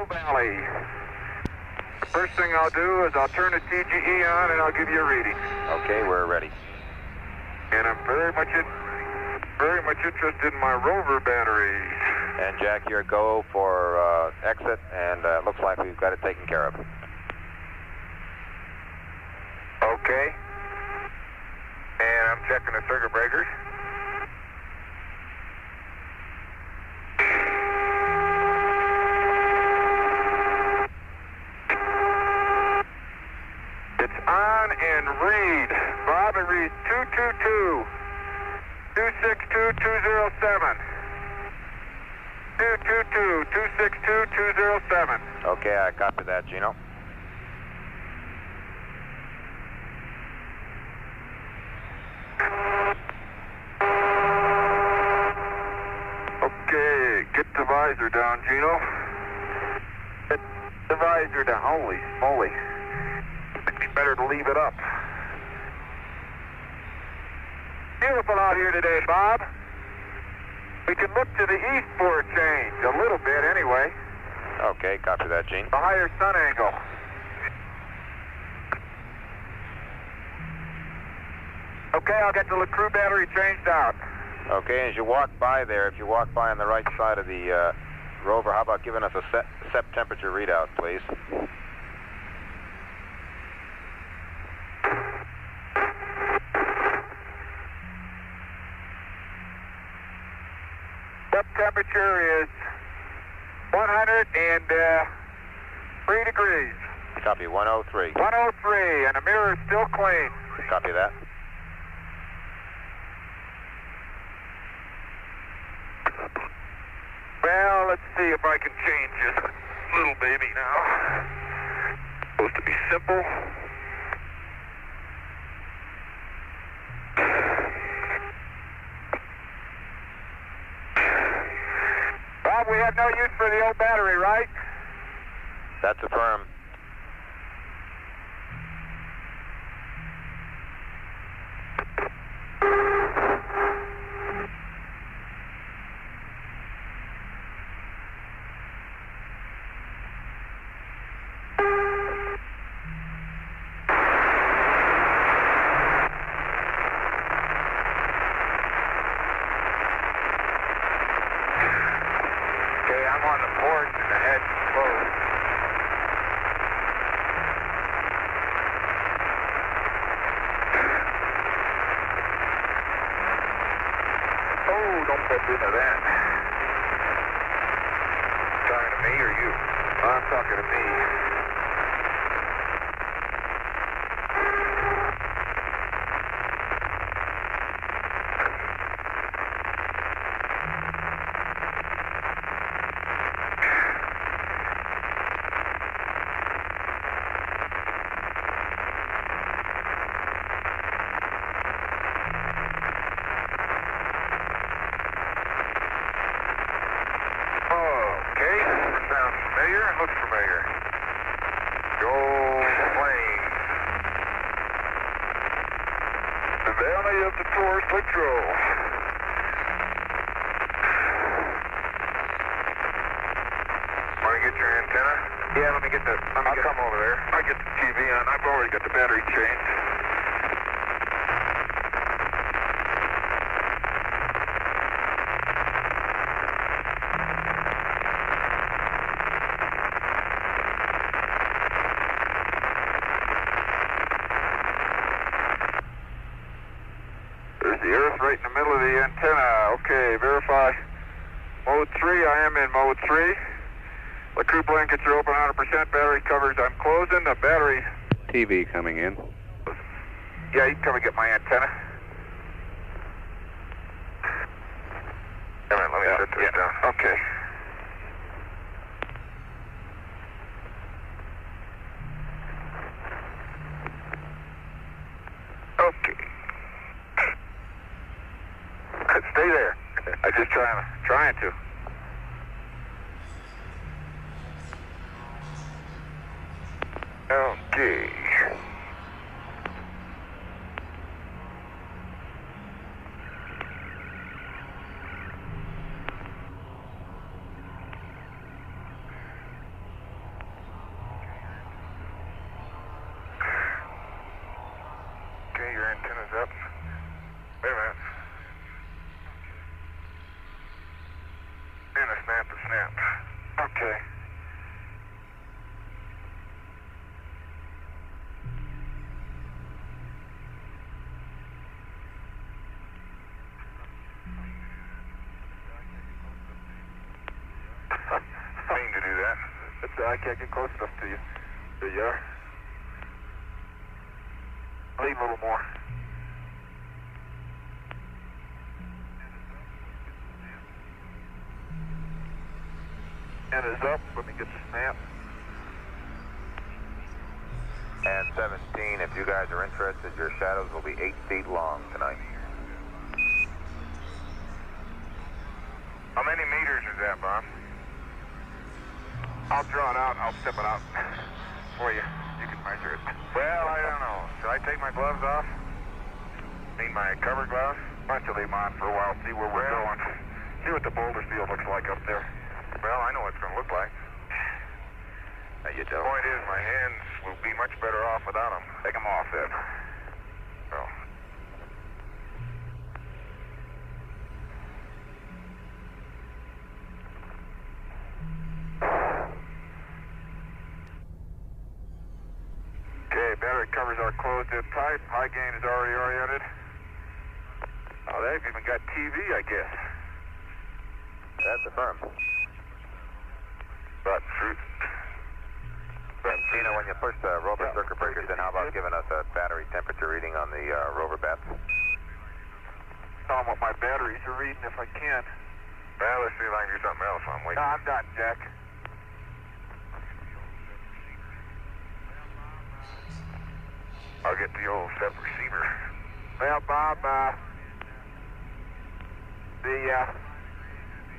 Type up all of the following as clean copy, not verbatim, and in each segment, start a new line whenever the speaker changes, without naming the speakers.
Valley. First thing I'll do is I'll turn the TGE on and I'll give you a reading.
Okay, we're ready.
And I'm very much interested in my rover batteries.
And Jack, your go for exit, and looks like we've got it taken care of.
Okay. And I'm checking the circuit breakers. It's on and read. Bob, it reads 222 262 207. 222 262 207.
Okay, I copy that, Gino.
Okay, get the visor down, Gino. Get the visor down. Holy moly. It'd be better to leave it up. Beautiful out here today, Bob. We can look to the east for a change, a little bit anyway.
Okay, copy that, Gene.
A higher sun angle. Okay, I'll get the crew battery changed out.
Okay, as you walk by there, if you walk by on the right side of the rover, how about giving us a set temperature readout, please?
Set temperature is 103 degrees.
Copy, 103.
103, and the mirror is still clean.
Copy that.
Well, let's see if I can change this little baby now. Supposed to be simple. Bob, we have no use for the old battery, right?
That's affirmed.
I'm on the port and the head's closed. Oh, don't put into that. Talking to me or you? I'm talking to me. Okay, sounds familiar, looks familiar. Gold plane. The Valley of the Taurus Patrol. Want to get your antenna? Yeah, let me get the. I'll come over there. I'll get the TV on. I've already got the battery changed. There's the Earth right in the middle of the antenna. Okay, verify. Mode 3, I am in mode 3. The crew blankets are open 100%. Battery covers, I'm closing. The battery.
TV coming in.
Yeah, you can come and get my antenna. Come on, let me set this down. Okay. Okay. Stay there. I'm just trying to. Okay. is up. Wait a minute. And a snap to snap. Okay. I mean to do that. I can't get close enough to you. There you are. Lean a little more. And is up. Let me get the snap.
And 17, if you guys are interested, your shadows will be 8 feet long tonight.
How many meters is that, Bob? I'll draw it out and I'll step it out for you. You can measure it. Well, I don't know. Should I take my gloves off? Need my cover gloves? Why don't you leave them on for a while, see where we're going. See what the boulder field looks like up there. Well, I know what it's going to look like. No, you don't. The point is, my hands will be much better off without them. Take them off, then. Oh. Okay, battery covers are closed in tight. High gain is already oriented. Oh, they've even got TV, I guess.
That's affirmed.
But fruit.
Tina, when you push the rover circuit breakers in, how about giving us a battery temperature reading on the rover bats?
Tell them what my batteries are reading if I can. Well, let's see if I can do something else. I'm waiting. No, I'm done, Jack. I'll get the old step receiver. Well, Bob, the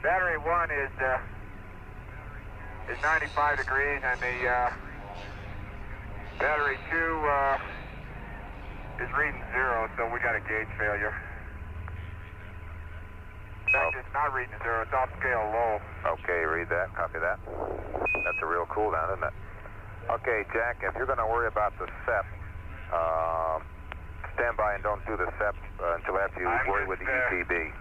battery 1 is 95 degrees, and the battery 2 is reading 0, so we got a gauge failure. In fact, it's not reading 0, it's off scale low.
Okay, read that, copy that. That's a real cool down, isn't it? Okay, Jack, if you're going to worry about the SEP, stand by and don't do the SEP until after you worry with the ETB.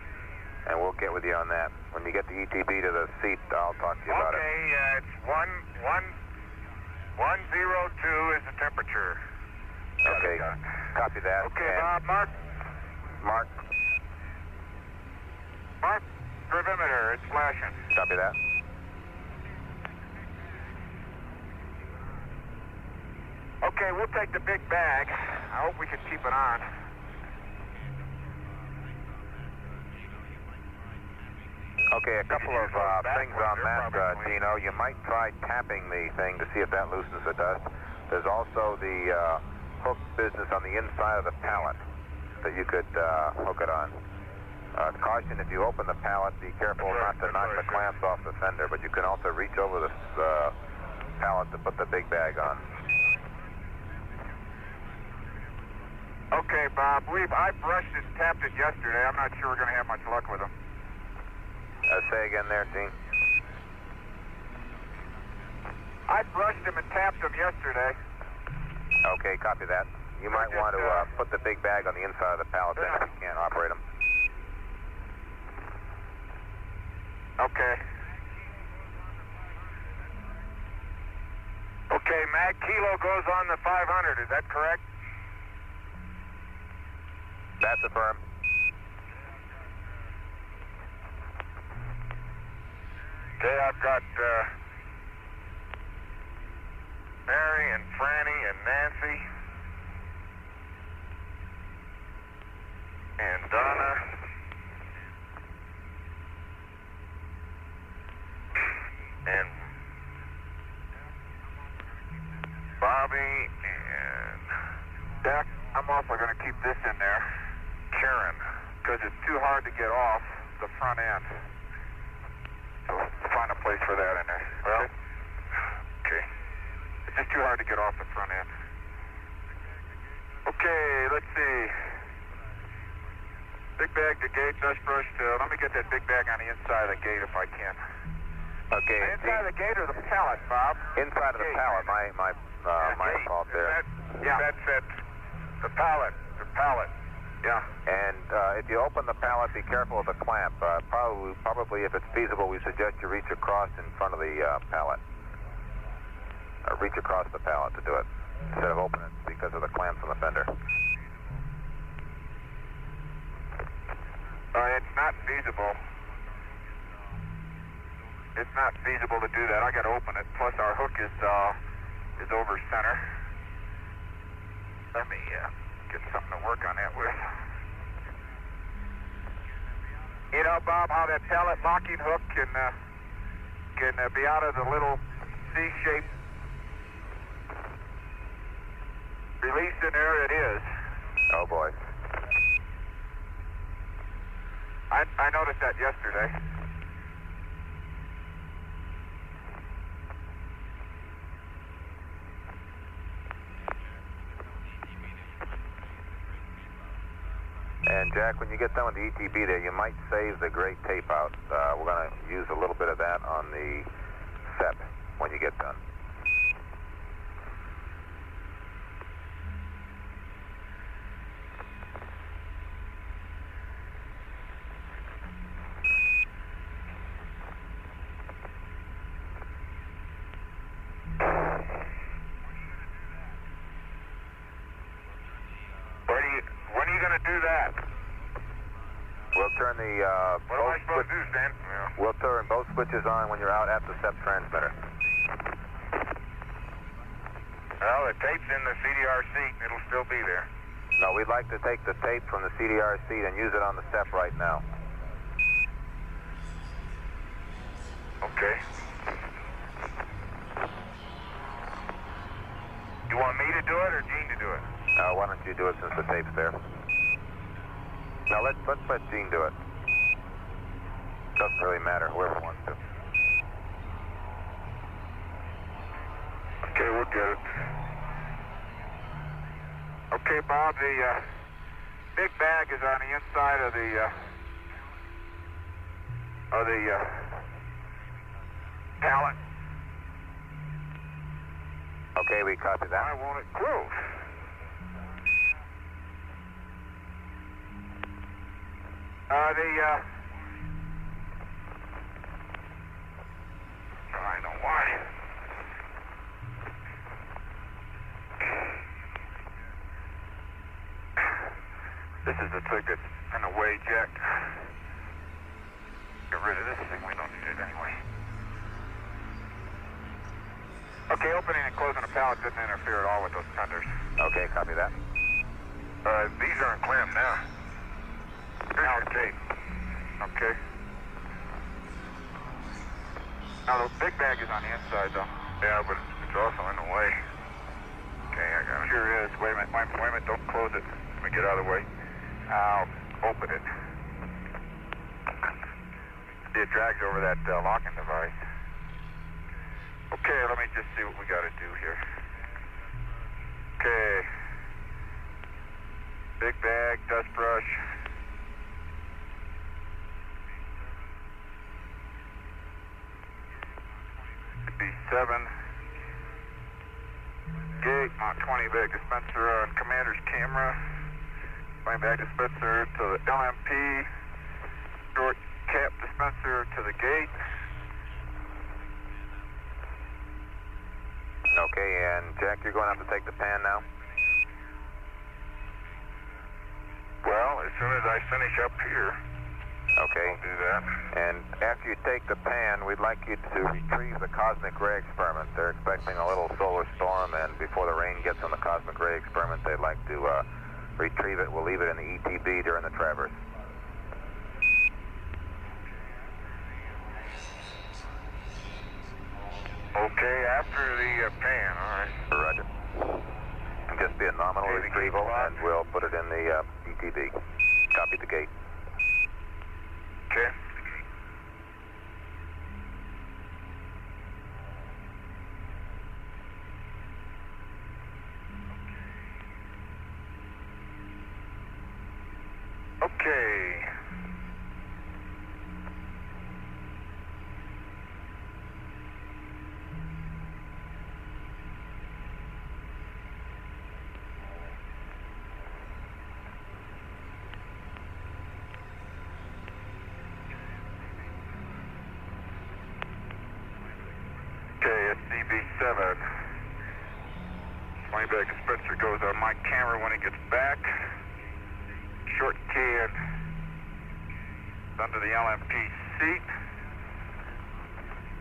And we'll get with you on that. When you get the ETB to the seat, I'll talk to you about it.
Okay, it's 102 is the temperature.
Okay, copy that.
Okay, Bob, Mark, gravimeter, it's flashing.
Copy that.
Okay, we'll take the big bag. I hope we can keep it on.
Okay, a couple of things on that, Dino. You might try tapping the thing to see if that loosens the dust. There's also the hook business on the inside of the pallet that you could hook it on. Caution, if you open the pallet, be careful not to knock the clamps off the fender, but you can also reach over this pallet to put the big bag on.
Okay, Bob, I brushed it and tapped it yesterday. I'm not sure we're going to have much luck with them.
Say again there, Dean.
I brushed them and tapped them yesterday.
Okay, copy that. You might want to put the big bag on the inside of the pallet then if you can't operate them.
Okay. Okay, Mag Kilo goes on the 500, is that correct?
That's affirmed.
Okay, I've got Mary and Franny and Nancy and Donna and Bobby and Jack. I'm also going to keep this in there, Karen, because it's too hard to get off the front end. So find a place for that in there. Well, okay. It's just too hard to get off the front end. Okay, let's see. Big bag to gate, dust brush to... Let me get that big bag on the inside of the gate if I can.
Okay.
The inside of the gate or the pallet, Bob?
Inside of the pallet. My fault there.
That's it. The pallet. Yeah.
And if you open the pallet, be careful of the clamp. Probably, if it's feasible, we suggest you reach across in front of the pallet. Reach across the pallet to do it, instead of open it because of the clamps on the fender.
It's not feasible. It's not feasible to do that. I got to open it. Plus, our hook is over center. Let me get something to work on that with. You know, Bob, how that pallet locking hook can be out of the little C-shaped release in there. It is.
Oh boy.
I noticed that yesterday.
And Jack, when you get done with the ETB there, you might save the gray tape out. We're going to use a little bit of that on the SEP when you get done.
When are you going to do that?
We'll turn the
What am I supposed to do, Stan?
We'll turn both switches on when you're out at the SEP transmitter.
Well, the tape's in the CDR seat, and it'll still be there.
No, we'd like to take the tape from the CDR seat and use it on the SEP right now.
Okay. You want me to do it or Gene to do it?
Why don't you do it since the tape's there? Now let's let Gene do it. Doesn't really matter, whoever wants to.
Okay, we'll get it. Okay, Bob, the big bag is on the inside of the pallet.
Okay, we copy that.
Why won't it close? I know why. This is the thing that's in the way, Jack. Get rid of this thing. We don't need it anyway. Okay, opening and closing the pallet didn't interfere at all with those tenders.
Okay, copy that.
These are in clamp now. Now tape. Okay. Now the big bag is on the inside though. Yeah, but it's also in the way. Okay, I got it. Sure is. Wait a minute, don't close it. Let me get out of the way. I'll open it. See, it drags over that locking device. Okay, let me just see what we got to do here. Okay. Big bag, dust brush. B7. Gate, Mach 20 bag dispenser on commander's camera. 20 bag dispenser to the LMP. Short cap dispenser to the gate.
Okay, and Jack, you're going to have to take the pan now?
Well, as soon as I finish up here,
okay.
I'll do that.
And after you take the pan, we'd like you to retrieve the cosmic ray experiment. They're expecting a little solar storm, and before the rain gets on the cosmic ray experiment, they'd like to retrieve it. We'll leave it in the ETB during the traverse.
Okay, after the pan, all right.
Roger. And just be a nominal
Okay,
retrieval, and we'll put it in the ETB. Copy the gate.
Okay. Okay. CB7. Playback dispenser goes on my camera when it gets back. Short can under the LMP seat.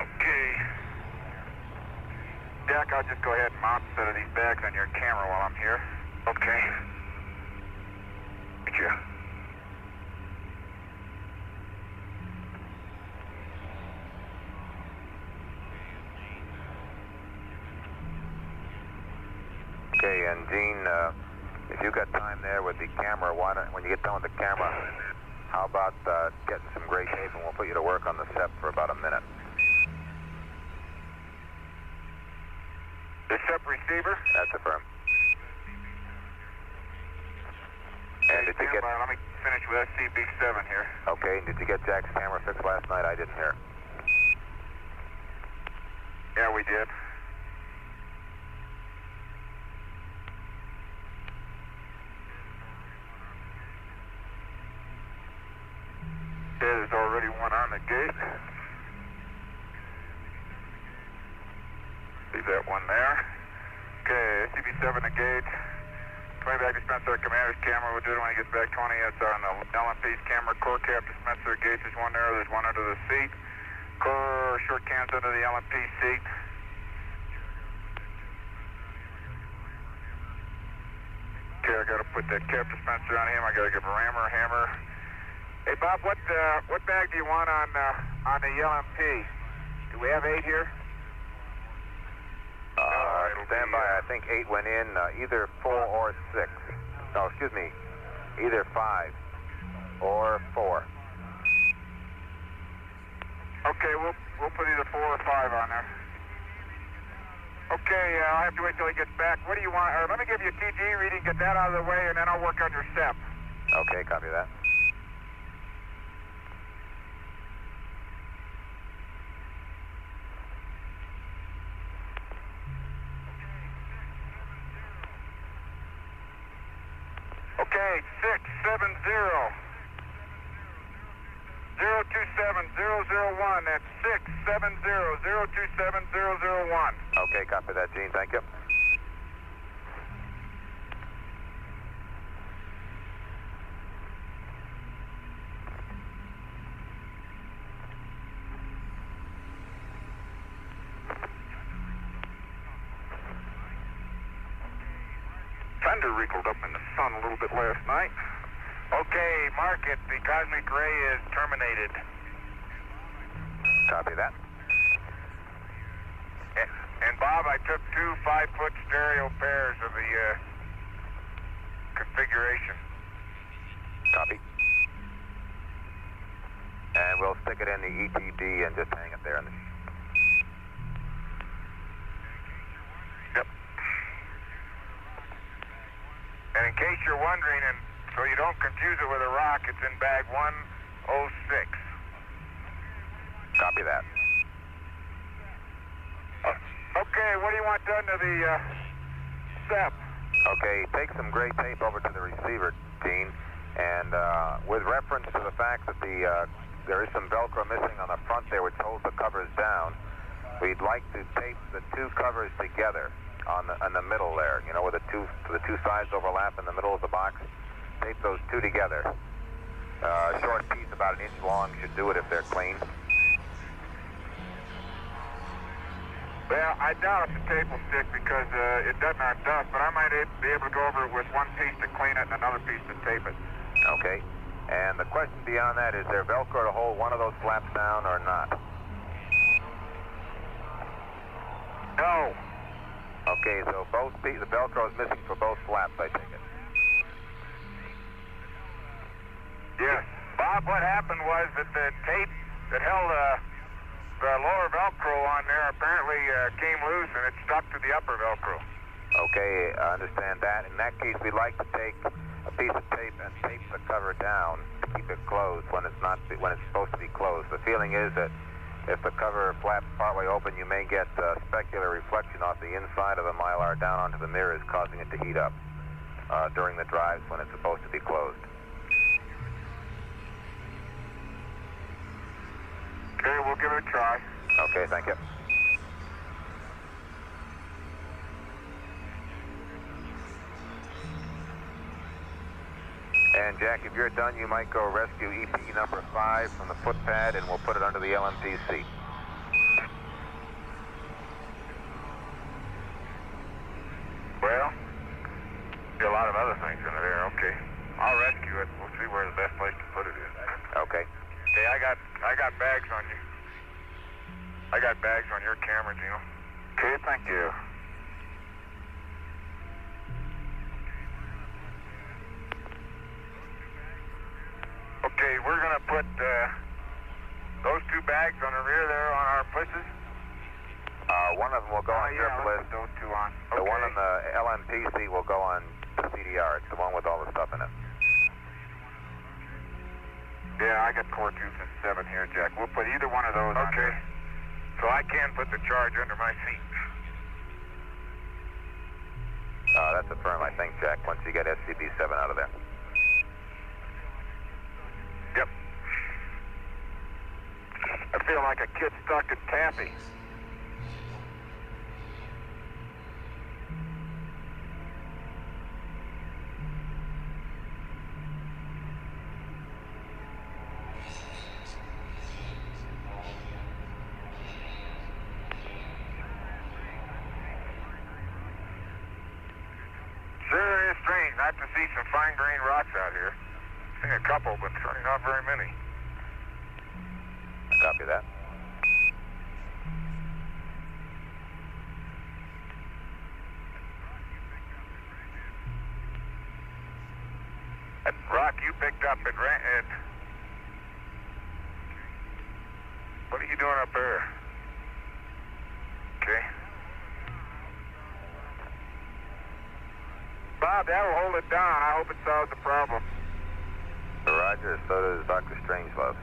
Okay. Jack, I'll just go ahead and mount a set of these bags on your camera while I'm here. Okay. Thank you.
Okay, and Gene, if you got time there with the camera, why don't, when you get done with the camera, how about getting some gray tape and we'll put you to work on the SEP for about a minute.
The SEP receiver?
That's affirmed. And did you get...
Let me finish with SCB7 here.
Okay, and did you get Jack's camera fixed last night? I didn't hear.
Yeah, we did. There's already one on the gate. Leave that one there. Okay, SCB7 the gate. 20 back dispenser, commander's camera. We'll do it when he gets back 20. That's on the LMP's camera. Core cap dispenser, gauge is one there. There's one under the seat. Core short cans under the LMP seat. Okay, I gotta put that cap dispenser on him. I gotta give a hammer. Hey Bob, what bag do you want on the LMP? Do we have 8 here?
Stand by. I think 8 went in, either 4 or 6. No, excuse me, either 5 or 4.
Okay, we'll put either 4 or 5 on there. Okay, I'll have to wait till he gets back. What do you want? Let me give you a TG reading, get that out of the way, and then I'll work on your SEP.
Okay, copy that.
Okay, 670 027 001. That's 670 027 001.
Okay, copy that, Gene. Thank you.
Thunder wrinkled up in the sun a little bit last night. Okay, mark it. The cosmic ray is terminated.
Copy that.
And Bob, I took 2 5-foot stereo pairs of the configuration.
Copy. And we'll stick it in the ETD and just hang it there.
Yep. And in case you're wondering, and so you don't confuse it with a rock, it's in bag 106.
Copy that.
Okay, what do you want done to the SEP?
Okay, take some gray tape over to the receiver, Gene, and with reference to the fact that there is some Velcro missing on the front there which holds the covers down, we'd like to tape the 2 covers together in the middle there, you know, where the two sides overlap in the middle of the box. Tape those 2 together. A short piece about 1 inch long should do it if they're clean.
Well, I doubt if the tape will stick because it doesn't on dust, but I might be able to go over it with 1 piece to clean it and another piece to tape it.
Okay. And the question beyond that, is there Velcro to hold one of those flaps down or not?
No.
Okay, so both pieces, the Velcro is missing for both flaps, I take it.
Yes. Bob, what happened was that the tape that held the lower Velcro on there apparently came loose and it stuck to the upper Velcro.
Okay, I understand that. In that case, we'd like to take a piece of tape and tape the cover down to keep it closed when it's supposed to be closed. The feeling is that if the cover flaps partway open, you may get specular reflection off the inside of the Mylar down onto the mirrors, causing it to heat up during the drives when it's supposed to be closed.
Okay, we'll give it a try.
Okay, thank you. And Jack, if you're done, you might go rescue EP number 5 from the footpad, and we'll put it under the LMPC.
Well, a lot of other things in there. Okay, I'll rescue it. We'll see where the best place to put it is.
Okay.
Okay, I got bags on you. I got bags on your camera, Gino. Okay, thank you. Okay, we're gonna put those 2 bags on the rear there on our pushes.
One of them will go on your
let's
list.
put those 2 on.
The
Okay.
one on the LMPC will go on the CDR. It's the one with all the stuff in it.
Yeah, I got core 2 and 7 here, Jack. We'll put either one of those on. Okay. So I can put the charge under my seat.
That's a firm, I think, Jack, once you get SCB-7 out of there.
Yep. I feel like a kid stuck in taffy. Sure is strange not to see some fine-grained rocks out here. Seen a couple, but certainly not very many.
Copy that.
That rock you picked up at what are you doing up there? Okay. Bob, that'll hold it down. I hope it solves the problem.
Roger, so does Dr. Strangelove.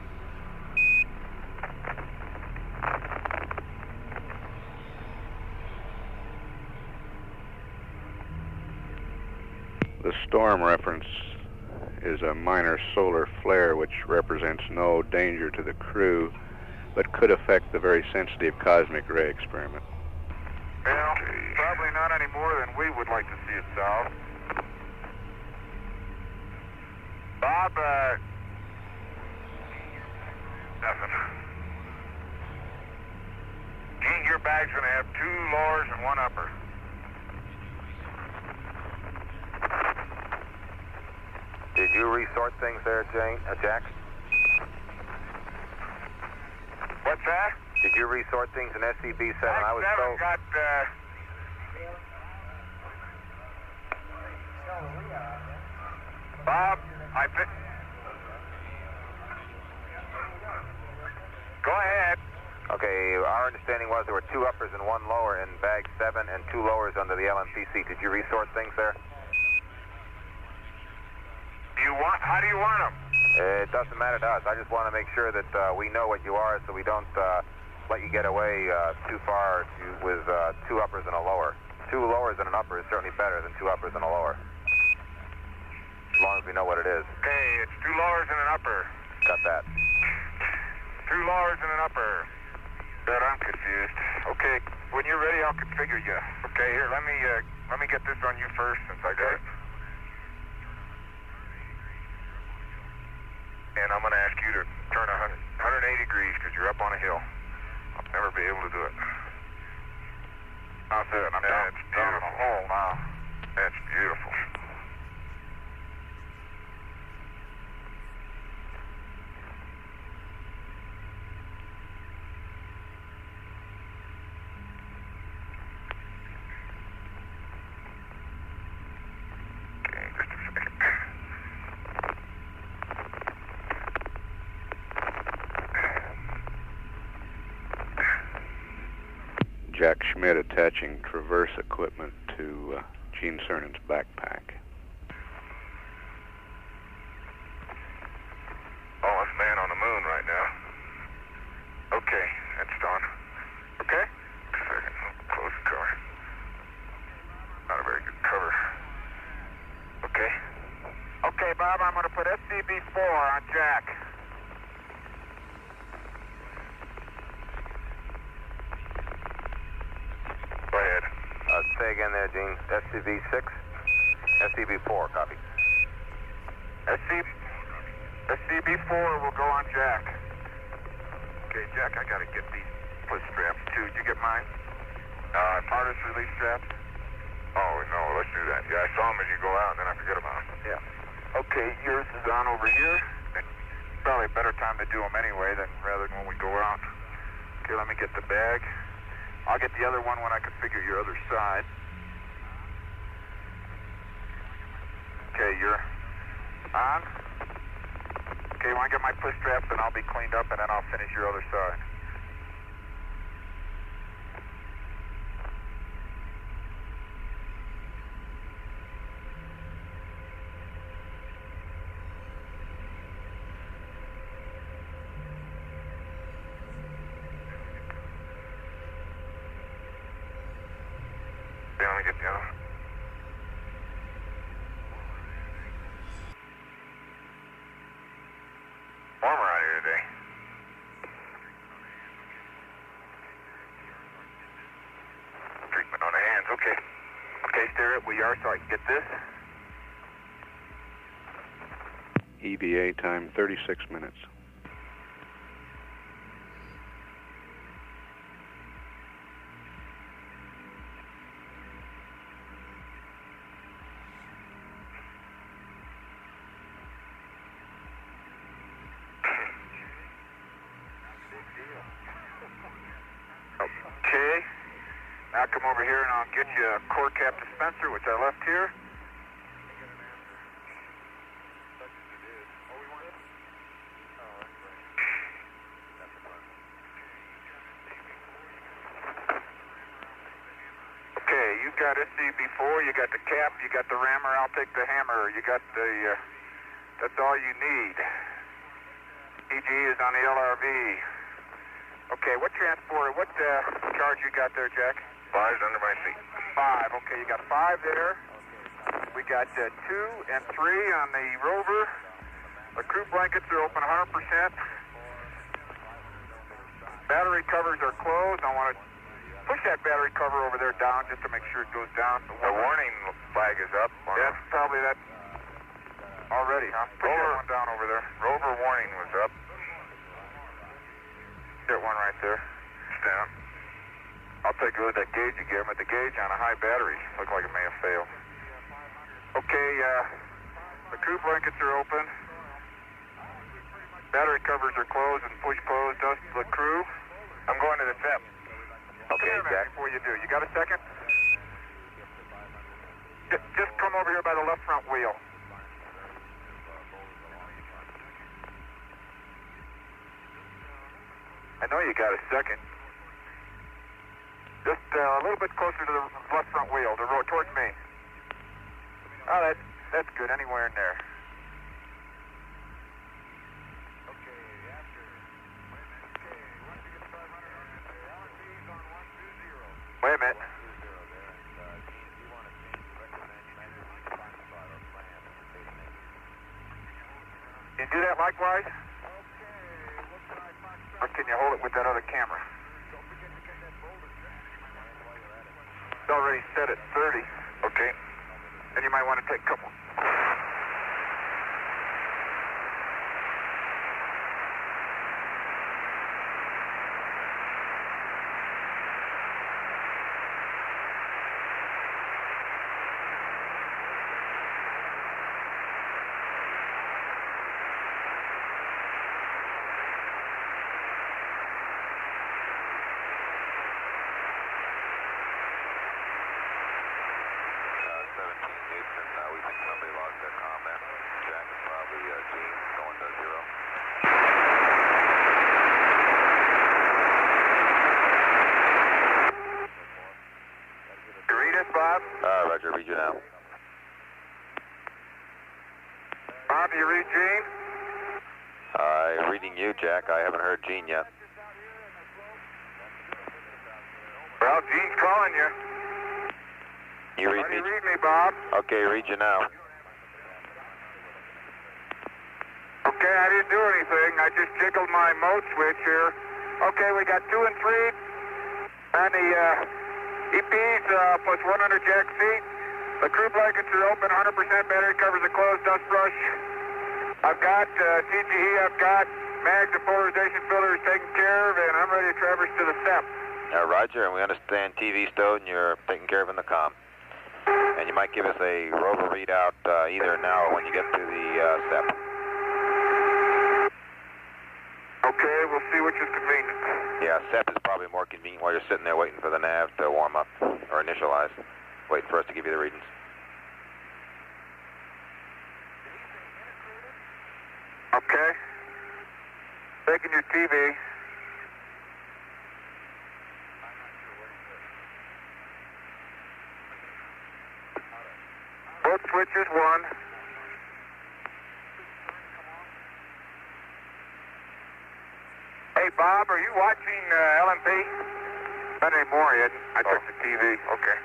The storm reference is a minor solar flare which represents no danger to the crew, but could affect the very sensitive cosmic ray experiment.
Well, probably not any more than we would like to see it solved. Bob, nothing. Gene, your bag's gonna have 2 lowers and 1 upper.
Did you resort things there, Jack?
What's that?
Did you resort things in SCB-7?
I
was
haven't
told.
got, Bob, go ahead.
Okay, our understanding was there were 2 uppers and 1 lower in bag 7 and 2 lowers under the LMPC. Did you resort things there?
How do you want them?
It doesn't matter to us. I just want to make sure that we know what you are so we don't let you get away too far with 2 uppers and a lower. 2 lowers and an upper is certainly better than 2 uppers and a lower. As long as we know what it is.
Okay, it's 2 lowers and an upper.
Got that.
2 lowers and an upper. But I'm confused. Okay, when you're ready, I'll configure you. Okay, here, let me get this on you first since I got it. And I'm going to ask you to turn 180 degrees because you're up on a hill. I'll never be able to do it. That's it. I'm down on a hole now. That's beautiful. Okay, just a second.
Jack Schmidt attaching traverse equipment to Gene Cernan's backpack.
Oh, it's man on the moon right now. Okay, that's done. Okay? Just a second. Close the cover. Not a very good cover. Okay. Okay, Bob, I'm going to put SCB-4 on Jack. Go ahead.
Say again there, Gene. SCB-6? SCB-4, copy.
SCB4 will go on Jack. Okay, Jack, I gotta get these push straps too. Did you get mine? Hardest release straps? Oh, no, let's do that. Yeah, I saw them as you go out, and then I forget about them. Yeah. Okay, yours is on over here. And probably a better time to do them anyway than rather than when we go out. Okay, let me get the bag. I'll get the other one when I configure your other side. Okay, you're on. Okay, when I get my push straps, then I'll be cleaned up, and then I'll finish your other side. Okay, let me get the other one. Warmer out here today. Treatment on the hands, okay. Okay, stare at where you are so I can get this.
EVA time 36 minutes.
Okay. Now come over here and I'll get you a core cap dispenser, which I left here. Okay, you got SCB4, you got the cap, you got the rammer, I'll take the hammer. You got the, that's all you need. EG is on the LRV. Okay, what transporter, what charge you got there, Jack?
5's under my seat.
5, okay, you got 5 there. We got 2 and 3 on the rover. The crew blankets are open 100%. Battery covers are closed. I want to push that battery cover over there down just to make sure it goes down.
The warning flag is up.
That's probably that already, huh? Push that one down over there.
Rover warning was up.
Get one right there.
Down.
I'll take a look at that gauge you gave him. At the gauge on a high battery. Looked like it may have failed. Okay, the crew blankets are open. Battery covers are closed and push closed. Dust the crew.
I'm going to the tip.
Okay, Jack. Before you do, you got a second? Just come over here by the left front wheel. I know you got a second. Just a little bit closer to the left front wheel, the road towards me. Oh, that's good. Anywhere in there. Okay, after. Once you get 500 on the LRV's on 120. Wait a minute. Can you do that likewise? Or can you hold it with that other camera? It's already set at 30. Okay. Then you might want to take a couple.
We think somebody lost their comment. Jack is probably Gene going to 0.
You read us, Bob?
Roger, read you now.
Bob, you read Gene?
Reading you, Jack. I haven't heard Gene yet.
Well, Gene's calling you.
You read me?
You read me, Bob?
Okay, read you now.
Okay, I didn't do anything. I just jiggled my mode switch here. Okay, we got 2 and 3 on the EPs plus 100 jack feet. The crew blankets are open, 100% battery covers are closed, dust brush. I've got TGE, I've got mags and polarization filters taken care of, and I'm ready to traverse to the SEP.
Roger, and we understand TV stowed and you're taken care of in the comm. And you might give us a rover readout either now or when you get to the SEP.
Okay, we'll see which is convenient.
Yeah, SEP is probably more convenient while you're sitting there waiting for the nav to warm up or initialize. Waiting for us to give you the readings.
Okay. Taking your TV. Both switches, one. Hey, Bob, are you watching LMP? Not anymore yet. I took the TV. Okay.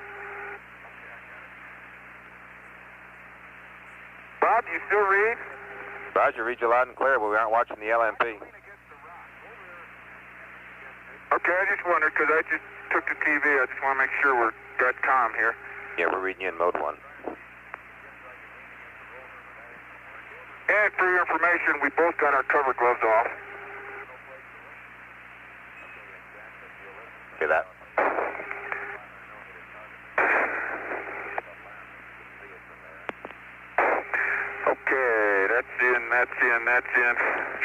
Bob, you still read?
Roger, read you loud and clear, but we aren't watching the LMP.
Okay, I just wondered, because I just took the TV. I just want to make sure we're got comm here.
Yeah, we're reading you in mode 1.
And for your information, we both got our cover gloves off.
See that?
Okay, that's in, that's in, that's in.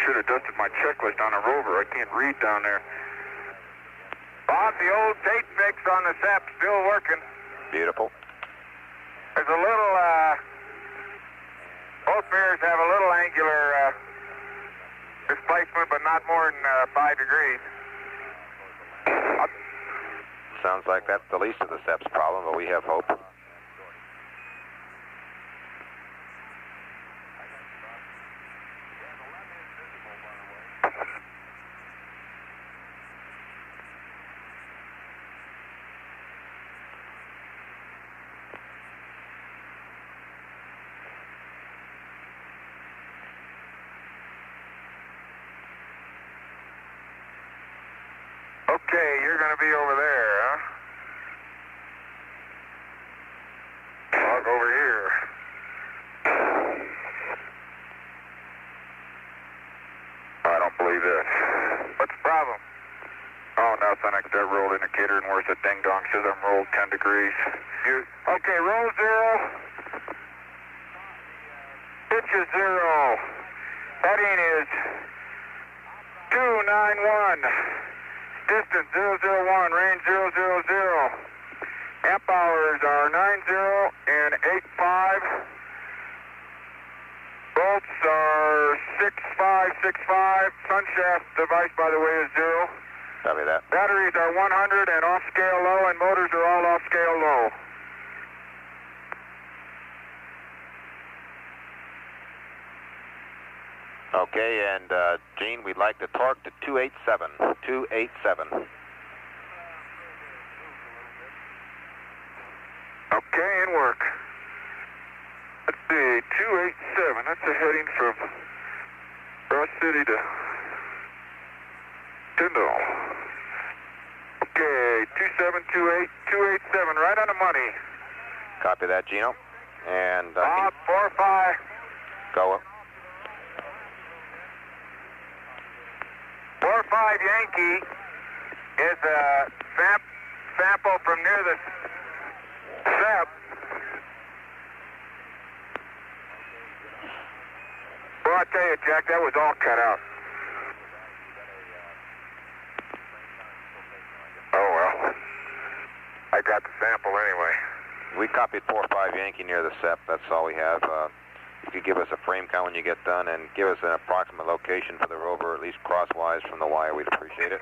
Should have dusted my checklist on a rover. I can't read down there. Bob, the old tape fix on the SEP still working.
Beautiful.
There's a little, both mirrors have a little angular displacement, but not more than 5 degrees.
Sounds like that's the least of the SEP's problem, but we have hope.
Okay, you're going to be over there, huh? Log over here. I don't believe this. What's the problem? Oh, nothing. I got that roll indicator, and where's the ding-dong? Says I'm rolled 10 degrees. Okay, roll 0. Pitch is 0. Heading is 291. Distance 001, range 000. Amp hours are 90 and 85. Volts are 6565. Sun shaft device, by the way, is 0.
Copy that.
Batteries are 100 and off scale low, and motors are all off scale low.
Okay, and Gene, we'd like to torque to 287. 287.
Okay, and work. Let's see, 287. That's a heading from Ross City to Tyndall. Okay, 2728, 287, right on the money.
Copy that, Gino. And
Bob, 45.
go.
45 Yankee is a sample from near the SEP. Well, I tell you, Jack, that was all cut out. Oh, well. I got the sample anyway.
We copied 45 Yankee near the SEP. That's all we have. If you give us a frame count when you get done and give us an approximate location for the rover, at least crosswise from the wire, we'd appreciate it.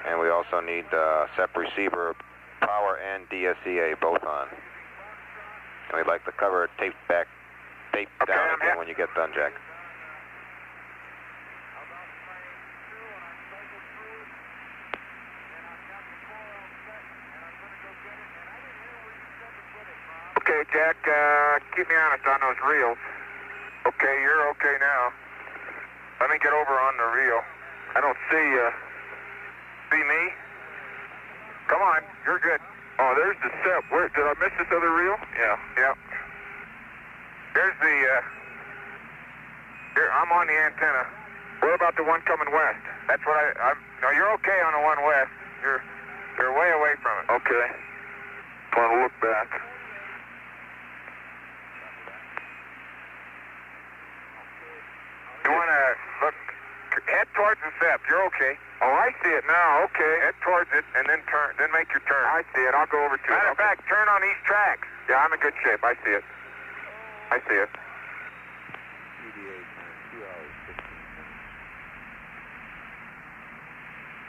And we also need SEP receiver, power, and DSEA both on. And we'd like the cover taped down again when you get done, Jack.
Okay, Jack, keep me honest on those reels. Okay, you're okay now. Let me get over on the reel. I don't see me? Come on, you're good. Oh, there's the SEP. Where, did I miss this other reel? Yeah. There's the I'm on the antenna. What about the one coming west? That's what no, you're okay on the one west. You're way away from it. Okay. Want to look back. You want to look, head towards the SEP. You're okay. Oh, I see it now. Okay. Head towards it and then turn. Then make your turn. I see it. I'll go over to it. Matter of fact, turn on these tracks. Yeah, I'm in good shape. I see it. I see it.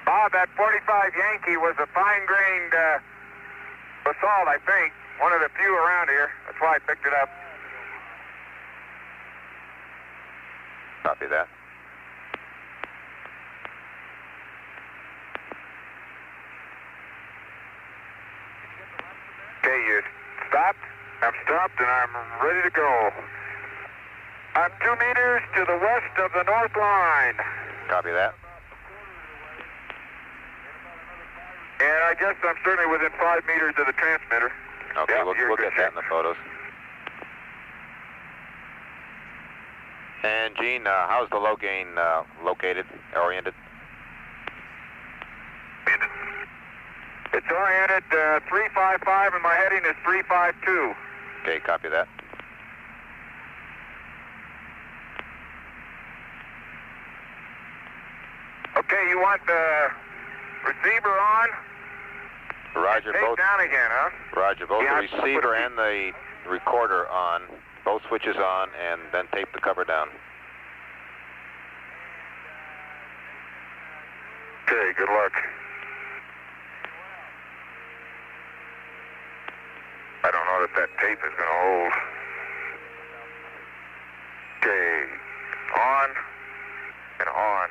Bob, that 45 Yankee was a fine-grained basalt, I think. One of the few around here. That's why I picked it up.
Copy that.
Okay, you stopped? I'm stopped and I'm ready to go. I'm 2 meters to the west of the north line.
Copy that.
And I guess I'm certainly within 5 meters of the transmitter.
Okay,
yeah,
we'll get that in the photos. And Gene, how's the low gain located, oriented?
It's oriented 355 and my heading is 352.
Okay, copy that.
Okay, you want the receiver on?
Roger,
Take
both.
down again, huh?
Roger, both
Yeah,
the receiver and the recorder on. Both switches on, and then tape the cover down.
Okay, good luck. I don't know that tape is going to hold. Okay, on and on.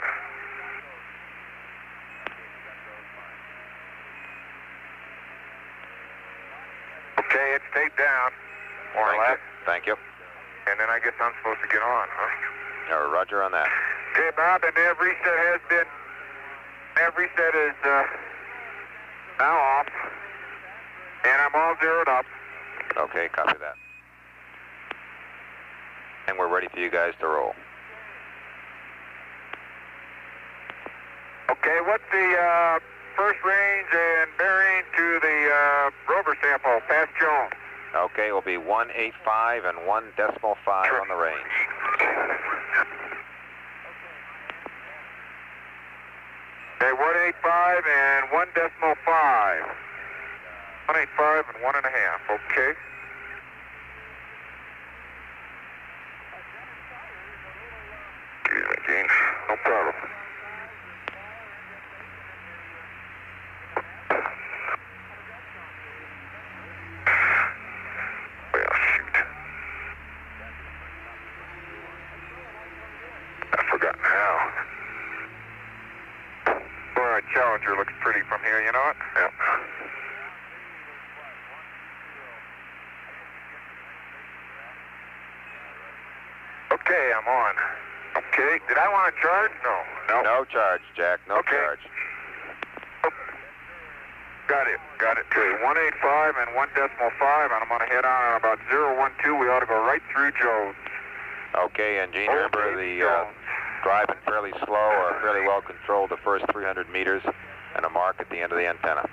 Okay, it's taped down, more or less.
Thank you.
And then I guess I'm supposed to get on, huh?
Roger on that.
Okay, Bob, and nav reset is now off, and I'm all zeroed up.
Okay, copy that. And we're ready for you guys to roll.
Okay, what's the first range and bearing to the rover sample past Jones?
Okay, it will be 185 and 1.5 on the range.
Okay, 185 and 1.5. 185 and 1.5, okay. Excuse me, Gene. No problem. Well, shoot. I've forgotten how. All right, Challenger looks pretty from here, you know it? Yep. Okay, I'm on. Okay, did I want to charge? No.
No charge, Jack, no charge.
Got it. Okay, 185 and 1.5, and I'm going to head on at about 012. We ought to go right through Jones.
Okay, and Gene, remember the driving fairly slow or fairly well controlled the first 300 meters and a mark at the end of the antenna.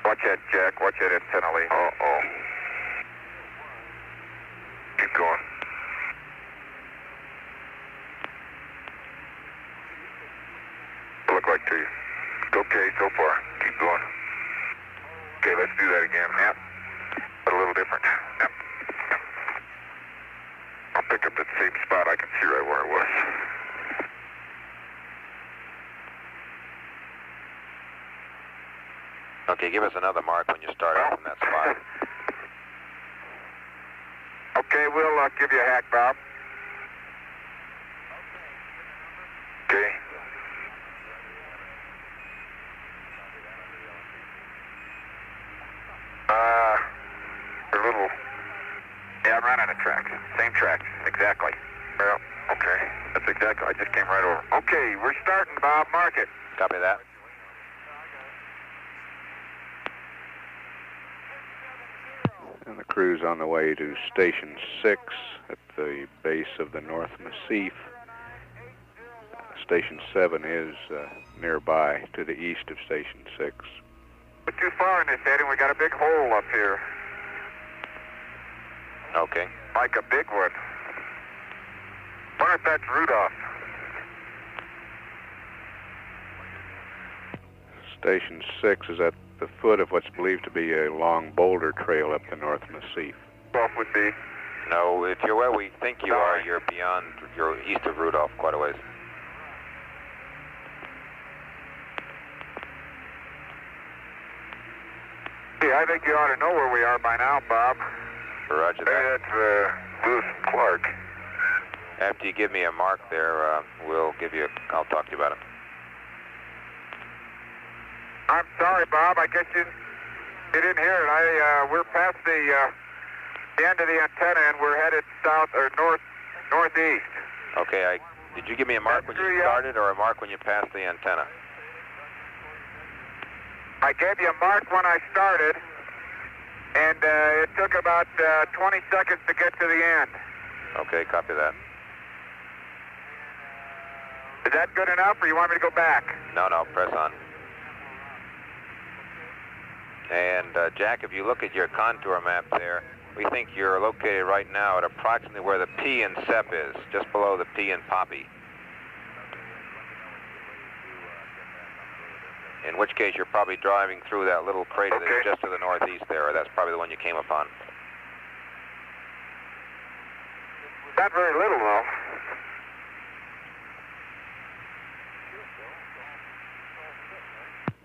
Watch that, Jack. Watch that antenna lead. Uh-oh. Keep going. Look like to you. Okay, so far. Keep going. Okay, let's do that again. Yep. But a little different. Yep. I'll pick up that same spot. I can see right where it was.
Okay, give us another mark when you start out from that spot.
Okay, we'll give you a hack, Bob. Okay. They're little. Yeah, I'm right on the tracks. Same tracks, exactly. Well, okay. That's exactly. I just came right over. Okay, we're starting, Bob. Mark it.
Copy that.
And the crew's on the way to Station 6 at the base of the North Massif. Station 7 is nearby to the east of Station 6.
We're too far in this heading. We got a big hole up here.
Okay.
Like a big one. Wonder if that's Rudolph.
Station 6 is at the foot of what's believed to be a long boulder trail up the North Massif.
Rudolph would be.
No, if you're where we think you are, you're beyond, you're east of Rudolph quite a ways.
Yeah, I think you ought to know where we are by now, Bob.
Roger that.
Hey, that's Lewis Clark.
After you give me a mark there, I'll talk to you about it.
I'm sorry, Bob. I guess you didn't hear it. We're past the end of the antenna, and we're headed south or northeast.
Okay. Did you give me a mark when you started, or a mark when you passed the antenna?
I gave you a mark when I started, and it took about 20 seconds to get to the end.
Okay, copy that.
Is that good enough, or you want me to go back?
No, press on. And Jack, if you look at your contour map there, we think you're located right now at approximately where the P in SEP is, just below the P in Poppy. In which case, you're probably driving through that little crater that's just to the northeast there. That's probably the one you came upon.
Not very little, though.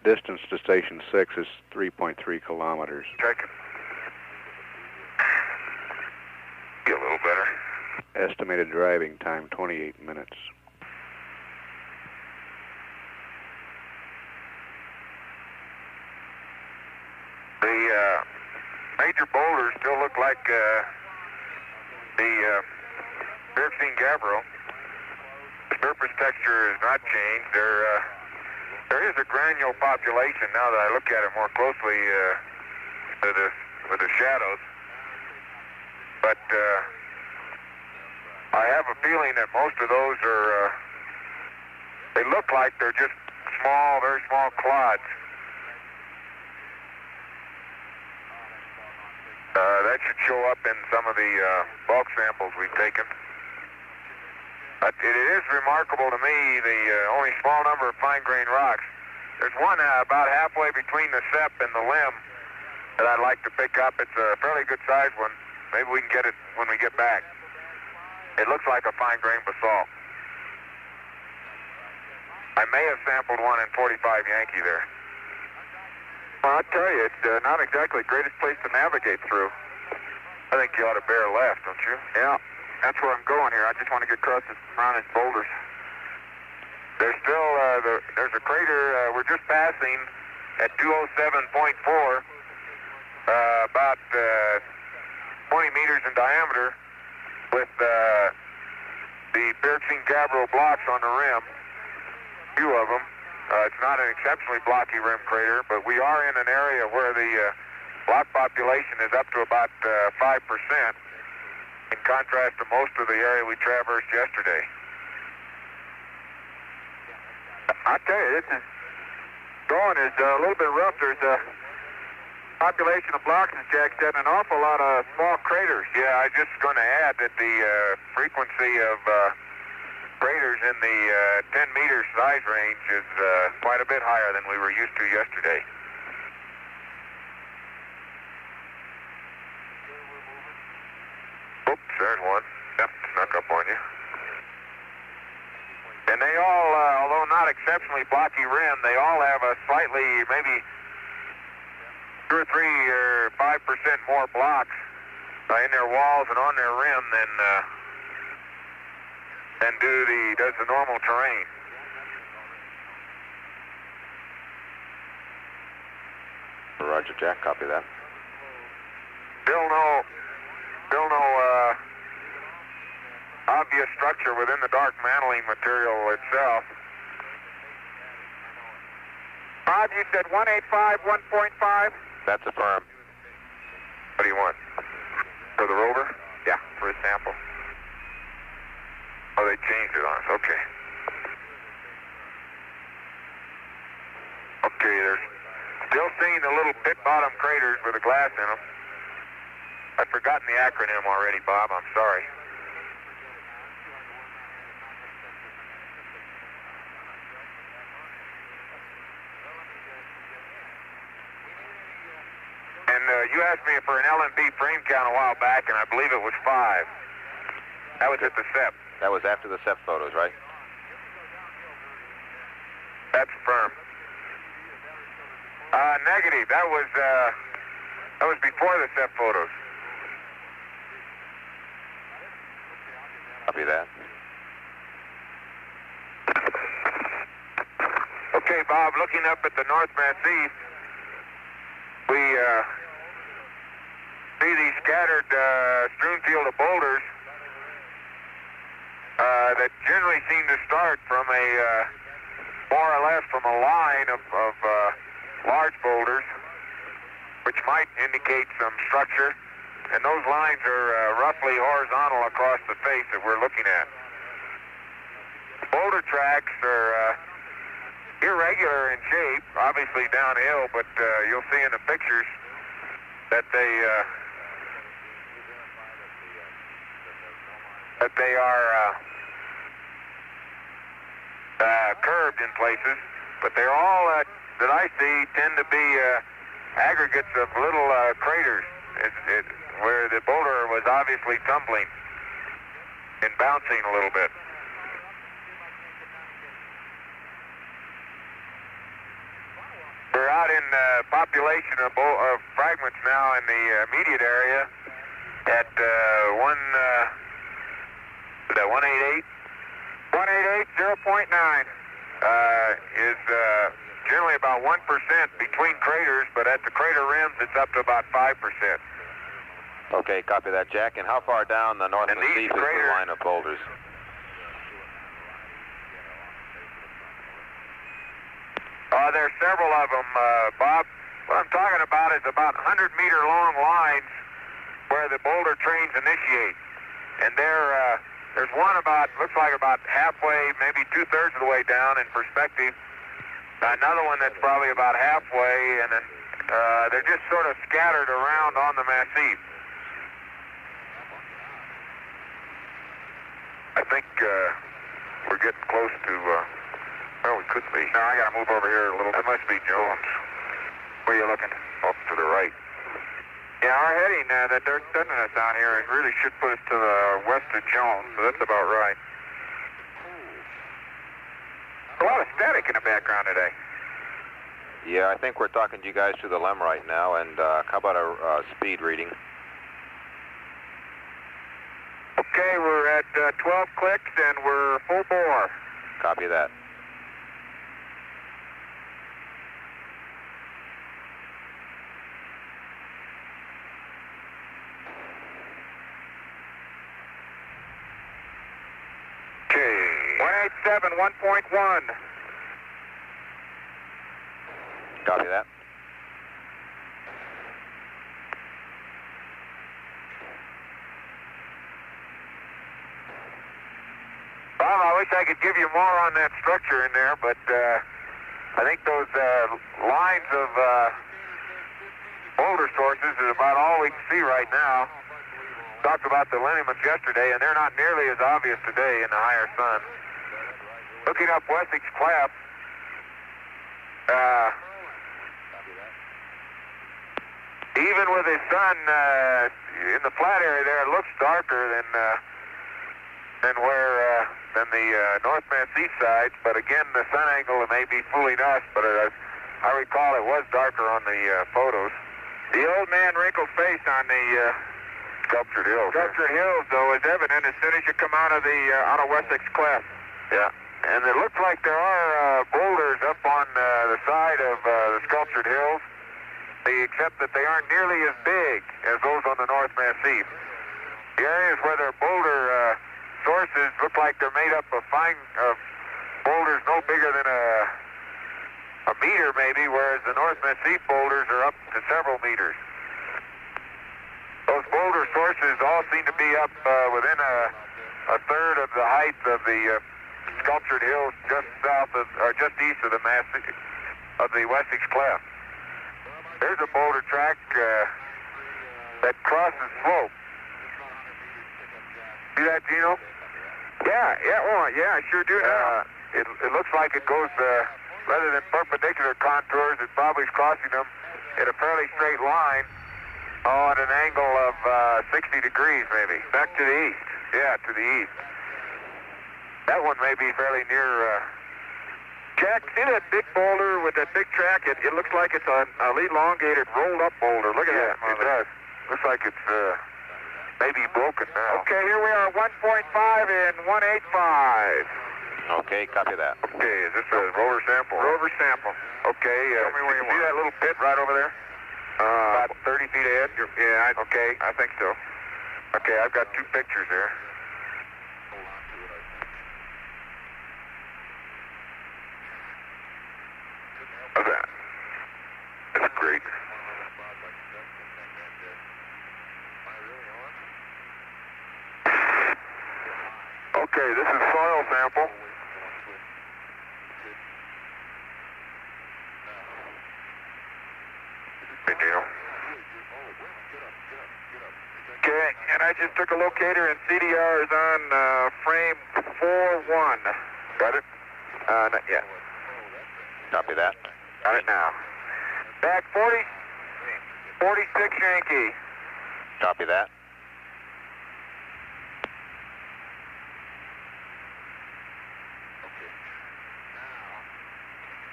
Distance to Station 6 is 3.3 kilometers.
Check it. Be a little better.
Estimated driving time, 28 minutes.
The major boulders still look like the Bergstein Gabbro. The surface texture has not changed. There is a granule population now that I look at it more closely with the shadows. But I have a feeling that most of those are, they look like they're just small, very small clods. That should show up in some of the bulk samples we've taken. But it is remarkable to me, the only small number of fine-grained rocks. There's one about halfway between the SEP and the limb that I'd like to pick up. It's a fairly good-sized one. Maybe we can get it when we get back. It looks like a fine-grained basalt. I may have sampled one in 45 Yankee there. Well, I'll tell you, it's not exactly the greatest place to navigate through. I think you ought to bear left, don't you? Yeah, that's where I'm going here. I just want to get across around these boulders. There's still, there's a crater we're just passing at 207.4, about 20 meters in diameter, with the Bergstein Gabbro blocks on the rim, a few of them. It's not an exceptionally blocky rim crater, but we are in an area where the block population is up to about 5%, in contrast to most of the area we traversed yesterday. I tell you, this is going is a little bit rough. There's a population of blocks, as Jack said, and an awful lot of small craters. Yeah, I just going to add that the frequency of craters in the 10-meter size range is quite a bit higher than we were used to yesterday. Oops, there's one. Yep, snuck up on you. And they all, although not exceptionally blocky rim, they all have a slightly, maybe 2 or 3 or 5% more blocks in their walls and on their rim than does the normal terrain.
Roger, Jack. Copy that.
Still no obvious structure within the dark mantling material itself. Bob, you said 185, 1.5?
That's affirmed.
What do you want? with a glass in them. I've forgotten the acronym already, Bob. I'm sorry. And you asked me for an L&B frame count a while back, and I believe it was 5. That was at the SEP.
That was after the SEP photos, right?
That's firm. Negative. That was before the SEP photos.
Copy that.
Okay, Bob, looking up at the North Massif, we see these scattered strewn field of boulders that generally seem to start from a more or less from a line of large boulders, which might indicate some structure, and those lines are roughly horizontal across the face that we're looking at. Boulder tracks are irregular in shape, obviously downhill, but you'll see in the pictures that they are curved in places, but they're all that I see tend to be aggregates of little craters where the boulder was obviously tumbling and bouncing a little bit. We're out in population of fragments now in the immediate area at 188. 188, 0.9 is generally about 1% between craters, but at the crater rims it's up to about 5%.
Okay, copy that, Jack. And how far down the North Massif is the line of boulders?
There's several of them, Bob. What I'm talking about is about 100-meter long lines where the boulder trains initiate. And there's one looks like about halfway, maybe 2/3 of the way down in perspective. Another one that's probably about halfway, and then they're just sort of scattered around on the Massif. I think we're getting close to, well, we could be. No, I got to move over here a little bit. That must be Jones. Where are you looking? Off to the right. Yeah, our heading, that dirt thinness down here, it really should put us to the west of Jones, so that's about right. A lot of static in the background today.
Yeah, I think we're talking to you guys through the LEM right now, and how about a speed reading?
Okay, we're at 12 clicks, and we're full bore.
Copy that.
Okay, 187, 1.1.
Copy that.
Bob, I wish I could give you more on that structure in there, but I think those lines of boulder sources is about all we can see right now. Talked about the lineaments yesterday, and they're not nearly as obvious today in the higher sun. Looking up Wessex Cleft, even with the sun in the flat area there, it looks darker than the North Massif side. But again, the sun angle may be fooling us. But I recall it was darker on the photos. The old man wrinkled face on the Sculptured Hills. Sculptured Hills, though, is evident as soon as you come out of Wessex Cleft. Yeah, and it looks like there are boulders up on the side of the Sculptured Hills, except that they aren't nearly as big as those on the North Massif. The areas where there are boulder sources look like they're made up of boulders no bigger than a meter, maybe, whereas the North Massif boulders are up to several meters. Those boulder sources all seem to be up within a third of the height of the Sculptured Hills, just south of, or just east of the Wessex Cleft. There's a boulder track that crosses slope. See that, Gino? Yeah, I sure do now. It looks like it goes, rather than perpendicular contours, it probably is crossing them in a fairly straight line at an angle of 60 degrees, maybe. Back to the east. Yeah, to the east. That one may be fairly near... Jack, see that big boulder with that big track? It looks like it's an elongated, rolled-up boulder. Look at that. It does. Looks like it's maybe broken now. Okay, here we are, 1.5 and 185.
Okay, copy that.
Okay, is this a rover sample? Rover sample. Okay, tell me where you see that little pit right over there? About 30 feet ahead? Yeah, okay, I think so. Okay, I've got 2 pictures there. How's that? That's great. Okay, this is soil sample. Hey, Gino. Okay, and I just took a locator and CDR is on frame 4-1. Got it? Not yet.
Copy that.
Got it now. Back 46 Yankee.
Copy that.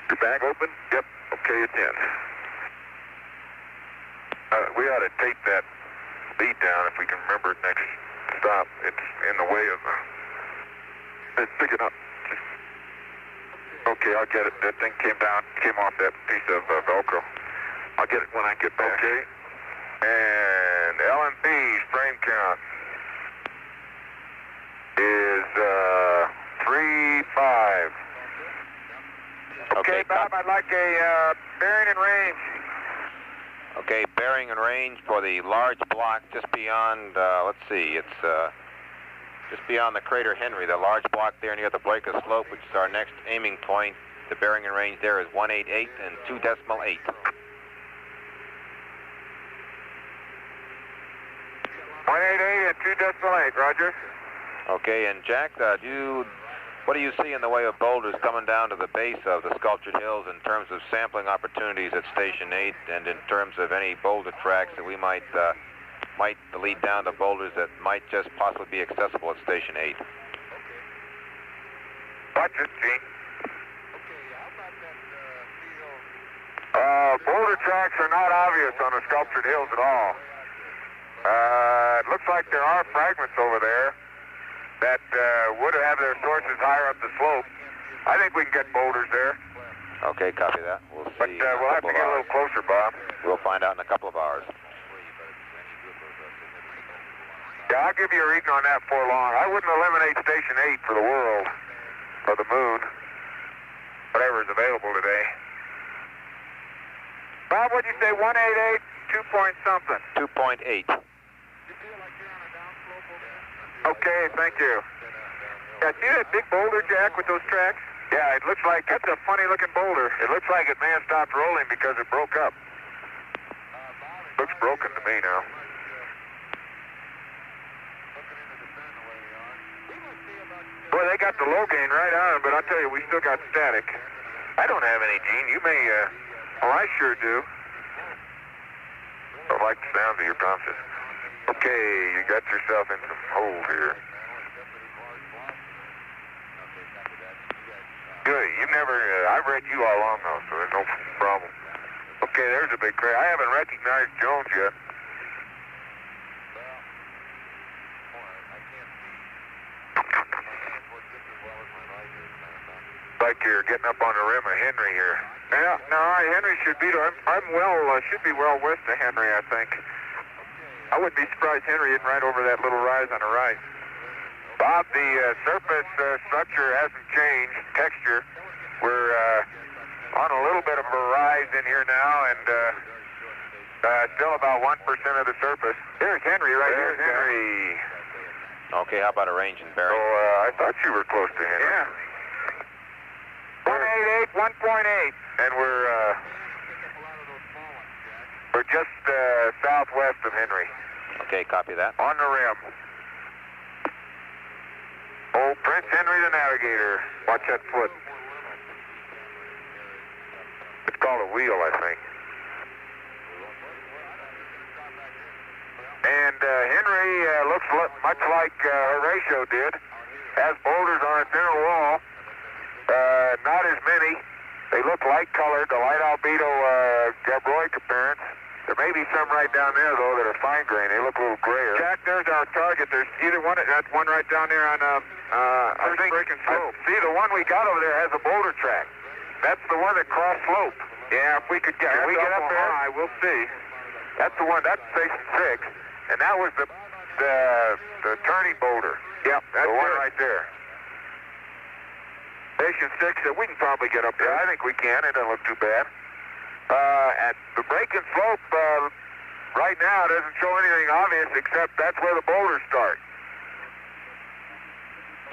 Your bag open? Yep. Okay, it's in. We ought to tape that lead down if we can remember it next stop. It's in the way of the... Pick it up. Okay, I'll get it. That thing came off that piece of Velcro. I'll get it when I get back. Okay. And LMP's frame count is 3-5. Okay, Bob, I'd like a bearing and range.
Okay, bearing and range for the large block just beyond, let's see, it's just beyond the crater Henry, the large block there near the Blakea slope, which is our next aiming point. The bearing and range there is 188 and 2.8.
And 2.8, Roger.
Okay, and Jack, what do you see in the way of boulders coming down to the base of the sculptured hills in terms of sampling opportunities at Station 8 and in terms of any boulder tracks that we might lead down to boulders that might just possibly be accessible at Station 8?
Watch it, Gene. Boulder tracks are not obvious on the sculptured hills at all. It looks like there are fragments over there that would have their sources higher up the slope. I think we can get boulders there.
Okay, copy that. We'll see.
But we'll have to get a little closer, Bob.
We'll find out in a couple of hours.
Yeah, I'll give you a reading on that before long. I wouldn't eliminate Station 8 for the world, or the moon, whatever is available today. Bob, what'd you say, 188, 2 point something?
2.8.
Okay, thank you. Yeah, see that big boulder, Jack, with those tracks? Yeah, it looks like, that's a funny-looking boulder. It looks like it may have stopped rolling because it broke up. Looks broken to me now. Boy, they got the low gain right on, but I'll tell you, we still got static. I don't have any, Gene. You may, I sure do. I like the sound of your compasses. Okay, you got yourself in some holes here. Good. You've never, I've read you all along though, so there's no problem. Okay, there's a big crack. I haven't recognized Jones yet. Like you're getting up on the rim of Henry here. Yeah, no, Henry should be, should be well west of Henry, I think. I wouldn't be surprised Henry isn't right over that little rise on the right. Bob, the surface structure hasn't changed, texture. We're on a little bit of a rise in here now, and still about 1% of the surface. There's Henry right here. Henry.
Okay, how about a range and bearing?
So I thought you were close to Henry. Yeah. 188, 1.8. And we're We're just southwest of Henry.
Okay, copy that.
On the rim. Old Prince Henry the Navigator. Watch that foot. It's called a wheel, I think. And Henry looks much like Horatio did. Has boulders on its inner wall. Not as many. They look light colored, the light albedo gabbroic appearance. There may be some right down there, though, that are fine grain. They look a little grayer. Jack, there's our target. There's either one. That's one right down there on I think breaking slope. See, the one we got over there has a boulder track. That's the one that crossed slope. Yeah, if we could get, we get up there, high, we'll see. That's the one. That's station 6, and that was the turning boulder. Yep, that's the one right there. Station 6. We can probably get up there. I think we can. It doesn't look too bad. At the break and slope, right now doesn't show anything obvious except that's where the boulders start.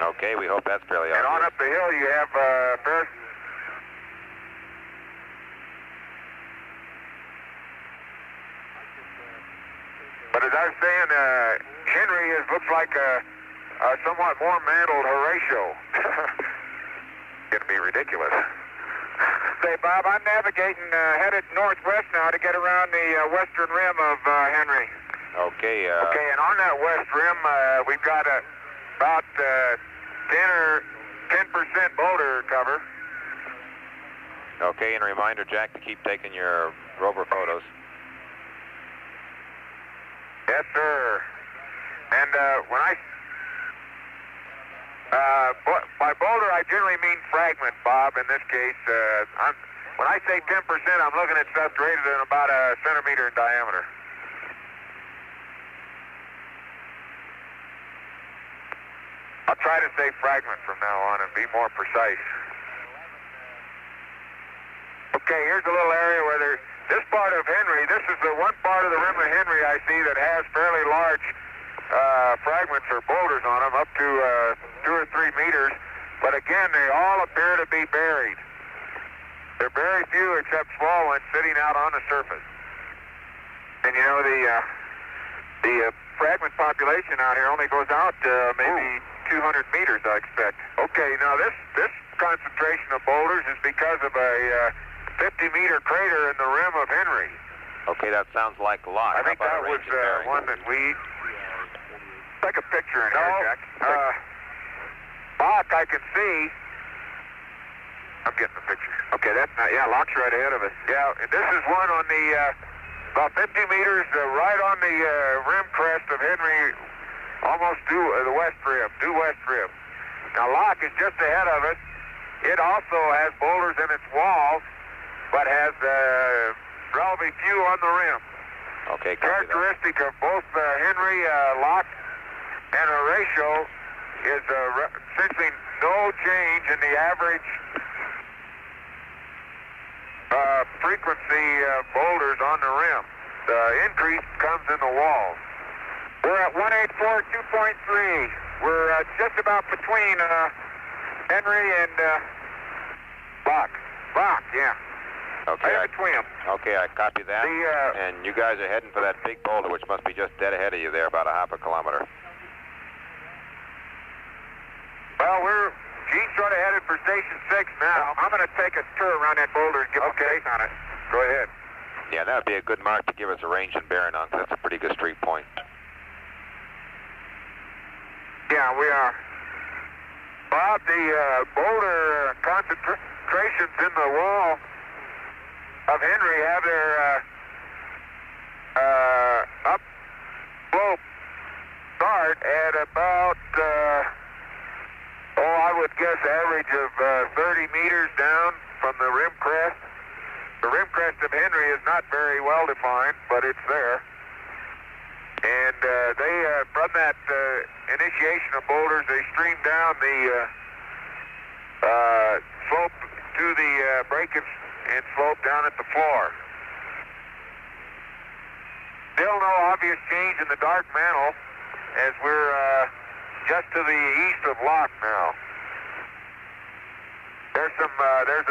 Okay, we hope that's fairly obvious.
And on up the hill you have Ferris. But as I was saying, Henry looks like a somewhat more mantled Horatio. Gonna be ridiculous. Say, Bob, I'm navigating headed northwest now to get around the western rim of Henry.
Okay.
Okay, and on that west rim, we've got about 10% boulder cover.
Okay, and a reminder, Jack, to keep taking your rover photos.
Yes, sir. And when by boulder, I generally mean fragment, Bob, in this case. When I say 10%, I'm looking at stuff greater than about a centimeter in diameter. I'll try to say fragment from now on and be more precise. Okay, here's a little area where this part of Henry, this is the one part of the rim of Henry I see that has fairly large fragments or boulders on them, up to 2 or 3 meters. But again, they all appear to be buried. There are very few except small ones sitting out on the surface. And you know, the fragment population out here only goes out maybe 200 meters, I expect. Okay, now this concentration of boulders is because of a 50-meter crater in the rim of Henry.
Okay, that sounds like a lot.
I think that was one that we... Take a picture in here, Jack. Lock, I can see. I'm getting the picture. Okay, that's not... Yeah, Lock's right ahead of us. Yeah, and this is one on the... about 50 meters right on the rim crest of Henry, almost due the west rim, due west rim. Now, Lock is just ahead of us. It also has boulders in its walls, but has relatively few on the rim.
Okay,
characteristic of both Henry, Lock, and Horatio is essentially no change in the average frequency boulders on the rim. The increase comes in the walls. We're at 184.2.3. We're just about between Henry and Lock. Lock, yeah.
Okay,
right between them.
Okay, I copy that. And you guys are heading for that big boulder, which must be just dead ahead of you there, about a half a kilometer.
Well, Gene's sort of headed for Station 6 now. I'm going to take a tour around that boulder and give a face on it. Go ahead.
Yeah, that would be a good mark to give us a range and bearing on, because that's a pretty good street point.
Yeah, we are. Bob, the boulder concentrations in the wall of Henry have their up slope start at about, I would guess average of 30 meters down from the rim crest. The rim crest of Henry is not very well defined, but it's there. And they, from that initiation of boulders, they stream down the slope to the break and slope down at the floor. Still no obvious change in the dark mantle, as we're just to the east of Lock now. There's a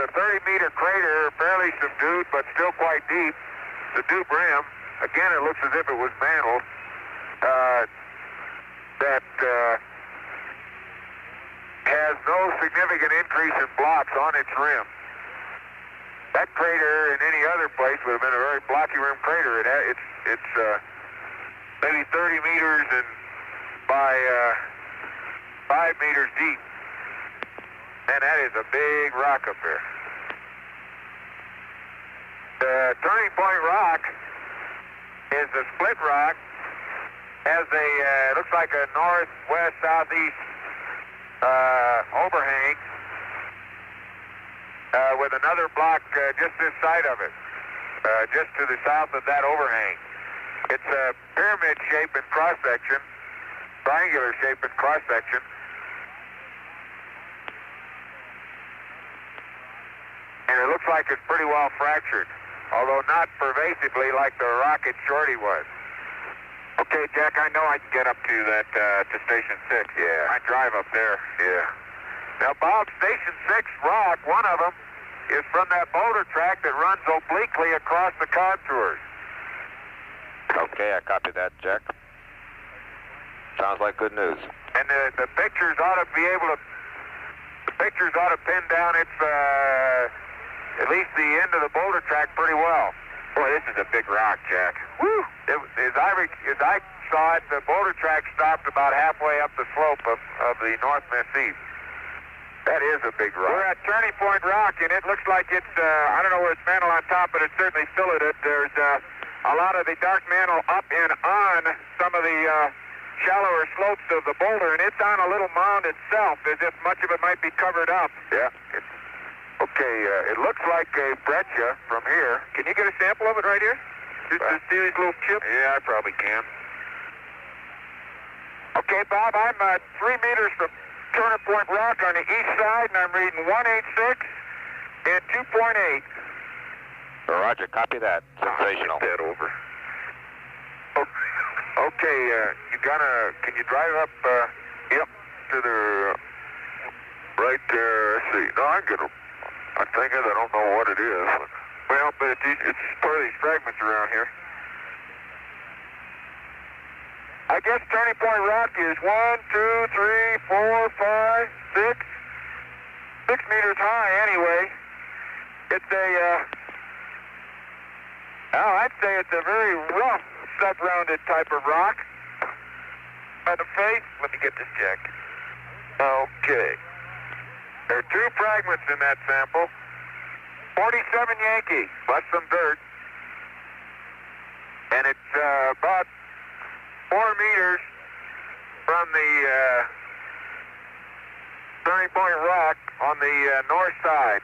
30-meter crater, fairly subdued, but still quite deep, the dupe rim. Again, it looks as if it was mantled. That has no significant increase in blocks on its rim. That crater in any other place would have been a very blocky rim crater. It's maybe 30 meters and by 5 meters deep. And that is a big rock up there. The Turning Point rock is a split rock. Has a, looks like a northwest, southeast overhang with another block just this side of it, just to the south of that overhang. It's a pyramid shape in cross-section, triangular shape in cross-section. And it looks like it's pretty well fractured, although not pervasively like the rocket Shorty was. Okay, Jack, I know I can get up to that, to Station 6. Yeah. I drive up there. Yeah. Now, Bob, Station 6 rock, one of them, is from that boulder track that runs obliquely across the contours.
Okay, I copy that, Jack. Sounds like good news.
And the pictures ought to be able to, pin down its, at least the end of the boulder track pretty well. Boy, this is a big rock, Jack. Woo! As I saw it, the boulder track stopped about halfway up the slope of the North Mesquite. That is a big rock. We're at Turning Point Rock, and it looks like it's, I don't know where it's mantled on top, but it's certainly filleted. There's a lot of the dark mantle up and on some of the shallower slopes of the boulder, and it's on a little mound itself, as if much of it might be covered up. Yeah. Okay, it looks like a breccia from here. Can you get a sample of it right here? Just to see these little chips? Yeah, I probably can. Okay, Bob, I'm 3 meters from Turning Point Rock on the east side, and I'm reading 186 and 2.8.
Roger, copy that. Sensational.
Get that over. Okay, can you drive up, yep, to the, right there, let's see. No, I can get a, I think I don't know what it is. Well, but it's part of these fragments around here. I guess Turning Point Rock is 1, 2, 3, 4, 5, 6 meters high anyway. It's a, I'd say it's a very rough, sub-rounded type of rock. By the face, let me get this checked. Okay. There are 2 fragments in that sample. 47 Yankee, plus some dirt. And it's about 4 meters from the Turning Point Rock on the north side.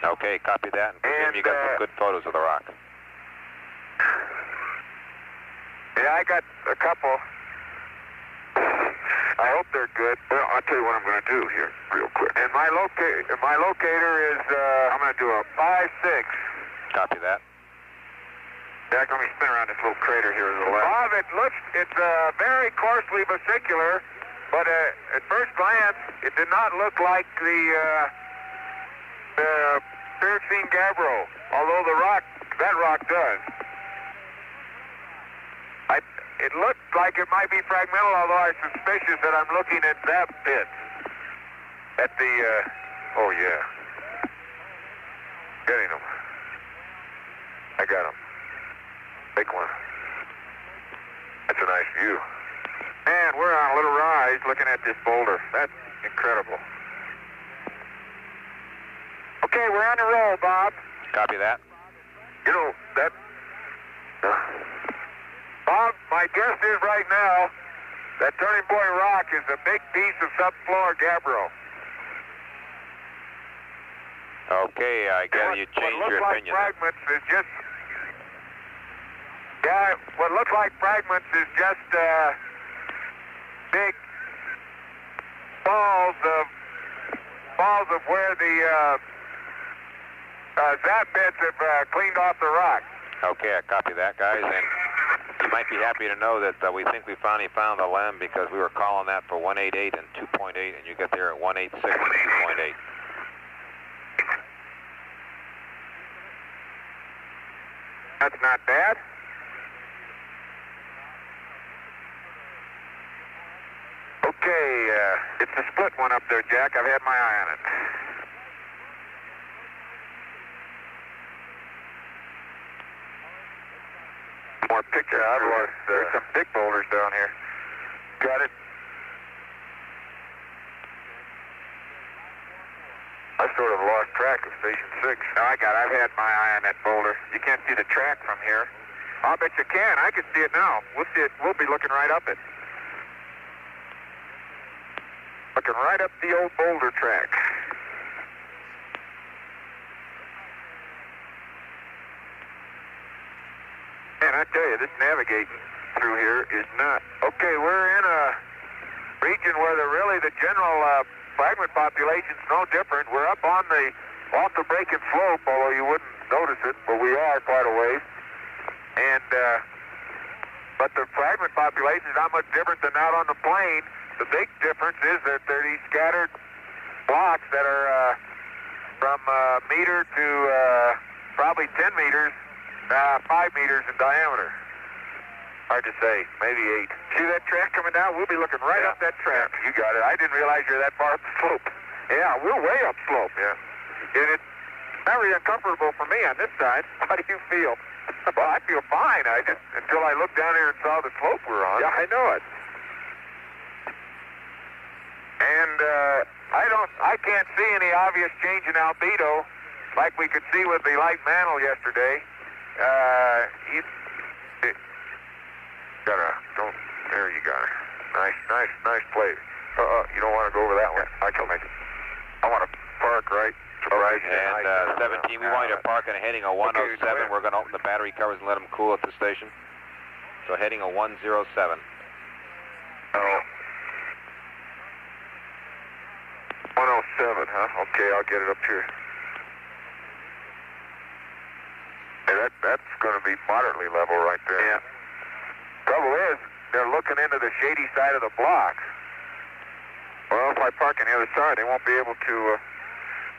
Okay, copy that. And you got some good photos of the rock.
Yeah, I got a couple. I hope they're good. Well, I'll tell you what I'm going to do here real quick. And my locator is, I'm going to do a 5.6.
Copy that.
Jack, let me spin around this little crater here to the left. Bob, it's very coarsely vesicular, but at first glance, it did not look like the Pyroxene gabbro, although that rock does. It looked like it might be fragmental, although I'm suspicious that I'm looking at that pit. At the, oh yeah. Getting them. I got them. Big one. That's a nice view. Man, we're on a little rise looking at this boulder. That's incredible. Okay, we're on the roll, Bob.
Copy that.
You know, that... Bob, my guess is right now that Turning Point Rock is a big piece of subfloor gabbro.
Okay, I gather you changed your opinion.
What looks like fragments is just... Yeah, what looks like fragments is just big balls of where the zap beds have cleaned off the rock.
Okay, I copy that, guys. And you might be happy to know that we think we finally found the limb because we were calling that for 188 and 2.8, and you get there at 186 and 2.8.
That's not bad. Okay, it's the split one up there, Jack. I've had my eye on it. More picture. There's some big boulders down here. Got it. I sort of lost track of Station 6. No, I got it. I've had my eye on that boulder. You can't see the track from here. I'll bet you can. I can see it now. We'll see it. We'll be looking right up it. Looking right up the old boulder track. Man, I tell you, this navigating through here is not... Okay, we're in a region where the general fragment population's no different. We're up on off the breaking slope, although you wouldn't notice it, but we are quite a ways. And, but the fragment population is not much different than out on the plain. The big difference is that there are these scattered blocks that are from a meter to probably 10 meters, 5 meters in diameter. Hard to say, maybe 8. See that track coming down? We'll be looking right up that track. You got it. I didn't realize you're that far up the slope. Yeah, we're way up slope. Yeah. And it's very uncomfortable for me on this side. How do you feel? Well, I feel fine. Until I looked down here and saw the slope we're on. Yeah, I know it. And I can't see any obvious change in albedo like we could see with the light mantle yesterday. There you got it. Nice place. You don't want to go over that one. I can make it. I want to park right.
And 17, we want you to park on a heading of 107. Okay, we're going to open the battery covers and let them cool at the station. So heading of 107.
Oh. 107, huh? Okay, I'll get it up here. Hey, that's going to be moderately level right there. Yeah. Trouble is, they're looking into the shady side of the block. Well, if I park on the other side, they won't be able to...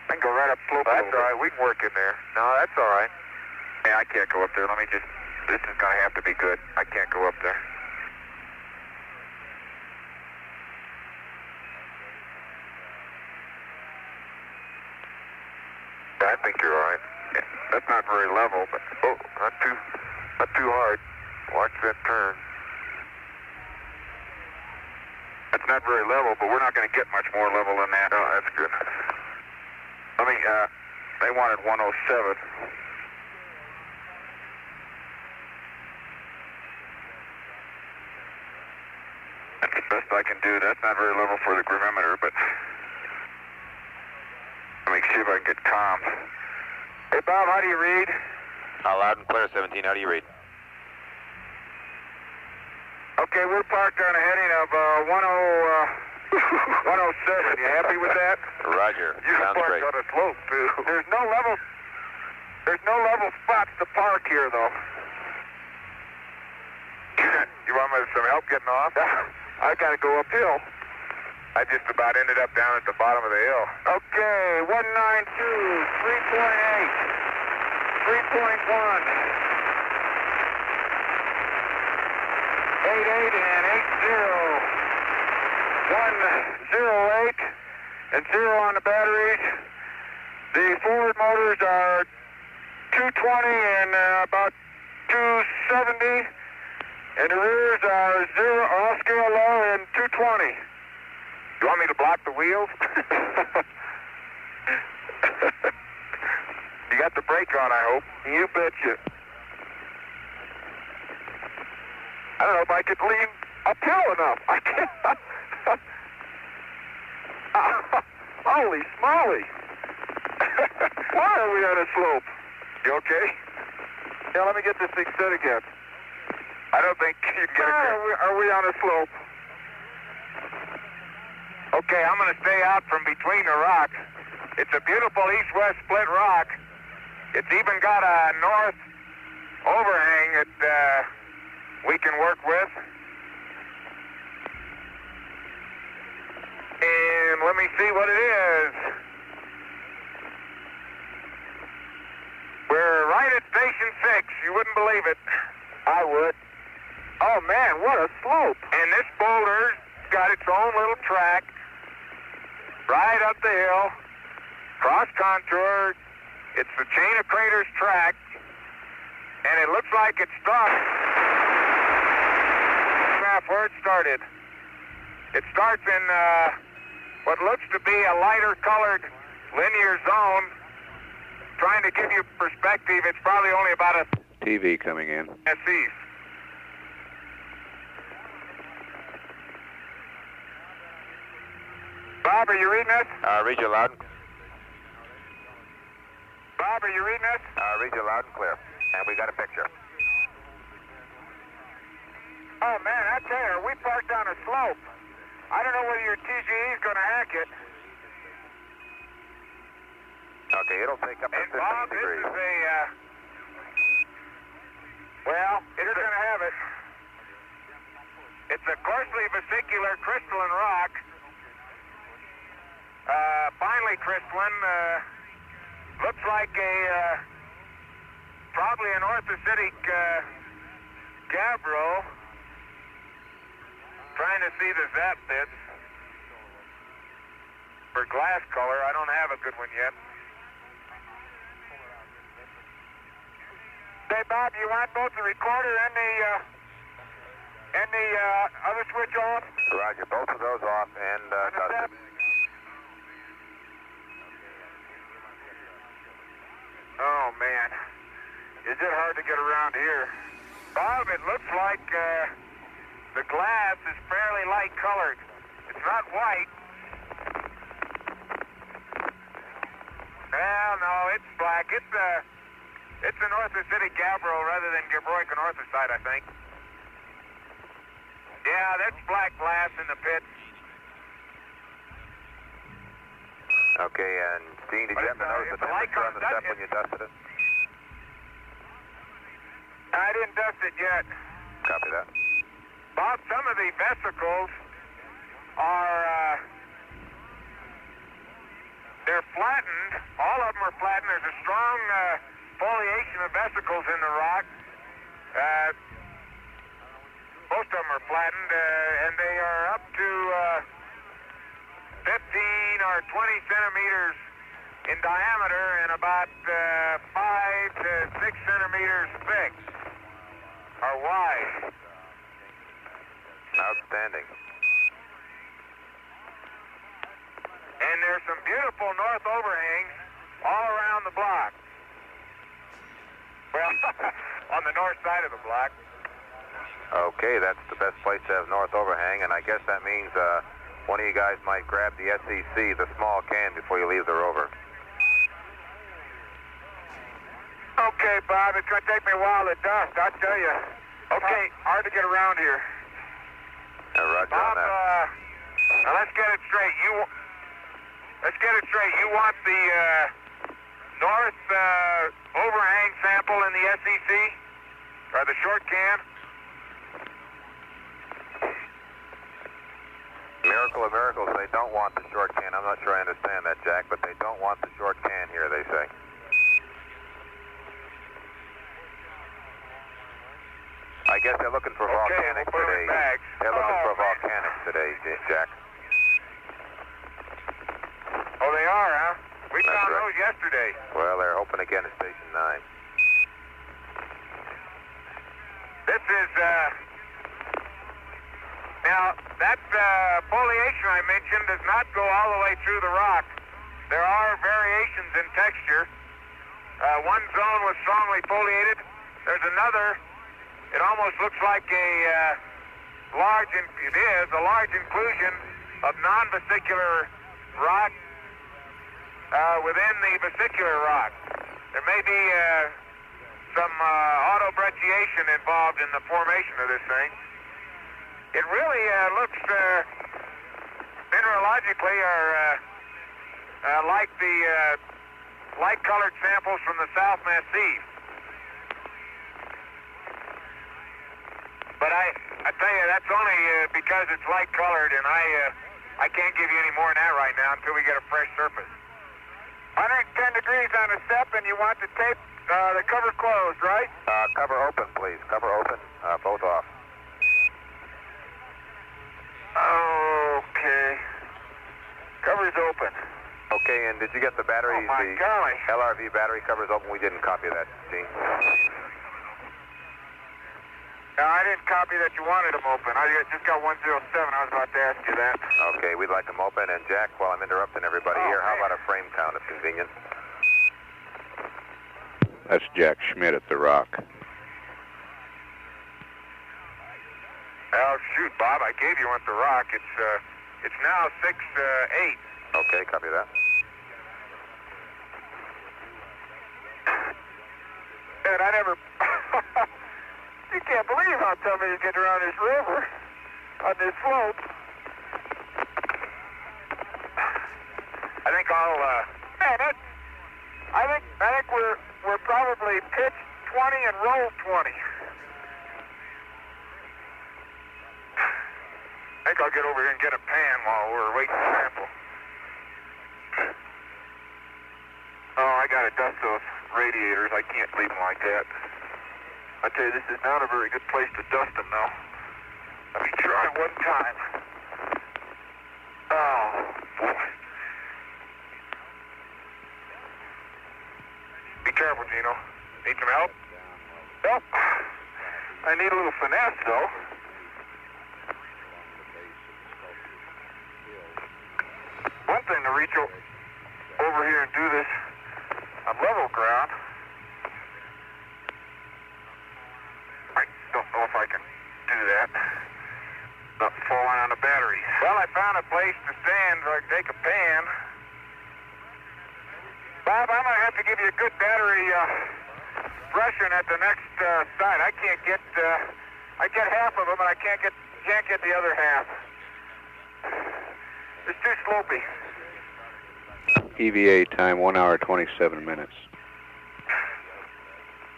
I can go right up slope. That's all right. We can work in there. No, that's all right. Yeah, I can't go up there. Let me just... This is going to have to be good. I can't go up there. I think you're all right. Yeah, that's not very level, but not too hard. Watch that turn. That's not very level, but we're not going to get much more level than that. Oh, that's good. Let me. They wanted 107. That's the best I can do. That's not very level for the gravimeter, but. Let me see if I can get calm. Hey, Bob, how do you read?
Loud and clear, 17. How do you read?
Okay, we're parked on a heading of 107. You happy with that?
Roger.
Sounds great. You parked on a slope, too. There's no level spots to park here, though. You want some help getting off? I got to go uphill. I just about ended up down at the bottom of the hill. Okay, 192, 3.8, 3.1, 88 and 80. 108 and 0 on the batteries. The forward motors are 220 and about 270, and the rears are 0 off scale low and 220. You want me to block the wheels? You got the brake on, I hope. You betcha. I don't know if I could lean uphill enough. I can't. Holy smoly. Why are we on a slope? You okay? Yeah, let me get this thing set again. I don't think you can get it. Are we on a slope? Okay, I'm going to stay out from between the rocks. It's a beautiful east-west split rock. It's even got a north overhang that we can work with. And let me see what it is. We're right at Station 6. You wouldn't believe Oh, man, what a slope. And this boulder's got its own little track right up the hill, cross contour. It's the Chain of Craters track, and it looks like it starts where it started. It starts in what looks to be a lighter colored linear zone. Trying to give you perspective, it's probably only about a
TV coming in.
east. Bob, are you reading us?
Read you loud.
Bob, are you reading us?
Read you loud and clear. And we got a picture.
Oh, man, I tell you, we parked on a slope. I don't know whether your TGE is going to hack it.
Okay, it'll take up to 15
Bob,
degrees.
This is a, well, it's going to have it. It's a coarsely vesicular crystalline rock. Finely crystalline. Looks like a, probably an orthositic gabbro. Trying to see the zap bits for glass color. I don't have a good one yet. Say, Bob, you want both the recorder and the other switch off?
Roger, both of those off and dusted.
Oh, man. Is it hard to get around here? Bob, it looks like the glass is fairly light colored. It's not white. Well, no, it's black. It's an orthositic gabbro rather than gabbroic and orthosite, I think. Yeah, that's black glass in the pit.
Okay, and Dean, did you happen to notice the temperature on the step when you dusted it?
I didn't dust it yet.
Copy that.
Bob, some of the vesicles are, they're flattened. All of them are flattened. There's a strong foliation of vesicles in the rock. Most of them are flattened, and they are up to 15 or 20 centimeters in diameter and about 5 to 6 centimeters thick or wide.
Outstanding.
And there's some beautiful north overhangs all around the block. Well, on the north side of the block.
Okay, that's the best place to have north overhang, and I guess that means one of you guys might grab the SEC, the small can, before you leave the rover.
Okay, Bob, it's going to take me a while to dust, I'll tell you. Okay, hard to get around here.
Roger
Bob,
on that.
now let's get it straight. You want the north overhang sample in the SEC? Or the short can?
Miracle of miracles, they don't want the short can. I'm not sure I understand that, Jack, but they don't want the short can here, they say. I guess they're looking for volcanics
we'll put
today.
it in bags.
They're looking for
man.
volcanics today, Jack.
Oh, they are, huh? We
That's
found
right.
those yesterday.
Well, they're hoping again at Station 9.
This is, now, that foliation I mentioned does not go all the way through the rock. There are variations in texture. One zone was strongly foliated. There's another. It almost looks like a large inclusion of non-vesicular rock within the vesicular rock. There may be some autobrecciation involved in the formation of this thing. It really looks mineralogically like the light-colored samples from the South Massif. But I tell you, that's only because it's light-colored, and I can't give you any more than that right now until we get a fresh surface. 110 degrees on the step, and you want the tape, the cover closed, right?
Cover open, please. Cover open, both off. Okay, and did you get the batteries,
Oh, my
the
golly.
LRV battery covers open? We didn't copy that, Gene.
No, I didn't copy that you wanted them open. I just got 107. I was about to ask you that.
Okay, we'd like them open. And Jack, while I'm interrupting everybody here, how about a frame count if convenient?
That's Jack Schmidt at the Rock.
Oh, shoot, Bob, I gave you one at the Rock. It's now 6-8.
Okay, copy that.
And I never... You can't believe how tough it is getting around this river on this slope. I think I'll, man, I think we're probably pitch 20 and roll 20. I think I'll get over here and get a pan while we're waiting for sample. Oh, I gotta dust those radiators. I can't leave them like that. I tell you, this is not a very good place to dust them now. Let me try one time. Oh, boy. Be careful, Gino. Need some help? Help? I need a little finesse, though. One thing to reach over here and do this on level ground. I don't know if I can do that. Not falling on the battery. Well, I found a place to stand so I can take a pan. Bob, I'm going to have to give you a good battery brushing at the next site. I can't get, I get half of them, and I can't get the other half. It's too slopey.
EVA time 1 hour 27 minutes.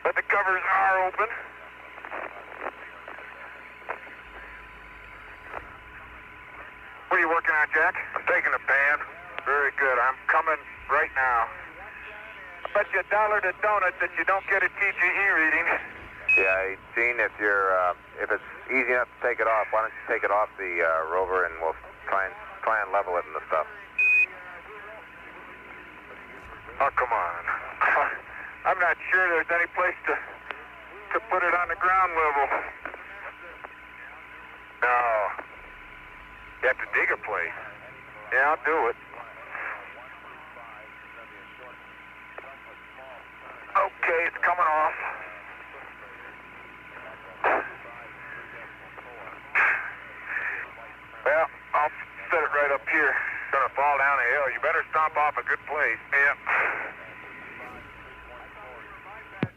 But the covers are open. What are you working on, Jack? I'm taking a pan. Very good. I'm coming right now. I bet you $1 to donut that you don't get a TGE reading.
Yeah, Gene, if it's easy enough to take it off, why don't you take it off the rover and we'll try and level it and the stuff.
Oh, come on. I'm not sure there's any place to put it on the ground level. No. You have to dig a place. Yeah, I'll do it. Okay, it's coming off. Well, I'll set it right up here. It's gonna fall down the hill. You better stomp off a good place. Yep.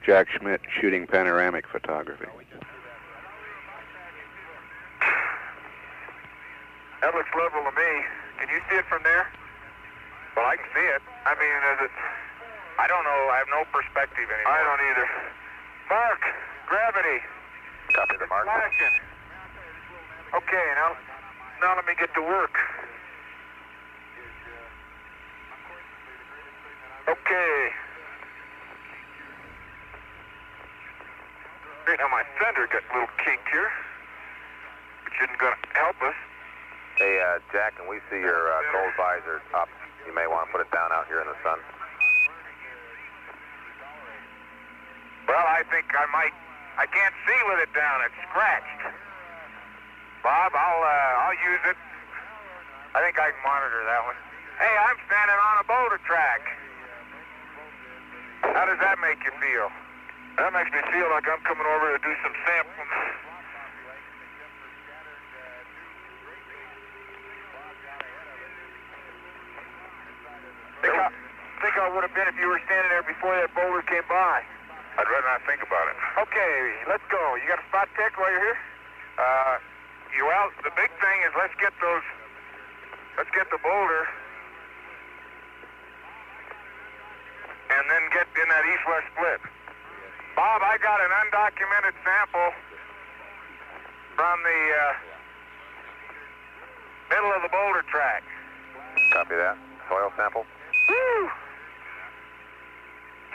Jack Schmidt shooting panoramic photography.
That looks level to me. Can you see it from there? Well, I can see it. I mean, is it... I don't know. I have no perspective anymore. I don't either. Mark, gravity.
Copy the mark.
Flashing. Okay, now let me get to work. Okay. Right now my fender got a little kink here, which isn't going to help us.
Hey, Jack, can we see your gold visor up? You may want to put it down out here in the sun.
Well, I think I might. I can't see with it down. It's scratched. Bob, I'll use it. I think I can monitor that one. Hey, I'm standing on a boulder track. How does that make you feel? That makes me feel like I'm coming over to do some sampling. Think I would have been if you were standing there before that boulder came by. I'd rather not think about it. Okay, let's go. You got a spot pick while you're here? Well, the big thing is let's get the boulder and then get in that east-west split. Bob, I got an undocumented sample from the middle of the boulder track.
Copy that. Soil sample.
Woo!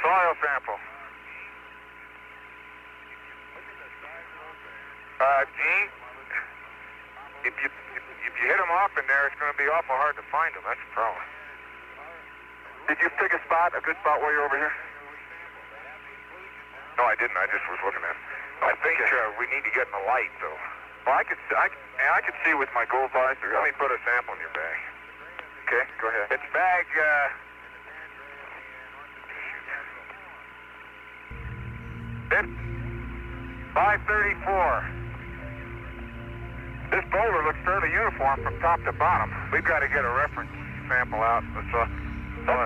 Soil sample. Gene, if you hit them off in there, it's going to be awful hard to find them. That's the problem. Did you pick a good spot while you're over here? No, I didn't. I just was looking at it. I think we need to get in the light, though. Well, I could see with my gold visor. Let me put a sample in your bag. Okay, go ahead. It's bag, 534. This boulder looks fairly uniform from top to bottom. We've got to get a reference sample out. Let's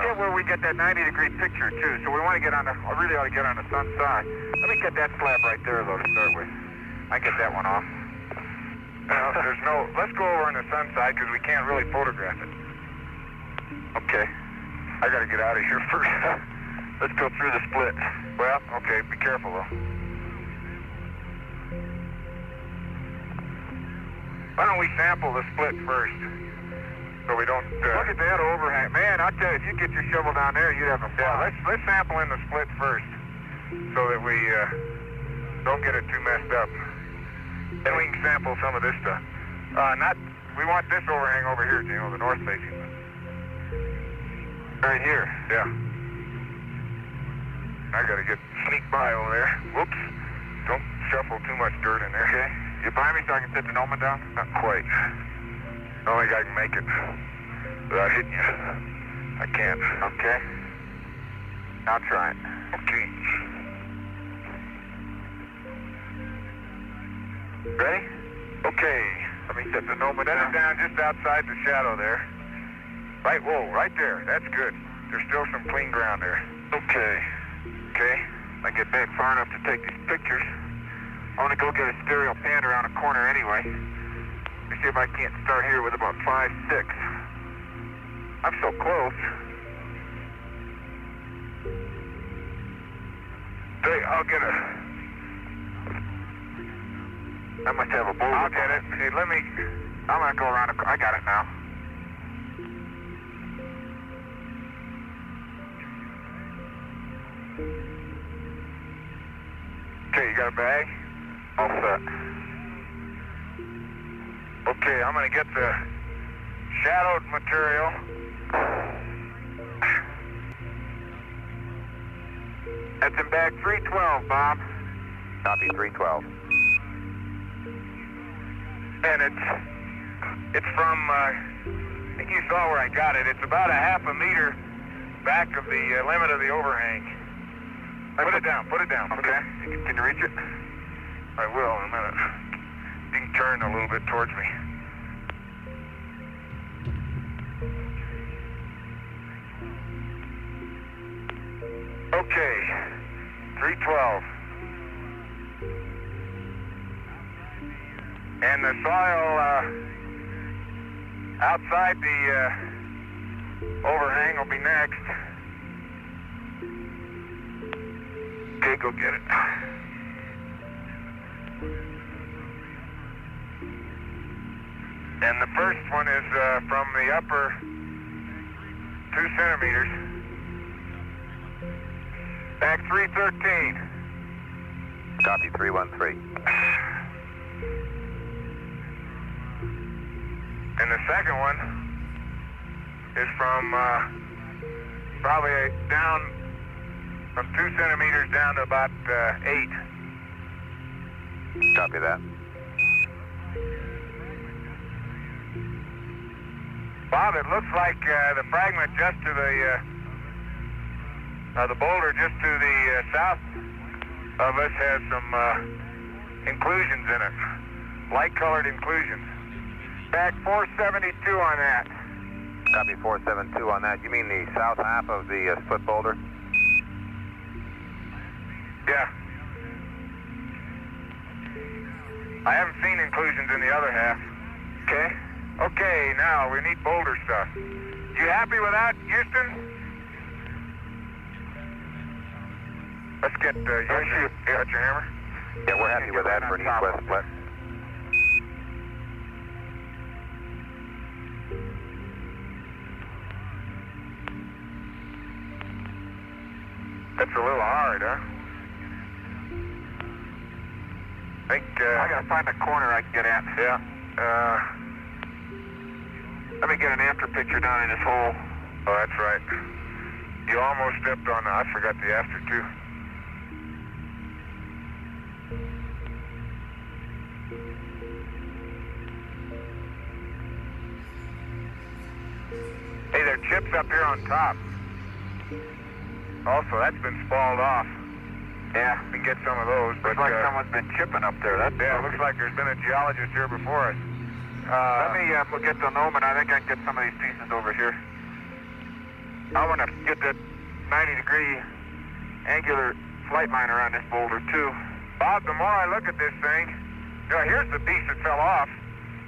get where we get that 90-degree picture, too. So we want to get on the, I really ought to get on the sun side. Let me get that slab right there, though, to start with. I get that one off. Let's go over on the sun side because we can't really photograph it. Okay. I got to get out of here first. Let's go through the split. Well, okay, be careful, though. Why don't we sample the split first? So we don't... Look at that overhang. Man, I'll tell you, if you get your shovel down there, you'd have a fly. Yeah, let's sample in the split first so that we don't get it too messed up. Then we can sample some of this stuff. We want this overhang over here, the north facing. Right here. Yeah. I gotta sneak by over there. Whoops. Don't shuffle too much dirt in there. Okay. You by me so I can set the Noma down? Not quite. I don't think I can make it without hitting you. I can't. Okay. I'll try it. Okay. Ready? Okay. Let me set the Noma down. Down just outside the shadow there. Right, whoa, right there. That's good. There's still some clean ground there. Okay. Okay. I get back far enough to take these pictures. I want to go get a stereo pan around a corner anyway. Let me see if I can't start here with about 5, 6. I'm so close. Hey, I'll get I must have a boulder. I'll get it. Hey, I'm going to go around I got it now. Okay, you got a bag? All set. Okay, I'm going to get the shadowed material. That's in bag 312, Bob.
Copy, 312.
And it's from, I think you saw where I got it. It's about a half a meter back of the limit of the overhang. Put it down. Okay. Can you reach it? I will in a minute. You can turn a little bit towards me. Okay. 312. And the soil outside the overhang will be next. Okay, go get it. And the first one is from the upper 2 centimeters. Back 313.
Copy, 313.
And the second one is from probably down from 2 centimeters down to about 8.
Copy that.
Bob, it looks like the fragment just to the boulder just to the south of us has some inclusions in it, light-colored inclusions. Back 472 on that.
Copy, 472 on that. You mean the south half of the split boulder?
Yeah. I haven't seen inclusions in the other half. Okay. Okay, now we need boulder stuff. You happy with that, Houston? Let's get you got your hammer?
Yeah, we're happy with that for an east-west split.
That's a little hard, huh? I think I gotta find a corner I can get at. Yeah. Let me get an after picture down in this hole. Oh, that's right. You almost stepped on, I forgot the after too. Hey, there are chips up here on top. Also, that's been spalled off. Yeah, we can get some of those. Looks like someone's been chipping up there. That's yeah, it looks like there's been a geologist here before us. Let me get the Noman. I think I can get some of these pieces over here. I want to get that 90-degree angular flight line around this boulder, too. Bob, the more I look at this thing, you know, here's the piece that fell off.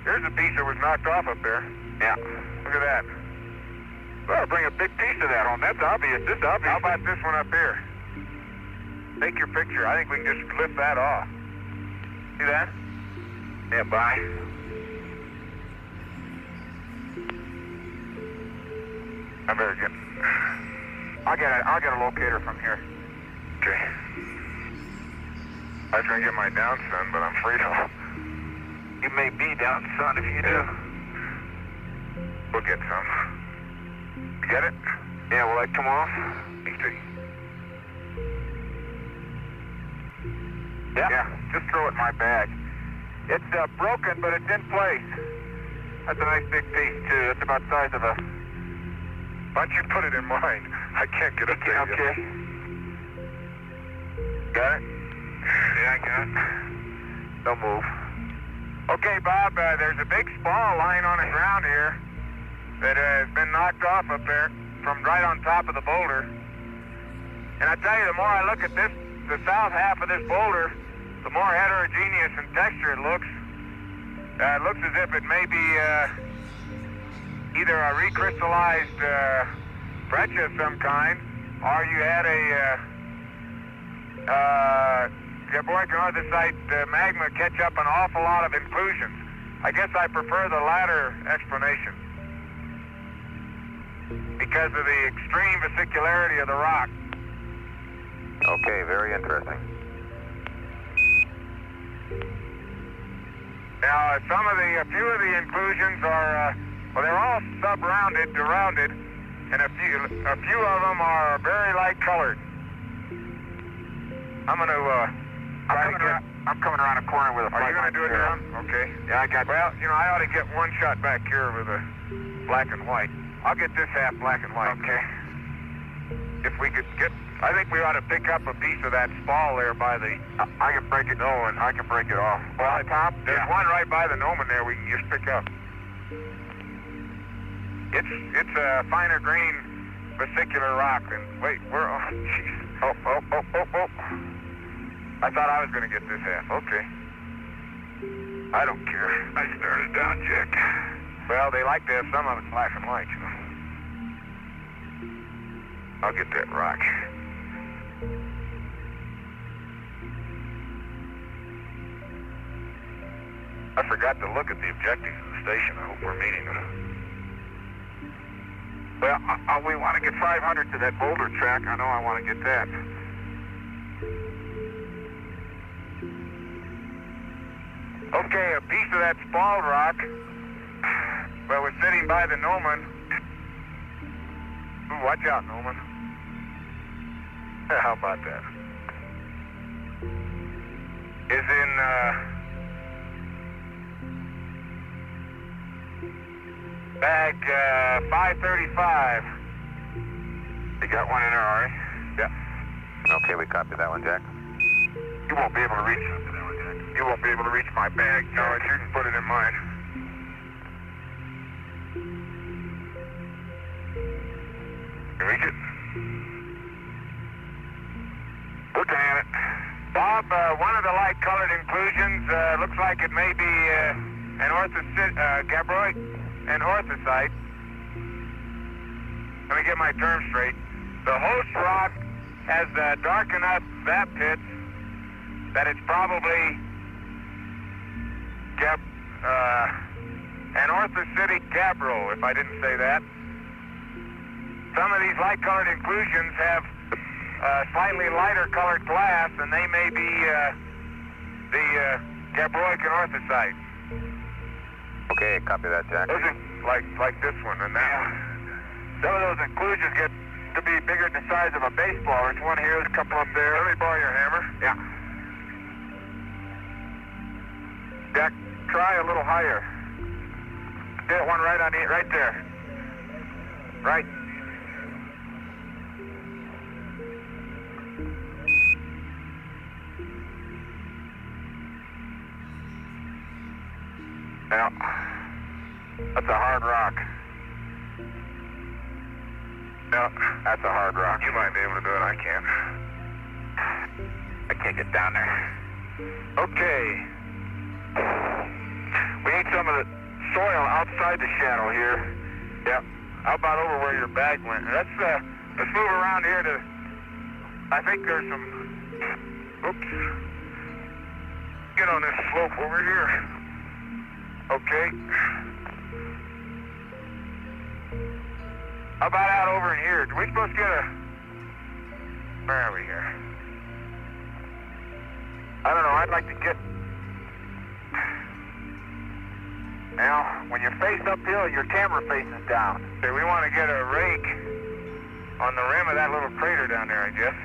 Here's the piece that was knocked off up there. Yeah. Look at that. Well, bring a big piece of that home. That's obvious. This is obvious. How about this one up here? Take your picture. I think we can just lift that off. See that? Yeah, bye. I better get... I'll get a locator from here. Okay. I was going to get my down sun, but I'm afraid I'll... You may be down sun if you do. We'll get some. You get it? Yeah, will I come off? Me too. Yeah, just throw it in my bag. It's broken, but it's in place. That's a nice big piece, too. It's about the size of a... Why don't you put it in mine? I can't get it there. Okay. Got it? Yeah, I got it. Don't move. Okay, Bob, there's a big spall lying on the ground here that has been knocked off up there from right on top of the boulder. And I tell you, the more I look at this, the south half of this boulder, the more heterogeneous in texture it looks. It looks as if it may be either a recrystallized breccia of some kind, or you had a Geological andesite magma catch up an awful lot of inclusions. I guess I prefer the latter explanation because of the extreme vesicularity of the rock.
Okay, very interesting.
Now, a few of the inclusions are, well, they're all sub-rounded to rounded, and a few of them are very light colored. I'm coming around a corner with a flight. Are you going to do it now? Okay. Yeah, I got. Well, you know, I ought to get one shot back here with a black and white. I'll get this half black and white. Okay. If we could get, I think we ought to pick up a piece of that spall there by the. I can break it. No, and I can break it off. Well, the top. There's one right by the Noman there. We can just pick up. It's a finer green vesicular rock. And wait, we're oh, jeez. Oh. I thought I was going to get this half. Okay. I don't care. I started down, Jack. Well, they like to have some of it black and white, you know. I'll get that rock. I forgot to look at the objectives of the station. I hope we're meeting them. Well, we want to get 500 to that boulder track. I know I want to get that. Okay, a piece of that spalled rock, well, we're sitting by the Noman. Ooh, watch out, Noman. How about that? Is in, bag 535. You got one in there, Ari? Yeah.
Okay, we copy that one, Jack.
You won't be able to reach it. You won't be able to reach my bag, George. You can put it in mine. You reach it? Looking at it. Bob, one of the light-colored inclusions looks like it may be an gabbroic and orthosite. Let me get my terms straight. The host rock has dark enough vap pits that it's probably an orthositic gabbro, if I didn't say that. Some of these light-colored inclusions have slightly lighter colored glass, and they may be the gabbroic and orthosite.
Okay, copy that, Jack.
Those are like this one and that one. Some of those inclusions get to be bigger than the size of a baseball. There's one here, there's a couple up there. Let me borrow your hammer. Yeah. Jack, try a little higher. Hit one right on the, right there. Right. Now, that's a hard rock. No, that's a hard rock. You might be able to do it, I can't. I can't get down there. Okay. We need some of the soil outside the shadow here. Yep. How about over where your bag went? Let's move around here to, I think there's some, oops. Get on this slope over here. Okay. How about out over in here? Are we supposed to get a... Where are we here? I don't know, I'd like to get... Now, when you're faced uphill, your camera faces down. Okay, we want to get a rake on the rim of that little crater down there, I guess.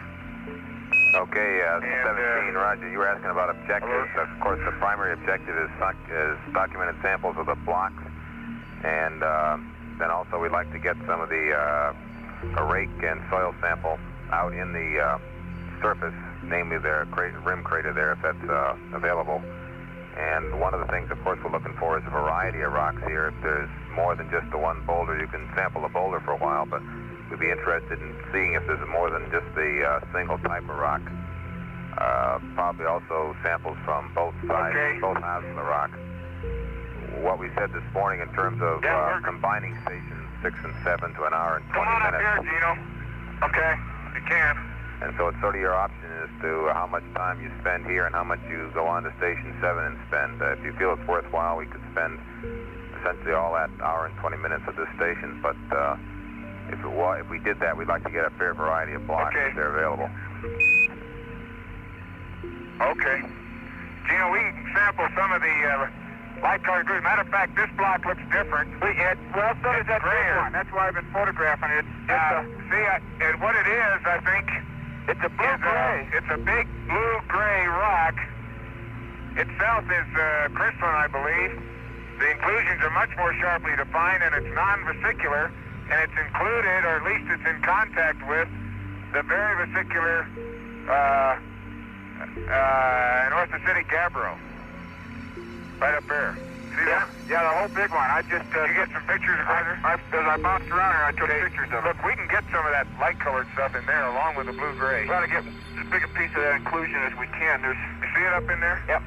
Okay, 17, Roger. You were asking about objectives. Of course, the primary objective is documented samples of the blocks, and then also we'd like to get some of the a rake and soil sample out in the surface, namely the rim crater there, if that's available. And one of the things, of course, we're looking for is a variety of rocks here. If there's more than just the one boulder, you can sample the boulder for a while, but we'd be interested in seeing if there's more than just the single type of rock. Probably also samples from both sides, both halves of the rock. What we said this morning in terms of combining stations 6 and 7 to an hour and 20 minutes.
Come on up here, Gino. Okay, you can.
And so it's sort of your option as to how much time you spend here and how much you go on to Station 7 and spend. If you feel it's worthwhile, we could spend essentially all that hour and 20 minutes at this station. But if we did that, we'd like to get a fair variety of blocks if they're available.
Okay. Gino, we can sample some of the light-colored green. Matter of fact, this block looks different. Well, so does that big one. That's why I've been photographing it. And what it is, I think... It's a blue-gray. It's a big blue-gray rock. Itself is crystalline, I believe. The inclusions are much more sharply defined, and it's non-vesicular, and it's included, or at least it's in contact with, the very vesicular orthositic gabbro. Right up there. See that? Yeah, the whole big one. I just... you get some pictures of it? As I bounced around here, I took pictures of it. Look, we can get some of that light-colored stuff in there along with the blue-gray. We ought to get as big a piece of that inclusion as we can. You see it up in there? Yep.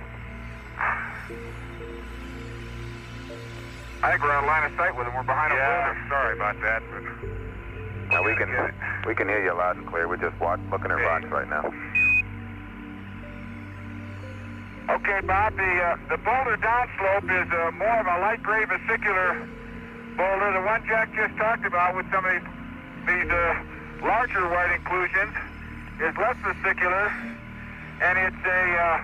I think we're out of line of sight with them. We're behind a boulder. Sorry about that, but...
Now we can hear you loud and clear. We're just looking at rocks right now.
Okay, Bob, the boulder downslope is more of a light gray vesicular boulder. The one Jack just talked about with some of these larger white inclusions is less vesicular, and it's a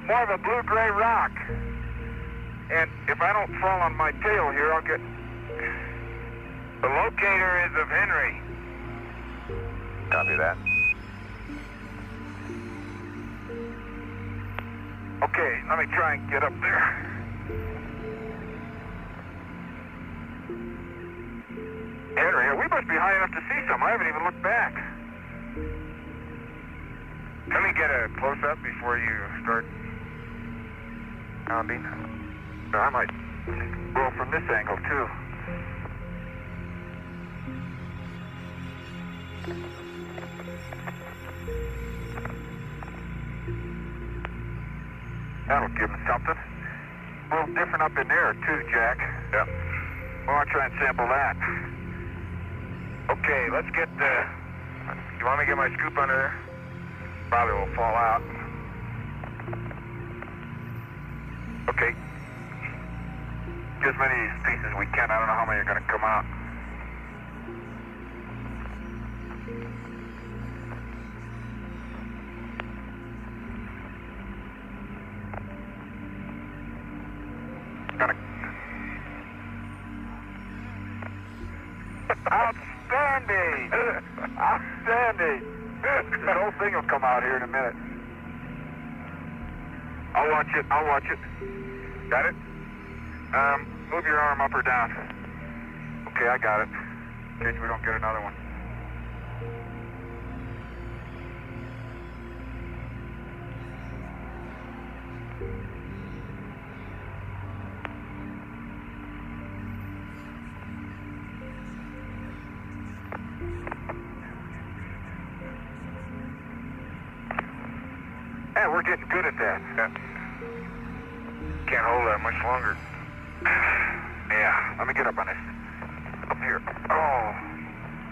more of a blue-gray rock. And if I don't fall on my tail here, I'll get... The locator is of Henry.
Copy that.
Okay, let me try and get up there. Henry, we must be high enough to see some. I haven't even looked back. Let me get a close-up before you start pounding. No, I might go from this angle, too. That'll give him something. A little different up in there, too, Jack. Yep. Well, I'll try and sample that. Okay, let's get the... You want me to get my scoop under there? Probably will fall out. Okay. Get as many of these pieces as we can. I don't know how many are going to come out. Out. Outstanding! Outstanding! This whole thing will come out here in a minute. I'll watch it. I'll watch it. Got it? Move your arm up or down. Okay, I got it. In case we don't get another one. Yeah, we're getting good at that. Yeah. Can't hold that much longer. Yeah, let me get up on this. Up here. Oh.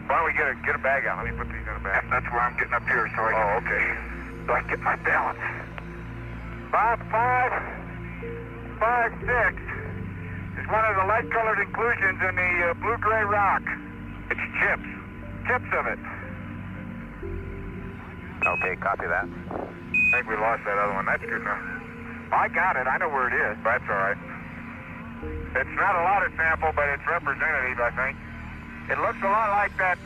Why don't we get a bag out? Let me put these in a bag. That's where I'm getting up here so I can... Oh, okay. So I can get my balance. 5, 6 is one of the light-colored inclusions in the blue-gray rock. It's chips. Chips of it.
Okay, copy that.
I think we lost that other one. That's good enough. I got it. I know where it is. That's all right. It's not a lot of sample, but it's representative, I think. It looks a lot like that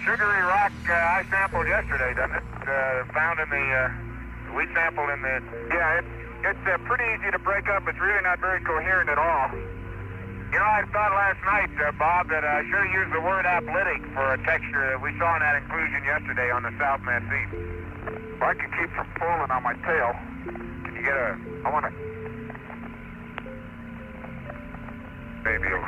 sugary rock I sampled yesterday, doesn't it? Found in the... we sampled in the... Yeah, it's pretty easy to break up. It's really not very coherent at all. You know, I thought last night, Bob, that I should have used the word apolitic for a texture that we saw in that inclusion yesterday on the South Massif. If I can keep from falling on my tail, can you get a... I want to... Maybe it'll...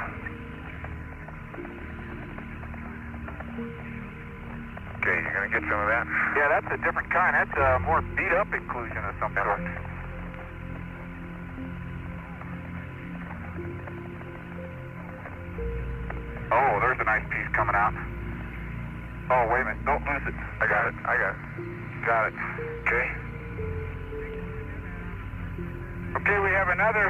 Okay, you're going to get some of that? Yeah, that's a different kind. That's a more beat-up inclusion of some sort. Oh, there's a nice piece coming out. Oh, wait a minute. Don't lose it. I got it. Got it. Okay. Okay, we have another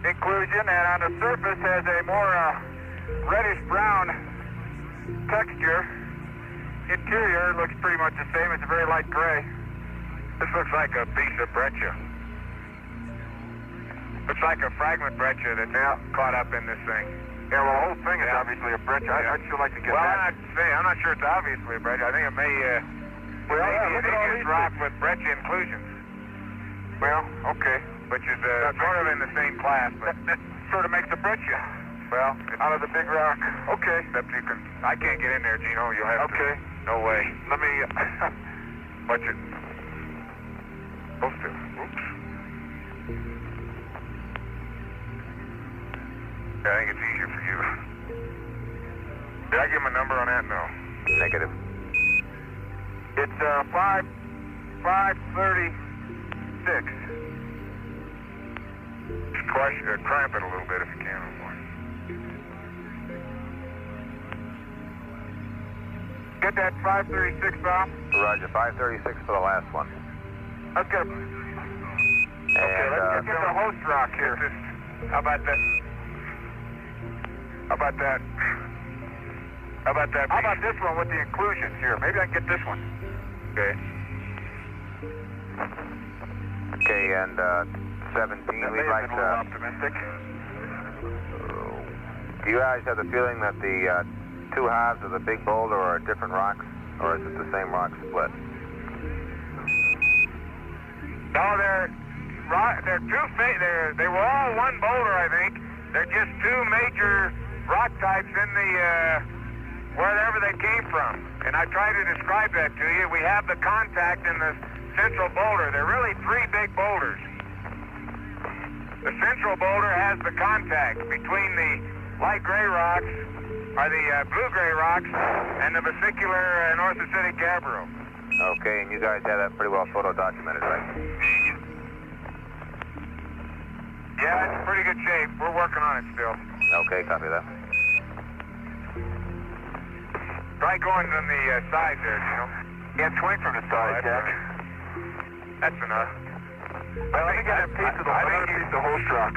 inclusion, and on the surface has a more reddish-brown texture. Interior looks pretty much the same. It's a very light gray. This looks like a piece of breccia. Looks like a fragment breccia that's caught up in this thing. Yeah, well, the whole thing is obviously a breccia. I'd still like to get that. I'm not sure it's obviously a breccia. I think it may... Well, maybe an igneous rock with breccia inclusions. Well, okay. Which is sort of in the same class, but... That sort of makes a breccia. Well, out of the big rock. Okay. Except you can... I can't get in there, Gino. You'll have to... Okay. No way. Let me... watch it. Supposed to. Oops. Yeah, I think it's easier for you. Did I give him a number on that? No.
Negative.
It's 536. Just cramp it a little bit if you can. Get that 536, Bob?
Roger, 536 for the last one.
Let's get him. Okay, let's get the host rock here. How about that? How about that? How about that? How about this one with the inclusions here? Maybe I can get this one. Okay.
Okay, and 17, we'd like to...
optimistic.
Do you guys have the feeling that the two halves of the big boulder are different rocks, or is it the same rock split?
No, they're two. They were all one boulder, I think. They're just two major rock types in the wherever they came from. And I try to describe that to you. We have the contact in the central boulder. They're really three big boulders. The central boulder has the contact between the light gray rocks, or the blue-gray rocks, and the vesicular North Acidic gabbro.
Okay, and you guys have that pretty well photo-documented, right?
Yeah, it's in pretty good shape. We're working on it still.
Okay, copy that.
Try going on the side there, you know. Yeah, swing from the side, Jack. That's enough. Well, I think I piece of the host rock.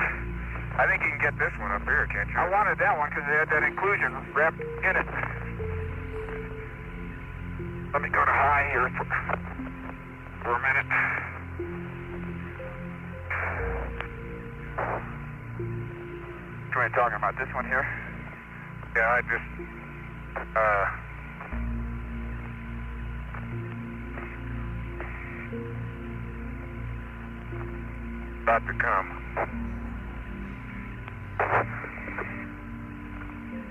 I think you can get this one up here, can't you? I wanted that one because they had that inclusion wrapped in it. Let me go to high here for a minute. What are you talking about? This one here? Yeah, I just, about to come.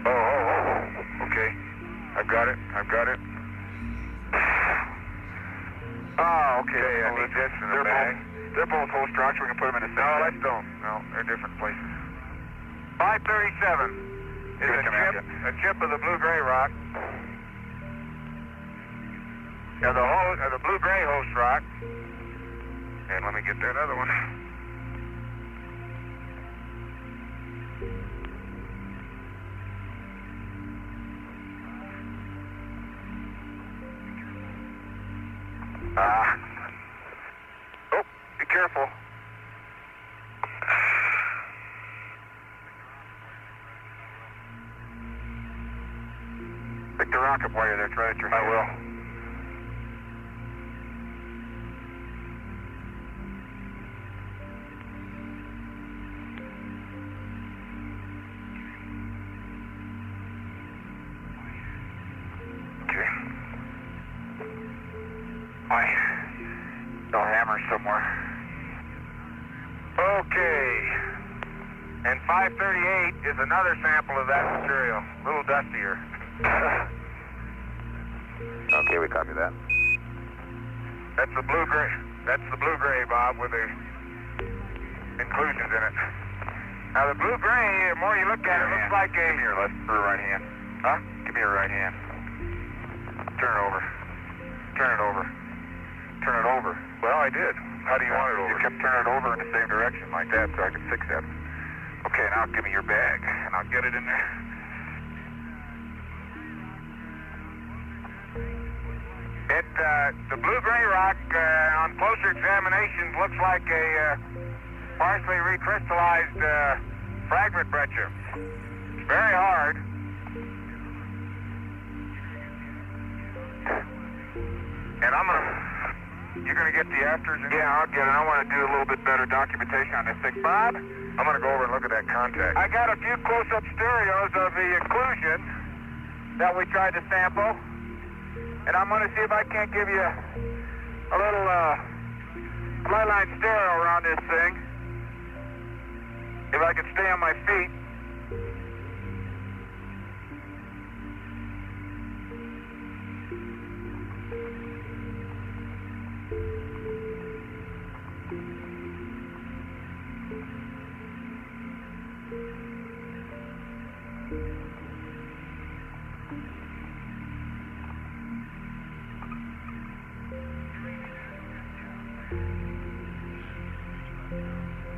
Oh, okay. I've got it. Oh, okay. I need this in the bag. They're both host rocks. We can put them in the same. No, let's don't. No, they're different places. 537 is a chip of the blue-gray rock. Yeah, the blue-gray host rock. And let me get that other one. Oh, be careful. Pick the rock up while you're there. Try it your hand. I will. No hammer somewhere. Okay. And 538 is another sample of that material. A little dustier.
Okay, we copy that.
That's the blue-gray. That's the blue-gray, Bob, with the inclusions in it. Now, the blue-gray, the more you look at it, looks like a... Give me your left or right hand. Huh? Give me your right hand. Turn it over. Turn it over. Turn it over. Well, I did. How do you want it over? You kept turning it over in the same direction like that so I could fix that. Okay, now give me your bag, and I'll get it in there. The blue-gray rock, on closer examination, looks like a partially recrystallized fragment breccia. It's very hard. And you're gonna get the afters? Yeah, I'll get it. I want to do a little bit better documentation on this thing. Bob? I'm gonna go over and look at that contact. I got a few close-up stereos of the inclusion that we tried to sample. And I'm going to see if I can't give you a little fly line stereo around this thing. If I can stay on my feet.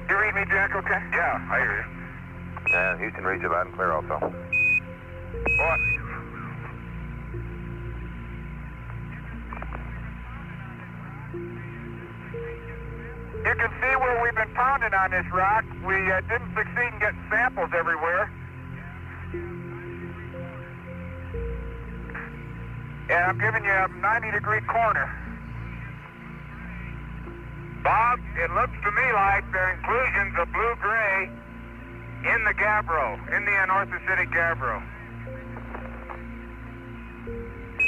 You read me, Jack, okay? Yeah, I hear you.
And Houston reads you loud and clear also.
What? You can see where we've been pounding on this rock. We didn't succeed in getting samples everywhere. Yeah, I'm giving you a 90-degree corner. Bob, it looks to me like there are inclusions of blue-gray in the gabbro, in the anorthositic gabbro.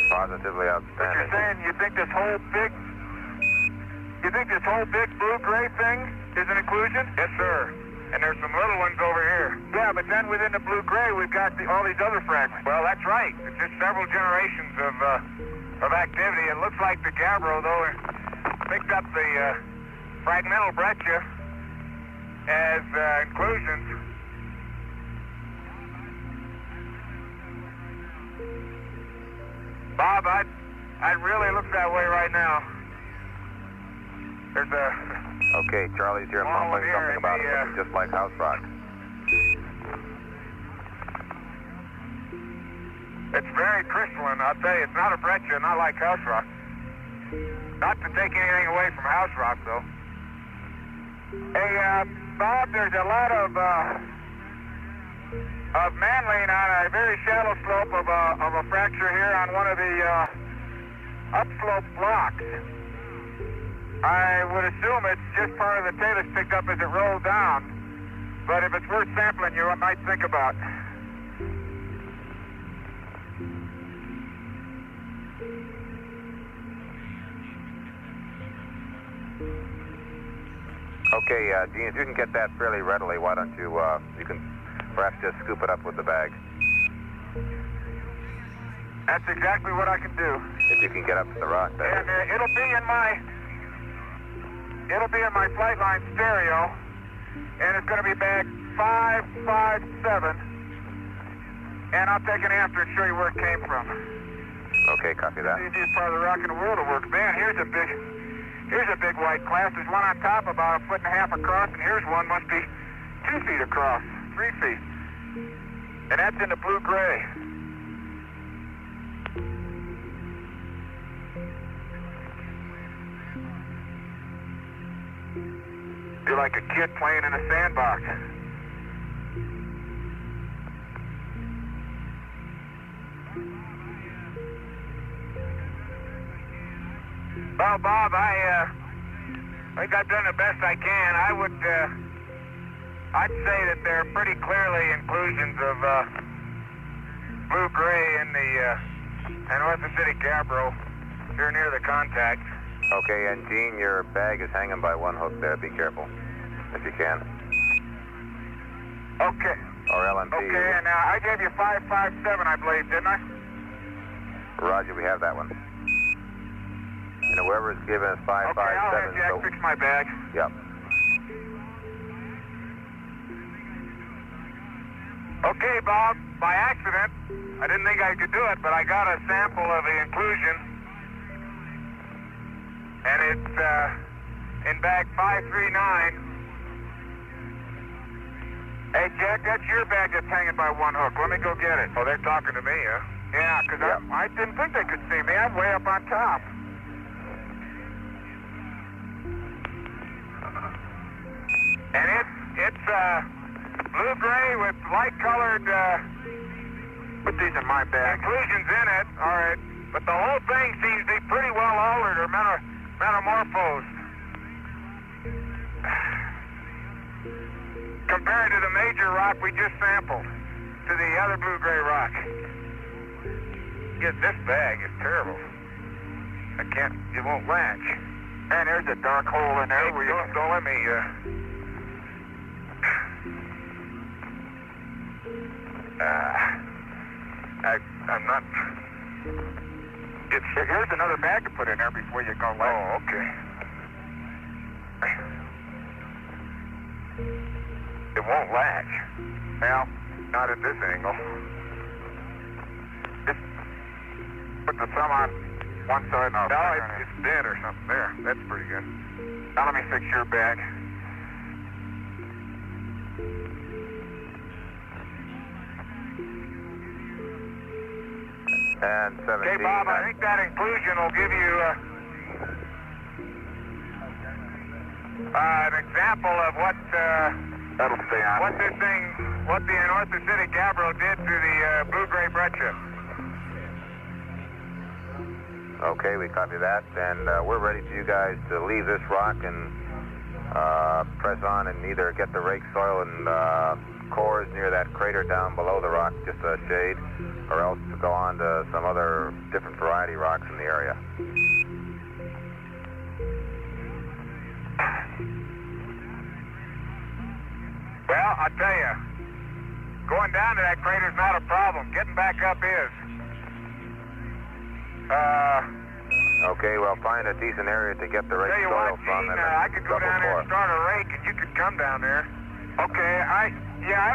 Positively outstanding.
But you're saying you think this whole big blue-gray thing is an inclusion? Yes, sir. And there's some little ones over here. Yeah, but then within the blue-gray, we've got all these other fragments. Well, that's right. It's just several generations of activity. It looks like the gabbro, though, picked up the fragmental breccia as inclusions. Bob, I'd really look that way right now. There's a...
Okay, Charlie's here mumbling something about it looking just like house rock.
It's very crystalline, I'll tell you. It's not a breccia, not like house rock. Not to take anything away from house rock, though. Hey, Bob, there's a lot of manling on a very shallow slope of a fracture here on one of the upslope blocks. I would assume it's just part of the talus picked up as it rolled down. But if it's worth sampling, you might think about.
Okay, Dean, if you can get that fairly readily, why don't you, you can perhaps just scoop it up with the bag.
That's exactly what I can do.
If you can get up to the rock, that
And it'll be in my flight line stereo, and it's going to be bag 557, and I'll take an after and show you where it came from.
Okay, copy that.
The easiest part of the rock in the world to work. Man, here's a big white class. There's one on top about 1.5 feet across, and here's one must be 2 feet across, 3 feet. And that's in the blue-gray. You're like a kid playing in a sandbox. Well, Bob, I think I've done the best I can. I'd say that they're pretty clearly inclusions of blue-gray in the North City Gabbro here near the contact.
Okay, and Gene, your bag is hanging by one hook there. Be careful, if you can.
Okay.
Or LMP.
Okay, and I gave you 557, I believe, didn't I?
Roger, we have that one. And whoever's giving us 557...
Okay, I'll have Jack fix my bag.
Yep.
Okay, Bob, by accident, I didn't think I could do it, but I got a sample of the inclusion, and it's in bag 539. Hey, Jack, that's your bag that's hanging by one hook. Let me go get it. Oh, they're talking to me, huh? Yeah, because I didn't think they could see me. I'm way up on top. And it's blue-gray with light-colored, put these in my bag, inclusions in it, all right, but the whole thing seems to be pretty well altered or metamorphosed compared to the major rock we just sampled, to the other blue-gray rock. Yeah, this bag is terrible. It won't latch. And there's a dark hole in there where you don't let me, I'm not... Here's another bag to put in there before you go latch. Oh, okay. It won't latch. Well, not at this angle. Just put the thumb on one side and I'll... No, it's dead or something. There, that's pretty good. Now let me fix your bag.
And 17.
Okay, Bob, I think that inclusion will give you an example of what that'll stay on. What the North City Gabbro did to the blue-gray breccia.
Okay, we copy that, and we're ready for you guys to leave this rock and press on and either get the rake soil and cores near that crater down below the rock, just a shade, or else to go on to some other different variety rocks in the area.
Well, I'll tell you, going down to that crater's not a problem. Getting back up is.
Okay, well, find a decent area to get the rake
Tell you
soil
what,
from.
Gene,
And
I could go down there and start a rake, and you could come down there. Okay, I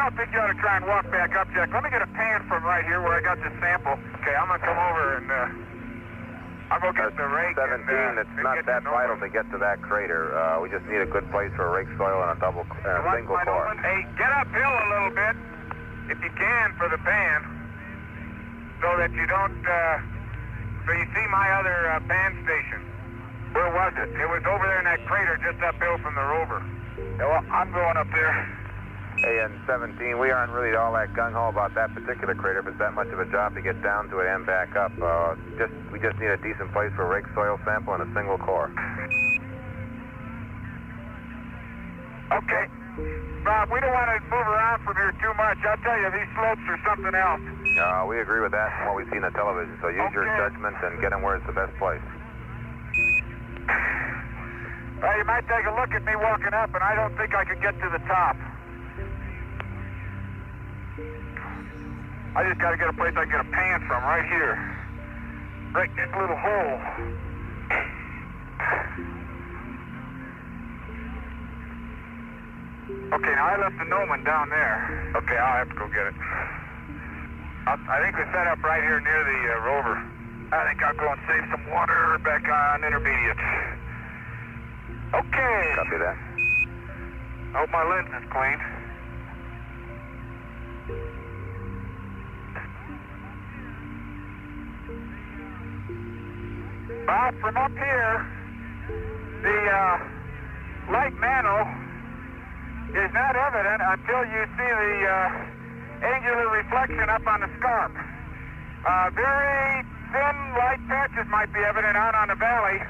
don't think you ought to try and walk back up, Jack. Let me get a pan from right here where I got this sample. Okay, I'm going to come over and I'll go get the rake.
17, it's not that vital to get to that crater. We just need a good place for a rake soil and a single core.
Hey, get uphill a little bit, if you can, for the pan, so that you don't, so you see my other pan station. Where was it? It was over there in that crater just uphill from the rover. Yeah, well, I'm going up there.
Hey, and 17, we aren't really all that gung-ho about that particular crater if it's that much of a job to get down to it and back up. We just need a decent place for a rake soil sample and a single core.
Okay. Bob, we don't want to move around from here too much. I'll tell you, these slopes are something else.
We agree with that from what we see in the television, so use your judgment and get them where it's the best place.
Well, you might take a look at me walking up, and I don't think I could get to the top. I just got to get a place I can get a pan from right here. Right in this little hole. Okay, now I left the Noman down there. Okay, I'll have to go get it. I think we set up right here near the rover. I think I'll go and save some water back on intermediate. Okay.
Copy that.
Hope my lens is clean. Bob, from up here, the light mantle is not evident until you see the angular reflection up on the scarp. Very thin light patches might be evident out on the valley,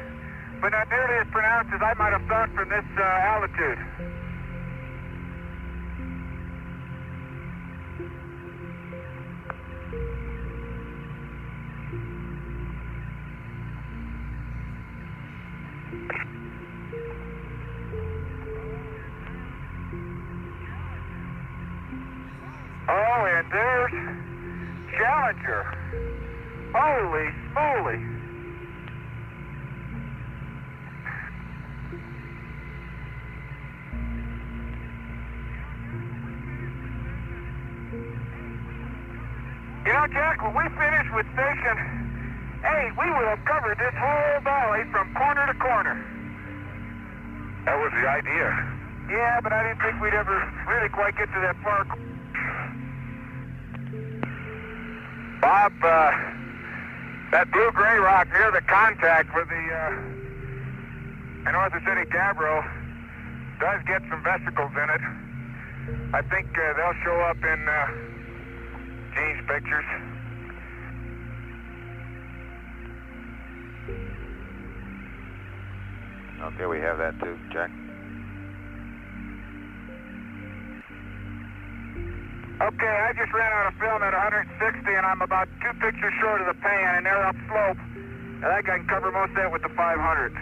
but not nearly as pronounced as I might have thought from this altitude. Oh, and there's Challenger. Holy smoly. You know, Jack, when we finish with Station 8, we will have covered this whole valley from corner to corner.
That was the idea.
Yeah, but I didn't think we'd ever really quite get to that far. Bob, that blue-gray rock near the contact with the North City Gabbro does get some vesicles in it. I think they'll show up in Gene's pictures.
Okay, we have that too, Jack.
Okay, I just ran out of film at 160, and I'm about 2 pictures short of the pan, and they're upslope. I think I can cover most of that with the 500.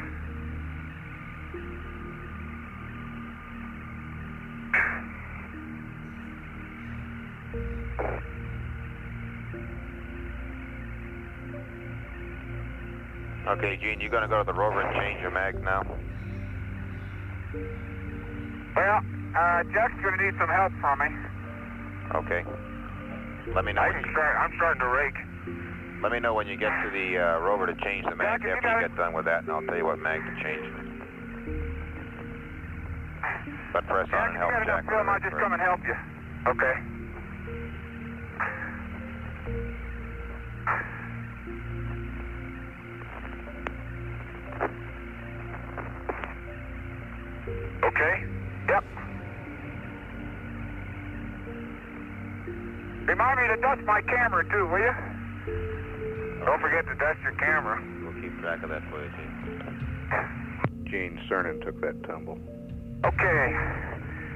Okay, Gene, you gonna go to the rover and change your mag now?
Well, Jack's gonna need some help from me.
Okay. Let me know when
I'm starting to rake.
Let me know when you get to the rover to change the mag.
Jack,
After you get done with that, and I'll tell you what mag to change. But press on and help
Jack.
Jack.
Film, I'll just come and help you. Okay. Okay. Yep. Remind me to dust my camera, too, will you? Don't forget to dust your camera.
We'll keep track of that for you, Gene.
Gene Cernan took that tumble.
Okay.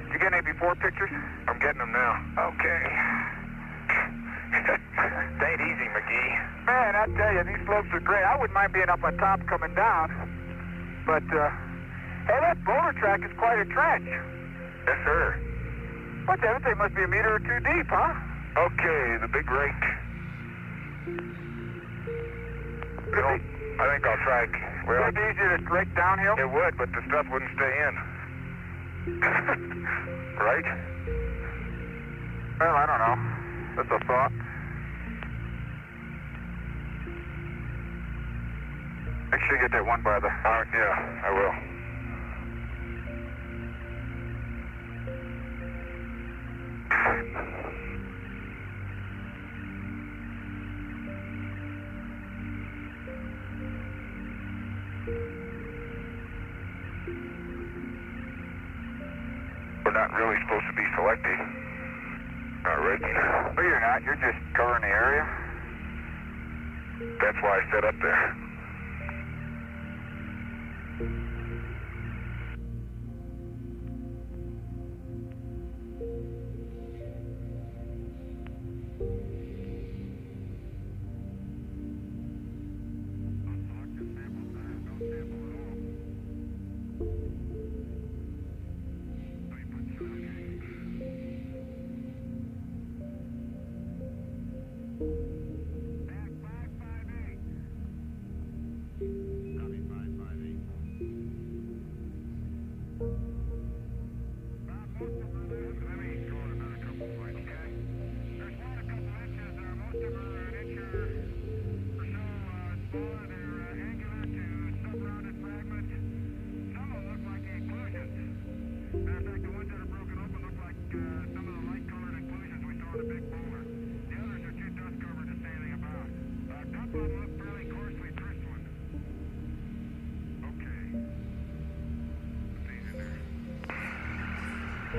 Did you get any before pictures? I'm getting them now. Okay. It ain't easy, McGee. Man, I tell you, these slopes are great. I wouldn't mind being up on top coming down. But, hey, that boulder track is quite a trench. Yes, sir. What's that? They must be a meter or two deep, huh? Okay, the big rake. You know, I think I'll try. Well, would it be easier to rake downhill? It would, but the stuff wouldn't stay in. Right? Well, I don't know. That's a thought. Make sure you get that one by the... yeah, I will. We're not really supposed to be selecting. Not raking. Well, you're not. You're just covering the area. That's why I set up there.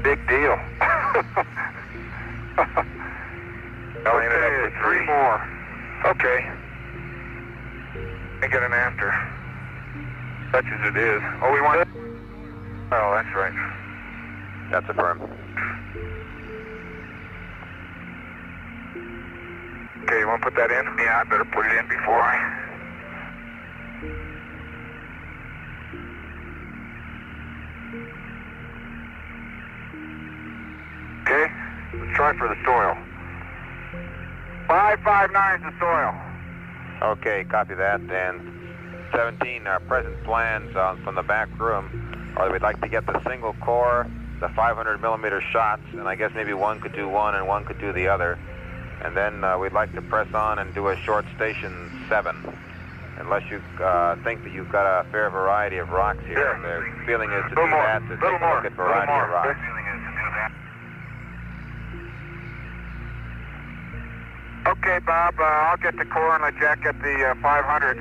Big deal. Okay, 3 more. Okay. And get an after. Such as it is. Oh, we want it? Oh, that's right.
That's affirmed.
Okay, you want to put that in? Yeah, I better put it in before I... Okay, let's try for the soil. 559 is the soil.
Okay, copy that. And 17, our present plans from the back room are that we'd like to get the single core, the 500 millimeter shots, and I guess maybe one could do one and one could do the other. And then we'd like to press on and do a short station 7. Unless you think that you've got a fair variety of rocks here.
Yeah.
The feeling is to do that, to take a look at variety of rocks.
Okay, Bob, I'll get the core and let Jack get the 500.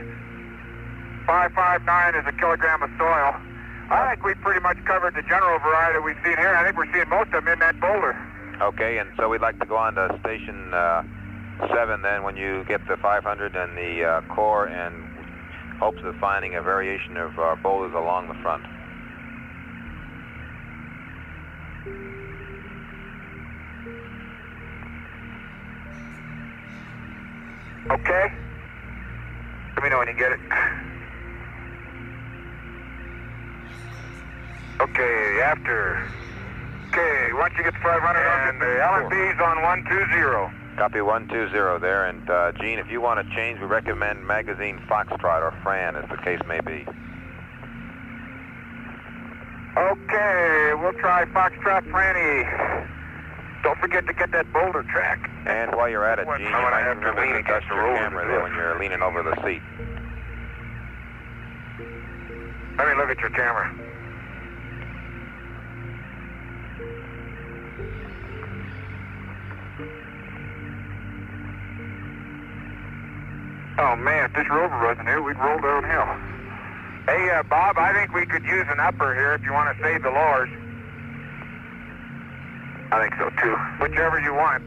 559 is a kilogram of soil. I think we've pretty much covered the general variety we've seen here. I think we're seeing most of them in that boulder.
Okay, and so we'd like to go on to station 7 then when you get the 500 and the core, and hopes of finding a variation of boulders along the front.
Okay. Let me know when you get it. Okay, after. Okay, once you get the 500 and the LMB's on 120.
Copy 120 there, and Gene, if you want to change, we recommend magazine Foxtrot or Fran, as the case may be.
Okay, we'll try Foxtrot Franny. Don't forget to get that boulder track.
And while you're at it, Gene, you might remember to adjust your camera there when you're leaning over the seat.
Let me look at your camera. Oh man, if this rover wasn't here, we'd roll downhill. Hey, Bob, I think we could use an upper here if you want to save the lowers. I think so too. Whichever you want.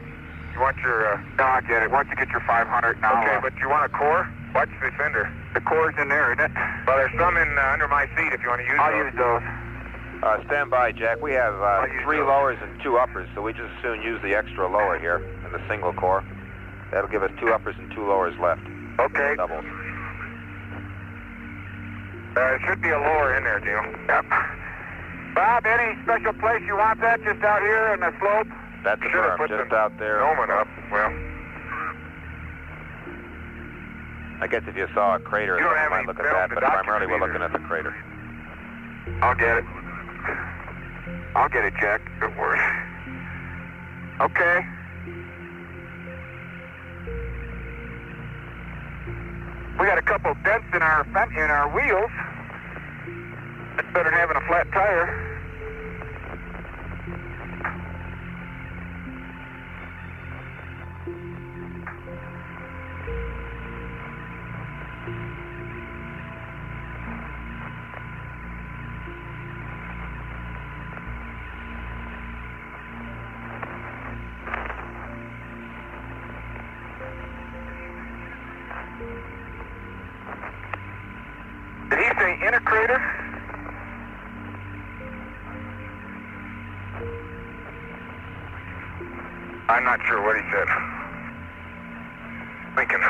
You want your, no, I get it. Once you get your 500 now. Okay, but you want a core? Watch the fender. The core's in there, isn't it? Well, there's some in under my seat if you want to use those. I'll use those.
Stand by, Jack. We have 3 lowers and 2 uppers, so we just as soon use the extra lower here in the single core. That'll give us 2 uppers and 2 lowers left.
Okay.
Doubles.
There should be a lower in there, Gino. Yep. Bob, any special place you want that? Just out here on the slope?
That's the firm, just out there.
Gnomon up. Well,
I guess if you saw a crater,
you
you might look at that, but primarily we're looking at the crater.
I'll get it. I'll get it, Jack. Don't worry. Okay. We got a couple dents in our wheels. It's better than having a flat tire. Did he say in a crater? I'm not sure what he said. Thinking,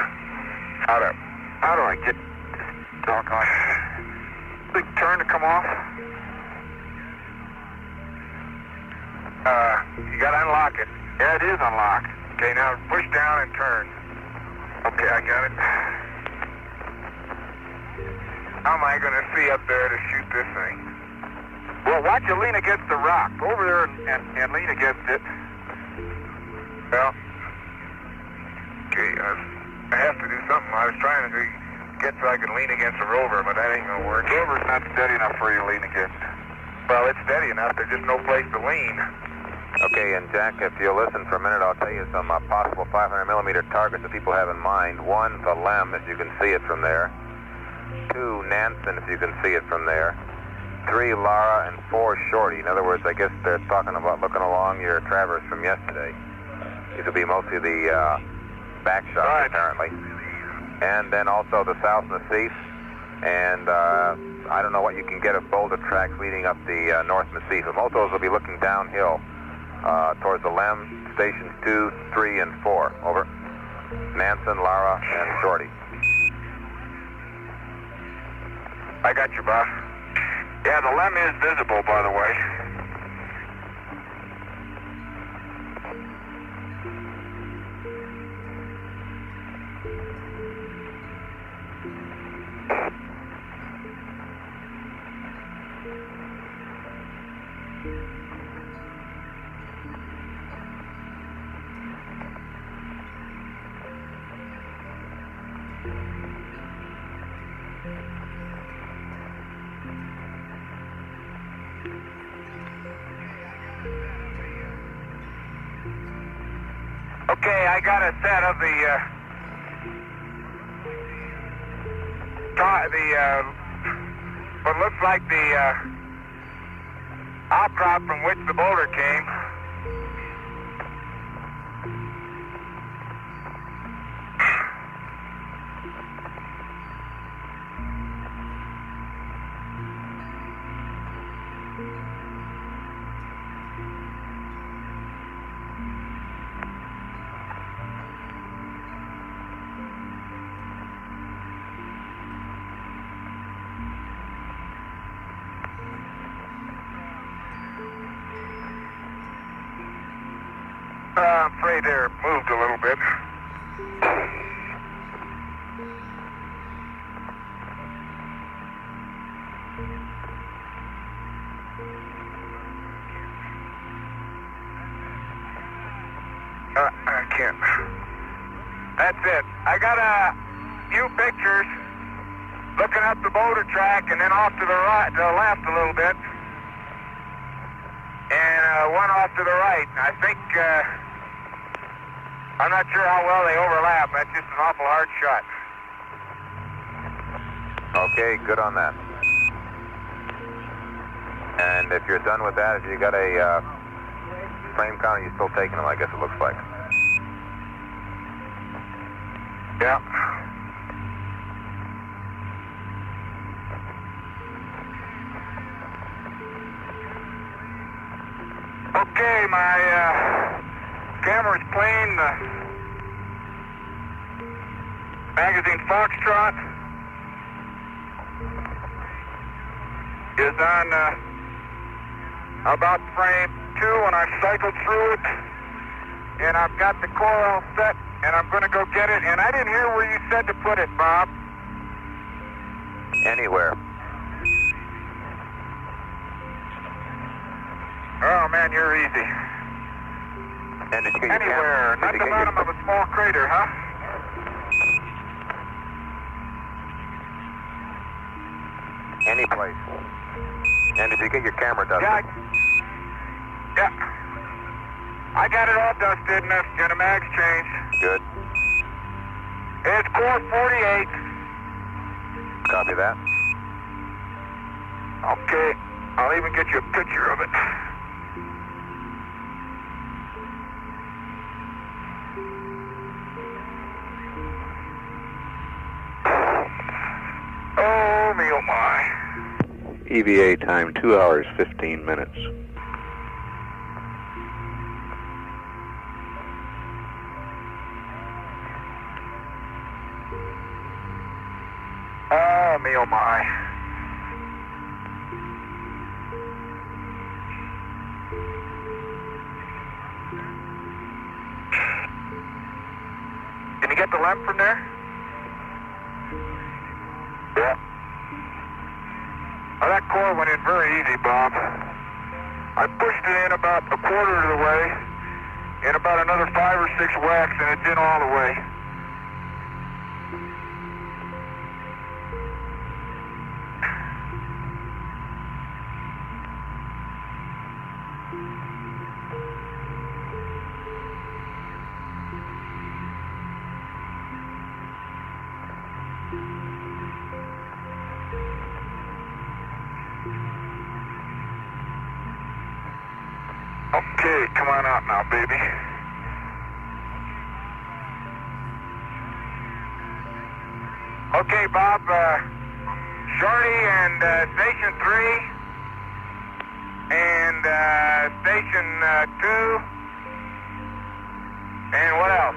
how do I get this doggone big turn to come off? You gotta unlock it. Yeah, it is unlocked. Okay, now push down and turn. Okay, I got it. How am I going to see up there to shoot this thing? Well, watch you lean against the rock. Go over there and lean against it. Well, okay, I have to do something. I was trying to get so I can lean against the rover, but that ain't going to work. The rover's not steady enough for you to lean against. Well, it's steady enough. There's just no place to lean.
Okay, and Jack, if you'll listen for a minute, I'll tell you some possible 500mm targets that people have in mind. 1, the Lem, if you can see it from there. 2, Nansen, if you can see it from there. 3, Lara, and 4, Shorty. In other words, I guess they're talking about looking along your traverse from yesterday. These will be mostly the back shots, right, apparently. And then also the South Massif. And I don't know what you can get of boulder tracks leading up the North Massif. But most of those will be looking downhill towards the Lem, stations 2, 3, and 4. Over. Nansen, Lara, and Shorty.
I got you, boss. Yeah, the Lem is visible, by the way. Okay, I got a set of what looks like the outcrop from which the boulder came. I'm afraid they're moved a little bit. I can't. That's it. I got a few pictures looking up the boulder track and then off to the right, to the left a little bit. And one off to the right. I think, I'm not sure how well they overlap. That's just an awful hard shot.
Okay, good on that. And if you're done with that, if you got a frame counter, you're still taking them, I guess it looks like.
Yeah. Okay, my camera's playing the magazine Foxtrot is on about frame 2 when I cycled through it, and I've got the core all set, and I'm going to go get it, and I didn't hear where you said to put it, Bob.
Anywhere.
Oh, man, you're easy.
And did you get
Anywhere, not the bottom of a small crater, huh?
Any place. And did you get your camera dusted?
Yeah. I got it all dusted and a mag's changed.
Good.
It's core 48.
Copy that.
Okay, I'll even get you a picture of it. Oh, me, oh, my.
EVA time 2 hours, 15 minutes.
Oh, me, oh, my. Can you get the length from there? Yeah. Well, that core went in very easy, Bob. I pushed it in about a quarter of the way, in about another 5 or 6 whacks, and it's in all the way. Okay, come on out now, baby. Okay, Bob, Shorty and Station 3 and Station 2 and what else?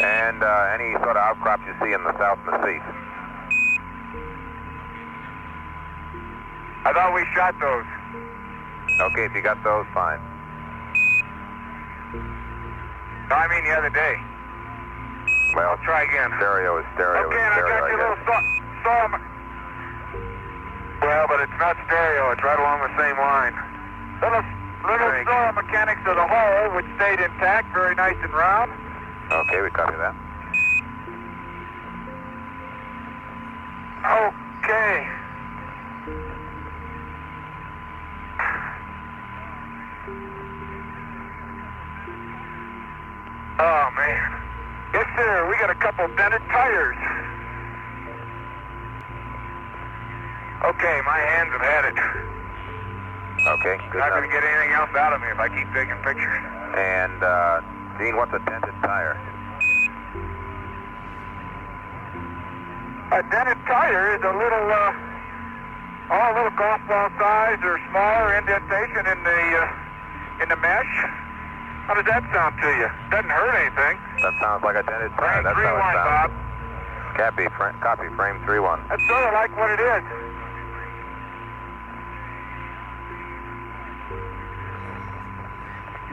And any sort of outcrops you see in the south Mesquite.
I thought we shot those.
Okay, if you got those, fine.
No, I mean the other day.
Well,
I'll try again.
Stereo is stereo.
Okay,
is
and I
stereo,
got you a little
guess.
saw. Well, but it's not stereo. It's right along the same line. Little saw mechanics of the hull, which stayed intact, very nice and round.
Okay, we copy that.
Okay. Oh, man. Yes, sir. We got a couple dented tires. Okay, my hands have had it.
Okay, good
Not
enough.
going to get anything else out of me if I keep taking pictures.
And, Dean, what's a dented tire?
A dented tire is a little golf ball size or smaller indentation in the mesh. How does that sound to you? Doesn't hurt anything.
That sounds like a dented tire.
Frame
That's how
3-1,
it
Bob.
sounds. Copy frame 3-1.
That's sort of like what it is.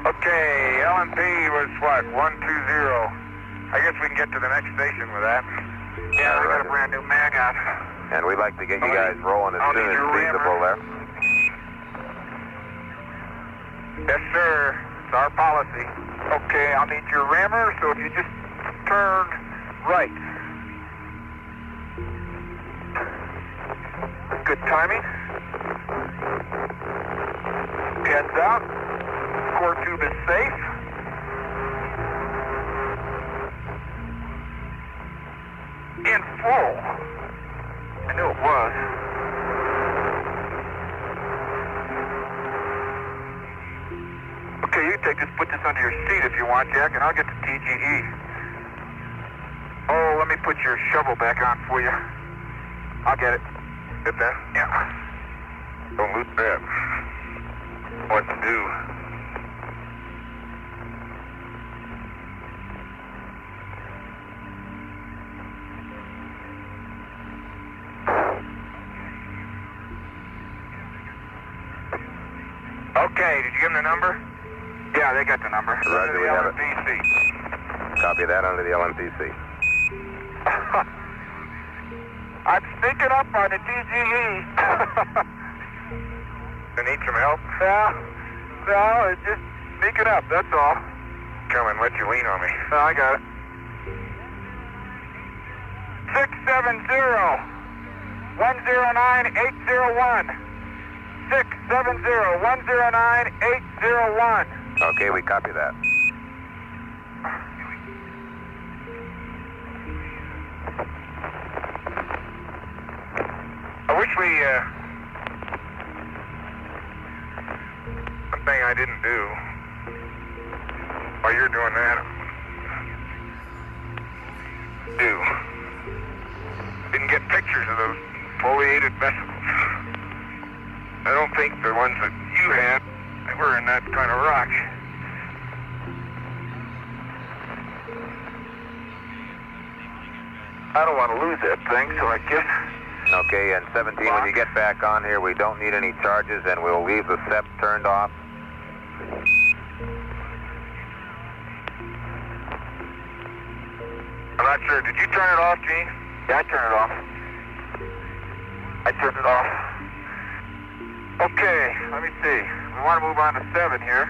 Okay, LMP was what? 120. I guess we can get to the next station with that. Yeah, we got a brand new mag on.
And we'd like to get you guys rolling as
I'll
soon
need
as
your
feasible there.
Yes, sir. It's our policy. Okay, I'll need your rammer, so if you just turn right. Good timing. Heads out. Core tube is safe. In full. I knew it was. Okay, you take this, put this under your seat if you want, Jack, and I'll get the TGE. Oh, let me put your shovel back on for you. I'll get it. Get that? Yeah. Don't lose that. What to do? Okay, did you give them the number? Yeah, they got the number.
Roger, we have it.
LMPC.
Copy that under the LMPC.
I'm sneaking up on the TGE. You need some help? No, it's just sneaking up, that's all. Come and let you lean on me. No, I got it. 670-109-801. 670-109-801.
Okay, we copy that.
I wish we, one thing I didn't do while you're doing that, didn't get pictures of those foliated vesicles. I don't think the ones that you had were in that kind of rock. I don't want to lose that thing, so I guess...
Okay, and 17, when you get back on here, we don't need any charges, and we'll leave the SEP turned off.
I'm not sure. Did you turn it off, Gene? Yeah, I turned it off. I turned it off. Okay, let me see. We want to move on to 7 here.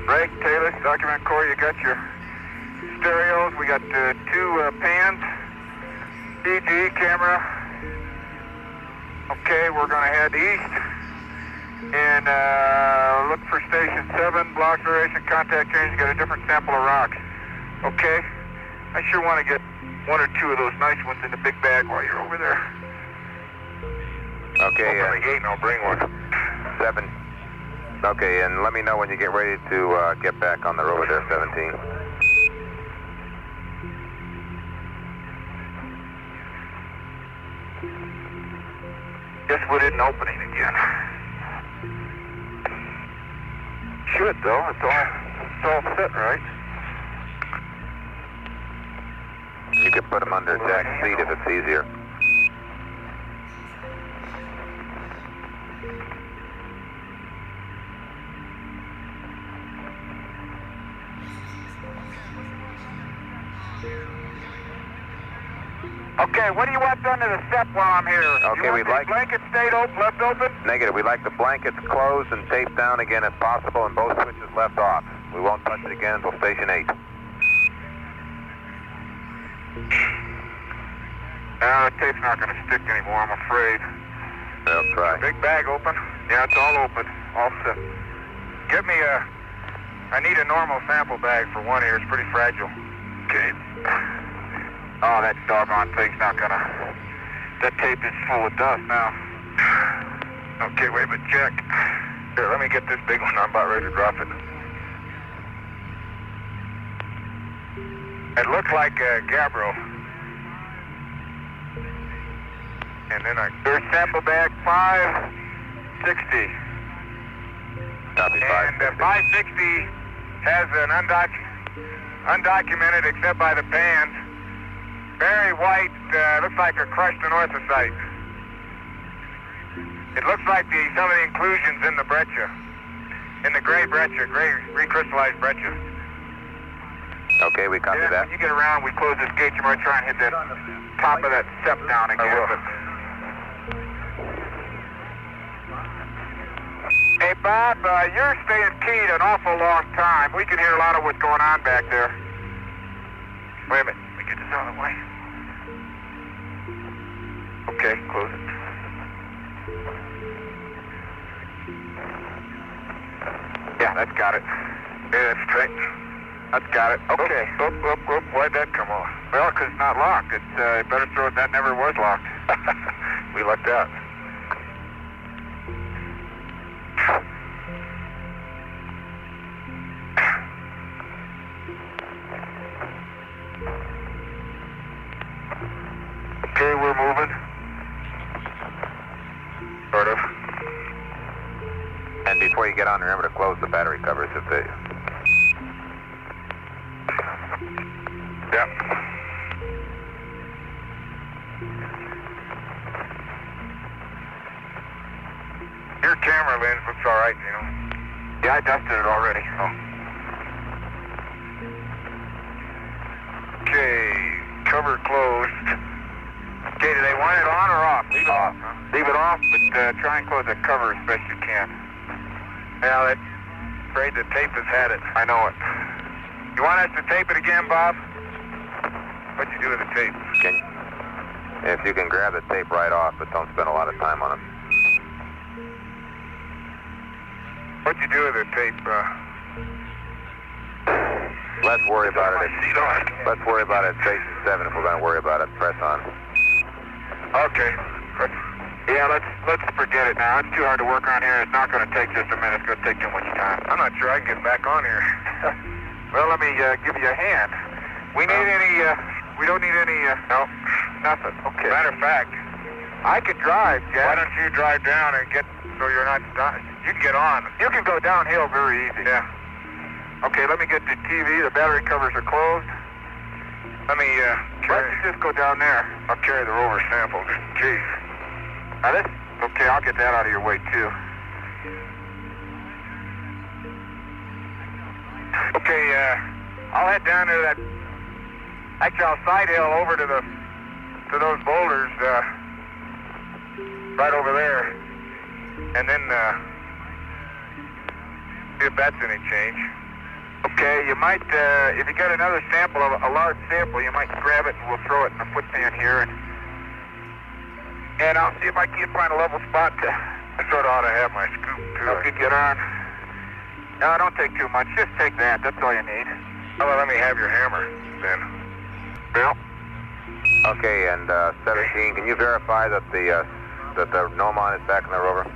Ray, Taylor, document core, you got your stereos. We got 2 pans. EG camera. Okay, we're going to head east and look for station 7, block duration, contact change. Got a different sample of rocks. Okay, I sure want to get 1 or 2 of those nice ones in the big bag while you're over there.
Okay,
Open the gate and I'll bring one.
7. Okay, and let me know when you get ready to get back on the road there, 17.
Guess we didn't opening again. Should though. It's all set, right?
You could put them under Jack's seat if it's easier.
Okay, what do you want done to the step while I'm here?
Okay, we'd like...
Blanket stayed open, left open?
Negative. We'd like the blankets closed and taped down again if possible and both switches left off. We won't touch it again until station 8.
The tape's not going to stick anymore, I'm afraid.
They'll try.
Big bag open? Yeah, it's all open. All set. Get me I need a normal sample bag for one here. It's pretty fragile. Okay. Oh, that doggone thing's not gonna... That tape is full of dust now. Okay, wait a minute, check. Here, let me get this big one. I'm about ready to drop it. It looks like Gabbro. And then there's sample bag 560.
Copy,
And 560 has an undocumented except by the pans. Very white, looks like a crushed anorthosite. It looks like some of the inclusions in the breccia, in the gray breccia, gray recrystallized breccia.
Okay, we copy that.
When you get around, we close this gate. You might try and hit that top of that step down again. Hey, Bob, you're staying keyed an awful long time. We can hear a lot of what's going on back there. Wait a minute. Let me get this out of the way. Okay, close it. Yeah, that's got it. Yeah, that's straight. That's got it. Okay. Oop. Why'd that come off? Well, because it's not locked. It's better throw it. That never was locked. We lucked out. Okay, we're moving. Sort of.
And before you get on, remember to close the battery covers if they...
Yep. Your camera lens looks all right, you know. Yeah, I dusted it already. Oh. Okay, cover closed. Okay, do they want it on or off? Leave it off. Huh? Leave it off, but try and close that cover as best you can. Yeah, I'm afraid the tape has had it. I know it. You want us to tape it again, Bob? What'd you do with the tape?
If you can grab the tape right off, but don't spend a lot of time on it.
What'd you do with the tape?
Let's worry about it. Let's worry about it at station 7 if we're going to worry about it. Press on.
Okay. Yeah, let's forget it now. It's too hard to work on here. It's not going to take just a minute. It's going to take too much time. I'm not sure I can get back on here. Well, let me give you a hand. We need any, we don't need any, no, nothing. Okay. Matter of fact, I could drive, Jack. Why don't you drive down and get, so you're not, you can get on. You can go downhill very easy. Yeah. Okay, let me get the TV. The battery covers are closed. Let me, why don't you just go down there? I'll carry the rover sample just in case. Now this, okay, I'll get that out of your way too. Okay, I'll head down to that Actually, I'll side hill over to those boulders right over there, and then see if that's any change. Okay, you might, if you got another sample, a large sample, you might grab it and we'll throw it in the foot pan here, and I'll see if I can't find a level spot to... I sort of ought to have my scoop, too. I could get on. No, don't take too much. Just take that. That's all you need. Oh, well, let me have your hammer, then. Bill?
Okay, and 17, can you verify that the Nomon is back in the rover?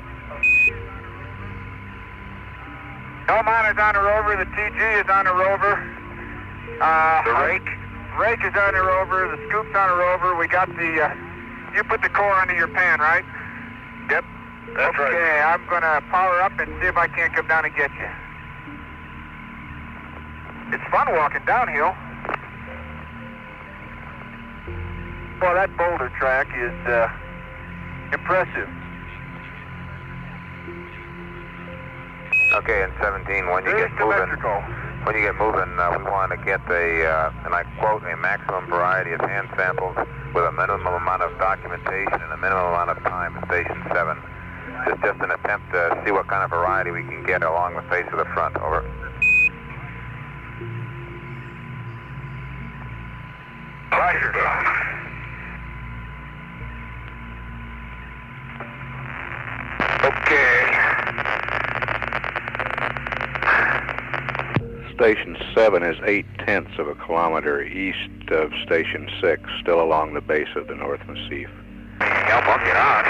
Nomon is on the rover. The TG is on the rover. The rake? Rake is on the rover. The scoop's on the rover. We got the... you put the core under your pan, right?
Yep, that's right.
Okay, I'm going to power up and see if I can't come down and get you. It's fun walking downhill. Well, that boulder track is impressive.
Okay, and 17, when you get moving, we want to get and I quote, a maximum variety of hand samples with a minimum amount of documentation and a minimum amount of time at Station 7. It's just an attempt to see what kind of variety we can get along the face of the front. Over.
Roger. Okay.
Station 7 is 0.8 of a kilometer east of Station 6, still along the base of the North Massif.
Help, I'll get on.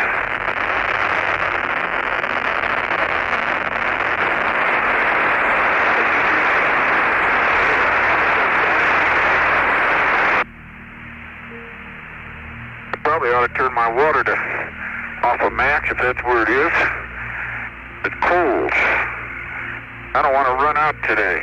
I probably ought to turn my water off of max if that's where it is. It's cold. I don't want to run out today.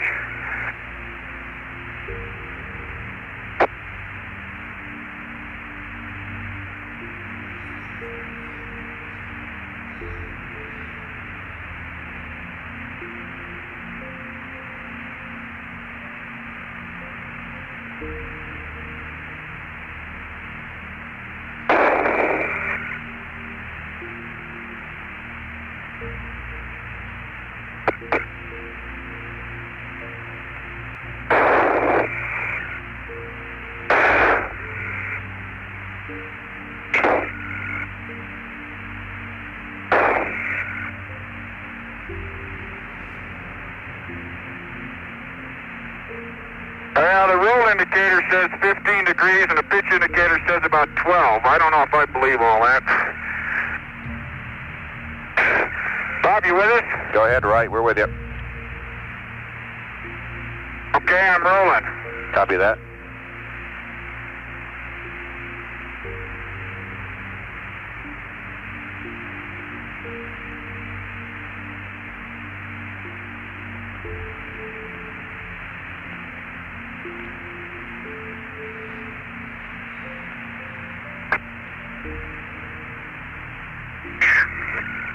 Well, the roll indicator says 15 degrees and the pitch indicator says about 12. I don't know if I believe all that. Bob, you with us?
Go ahead, right, we're with you.
Okay, I'm rolling.
Copy that.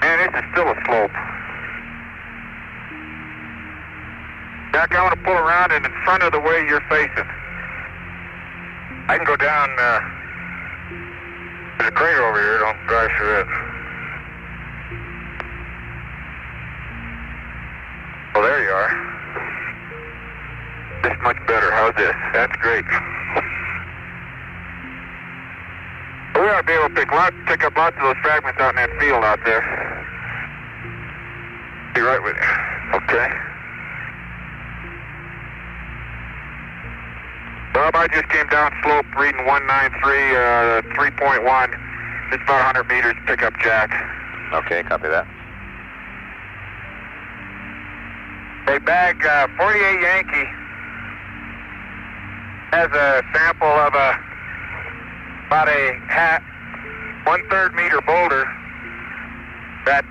Man, this is still a slope. Jack, I want to pull around and in front of the way you're facing. I can go down, there's a crater over here, don't drive through it. Oh, there you are. This is much better. How's this? That's great. We ought to be able to pick up lots of those fragments out in that field out there. Be right with you. Okay. Bob, I just came down slope reading 193, 3.1. It's about 100 meters, pick up Jack.
Okay, copy that.
Hey, bag 48 Yankee has a sample of about a 1/3 meter boulder that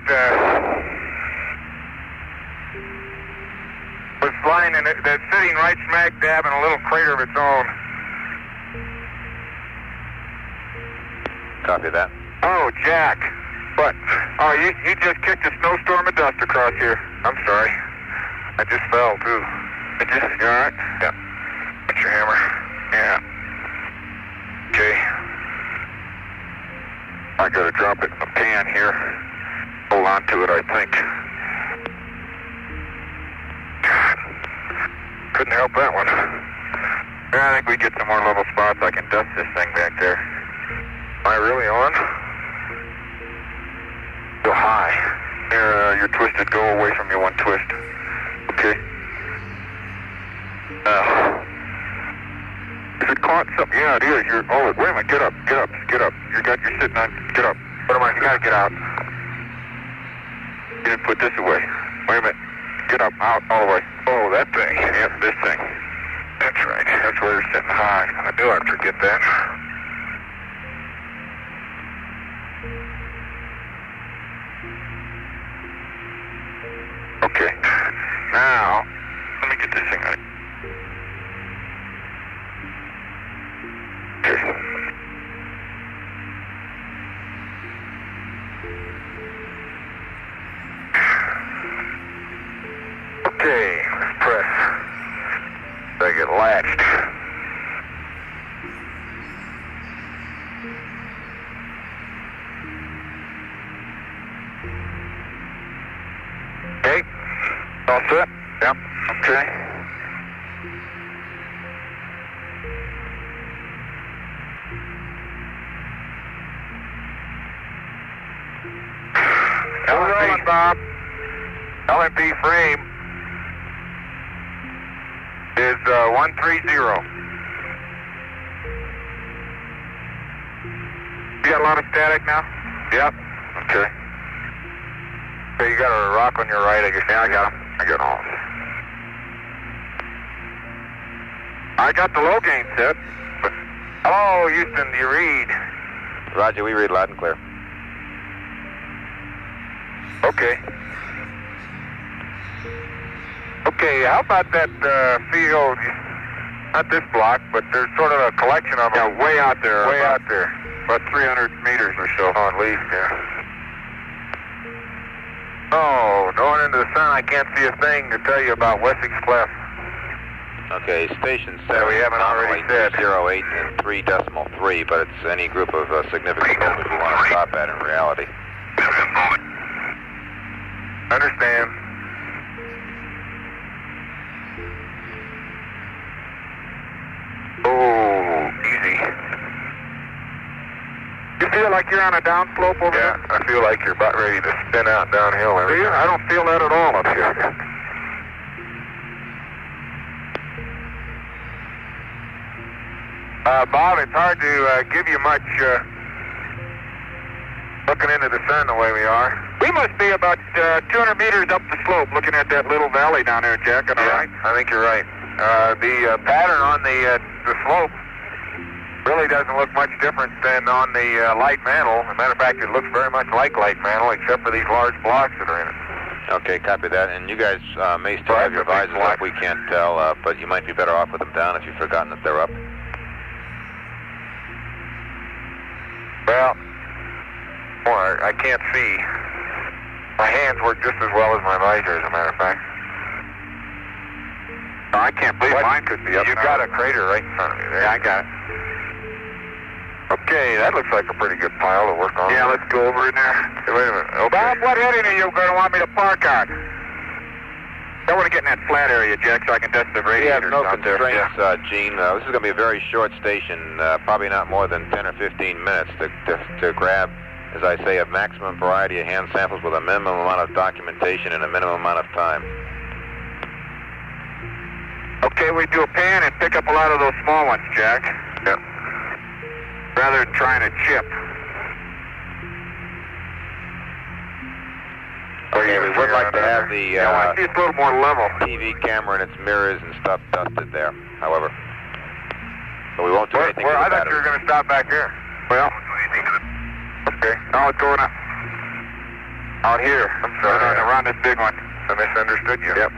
was flying in it, that's sitting right smack dab in a little crater of its own.
Copy that.
Oh, Jack. What? Oh, you just kicked a snowstorm of dust across here. I'm sorry. I just fell, too. You all right?
Yeah.
What's your hammer? Yeah. I gotta drop it in the pan here. Hold on to it, I think. Couldn't help that one. Yeah, I think we get some more level spots. I can dust this thing back there. Am I really on? Go high. You're twisted. Go away from me one twist. Okay. Is it caught something? Yeah, it is. Oh, wait a minute. Get up. You're sitting on. Get up. What am I? You gotta get out. You didn't put this away. Wait a minute. Get up. Out. All the way. Oh, that thing. Yep, this thing. That's right. That's where you're sitting high. I knew I'd forget that. Okay. Now, let me get this thing out. Okay. Okay, let's press. They get latched. Okay. All set? Yep. Okay. LMP, Bob. LMP frame is 130. You got a lot of static now? Yep. Okay. Okay, you got a rock on your right, I guess. Yeah, I got him. I got all. I got the low gain set. But... Hello, Houston, do you read?
Roger, we read loud and clear.
Okay. Okay, how about that field? Not this block, but there's sort of a collection of them. Yeah, way out there. Way out there. About 300 meters or so. Oh, at least, yeah. Oh, going into the sun, I can't see a thing to tell you about Wessex Clef.
Okay, station 7.
Yeah, we haven't already said.
08 and 3.3, but it's any group of significant voltage we want to stop at in reality.
Understand. Oh, easy. You feel like you're on a downslope over there? Yeah, I feel like you're about ready to spin out downhill. Do you? I don't feel that at all up here. Bob, it's hard to give you much looking into the sun the way we are. We must be about 200 meters up the slope looking at that little valley down there, Jack. Am I right? I think you're right. The pattern on the slope really doesn't look much different than on the light mantle. As a matter of fact, it looks very much like light mantle, except for these large blocks that are in it.
Okay, copy that. And you guys may still have your visors up. We can't tell, but you might be better off with them down if you've forgotten that they're up.
Well, boy, I can't see. My hands work just as well as my visor, as a matter of fact. Oh, I can't believe mine could be up. You've got a crater right in front of me there. Yeah, I got it. Okay, that looks like a pretty good pile to work on. Yeah, let's go over in there. Hey, wait a minute. Okay. Bob, what heading are you going to want me to park on? I want to get in that flat area, Jack, so I can test the radiators out there.
We have no constraints, Gene. This is going to be a very short station, probably not more than 10 or 15 minutes to grab, as I say, a maximum variety of hand samples with a minimum amount of documentation in a minimum amount of time.
Okay, we do a pan and pick up a lot of those small ones, Jack. Yep. Rather than trying to chip.
Okay, we would like to have the
I see it's a little more level.
TV camera and its mirrors and stuff dusted there, however. But we won't do anything to the
I thought
battery.
you were going to stop back here. Well, okay. Now it's going up. Out here. I'm sorry. No, around this big one. I misunderstood you. Yep.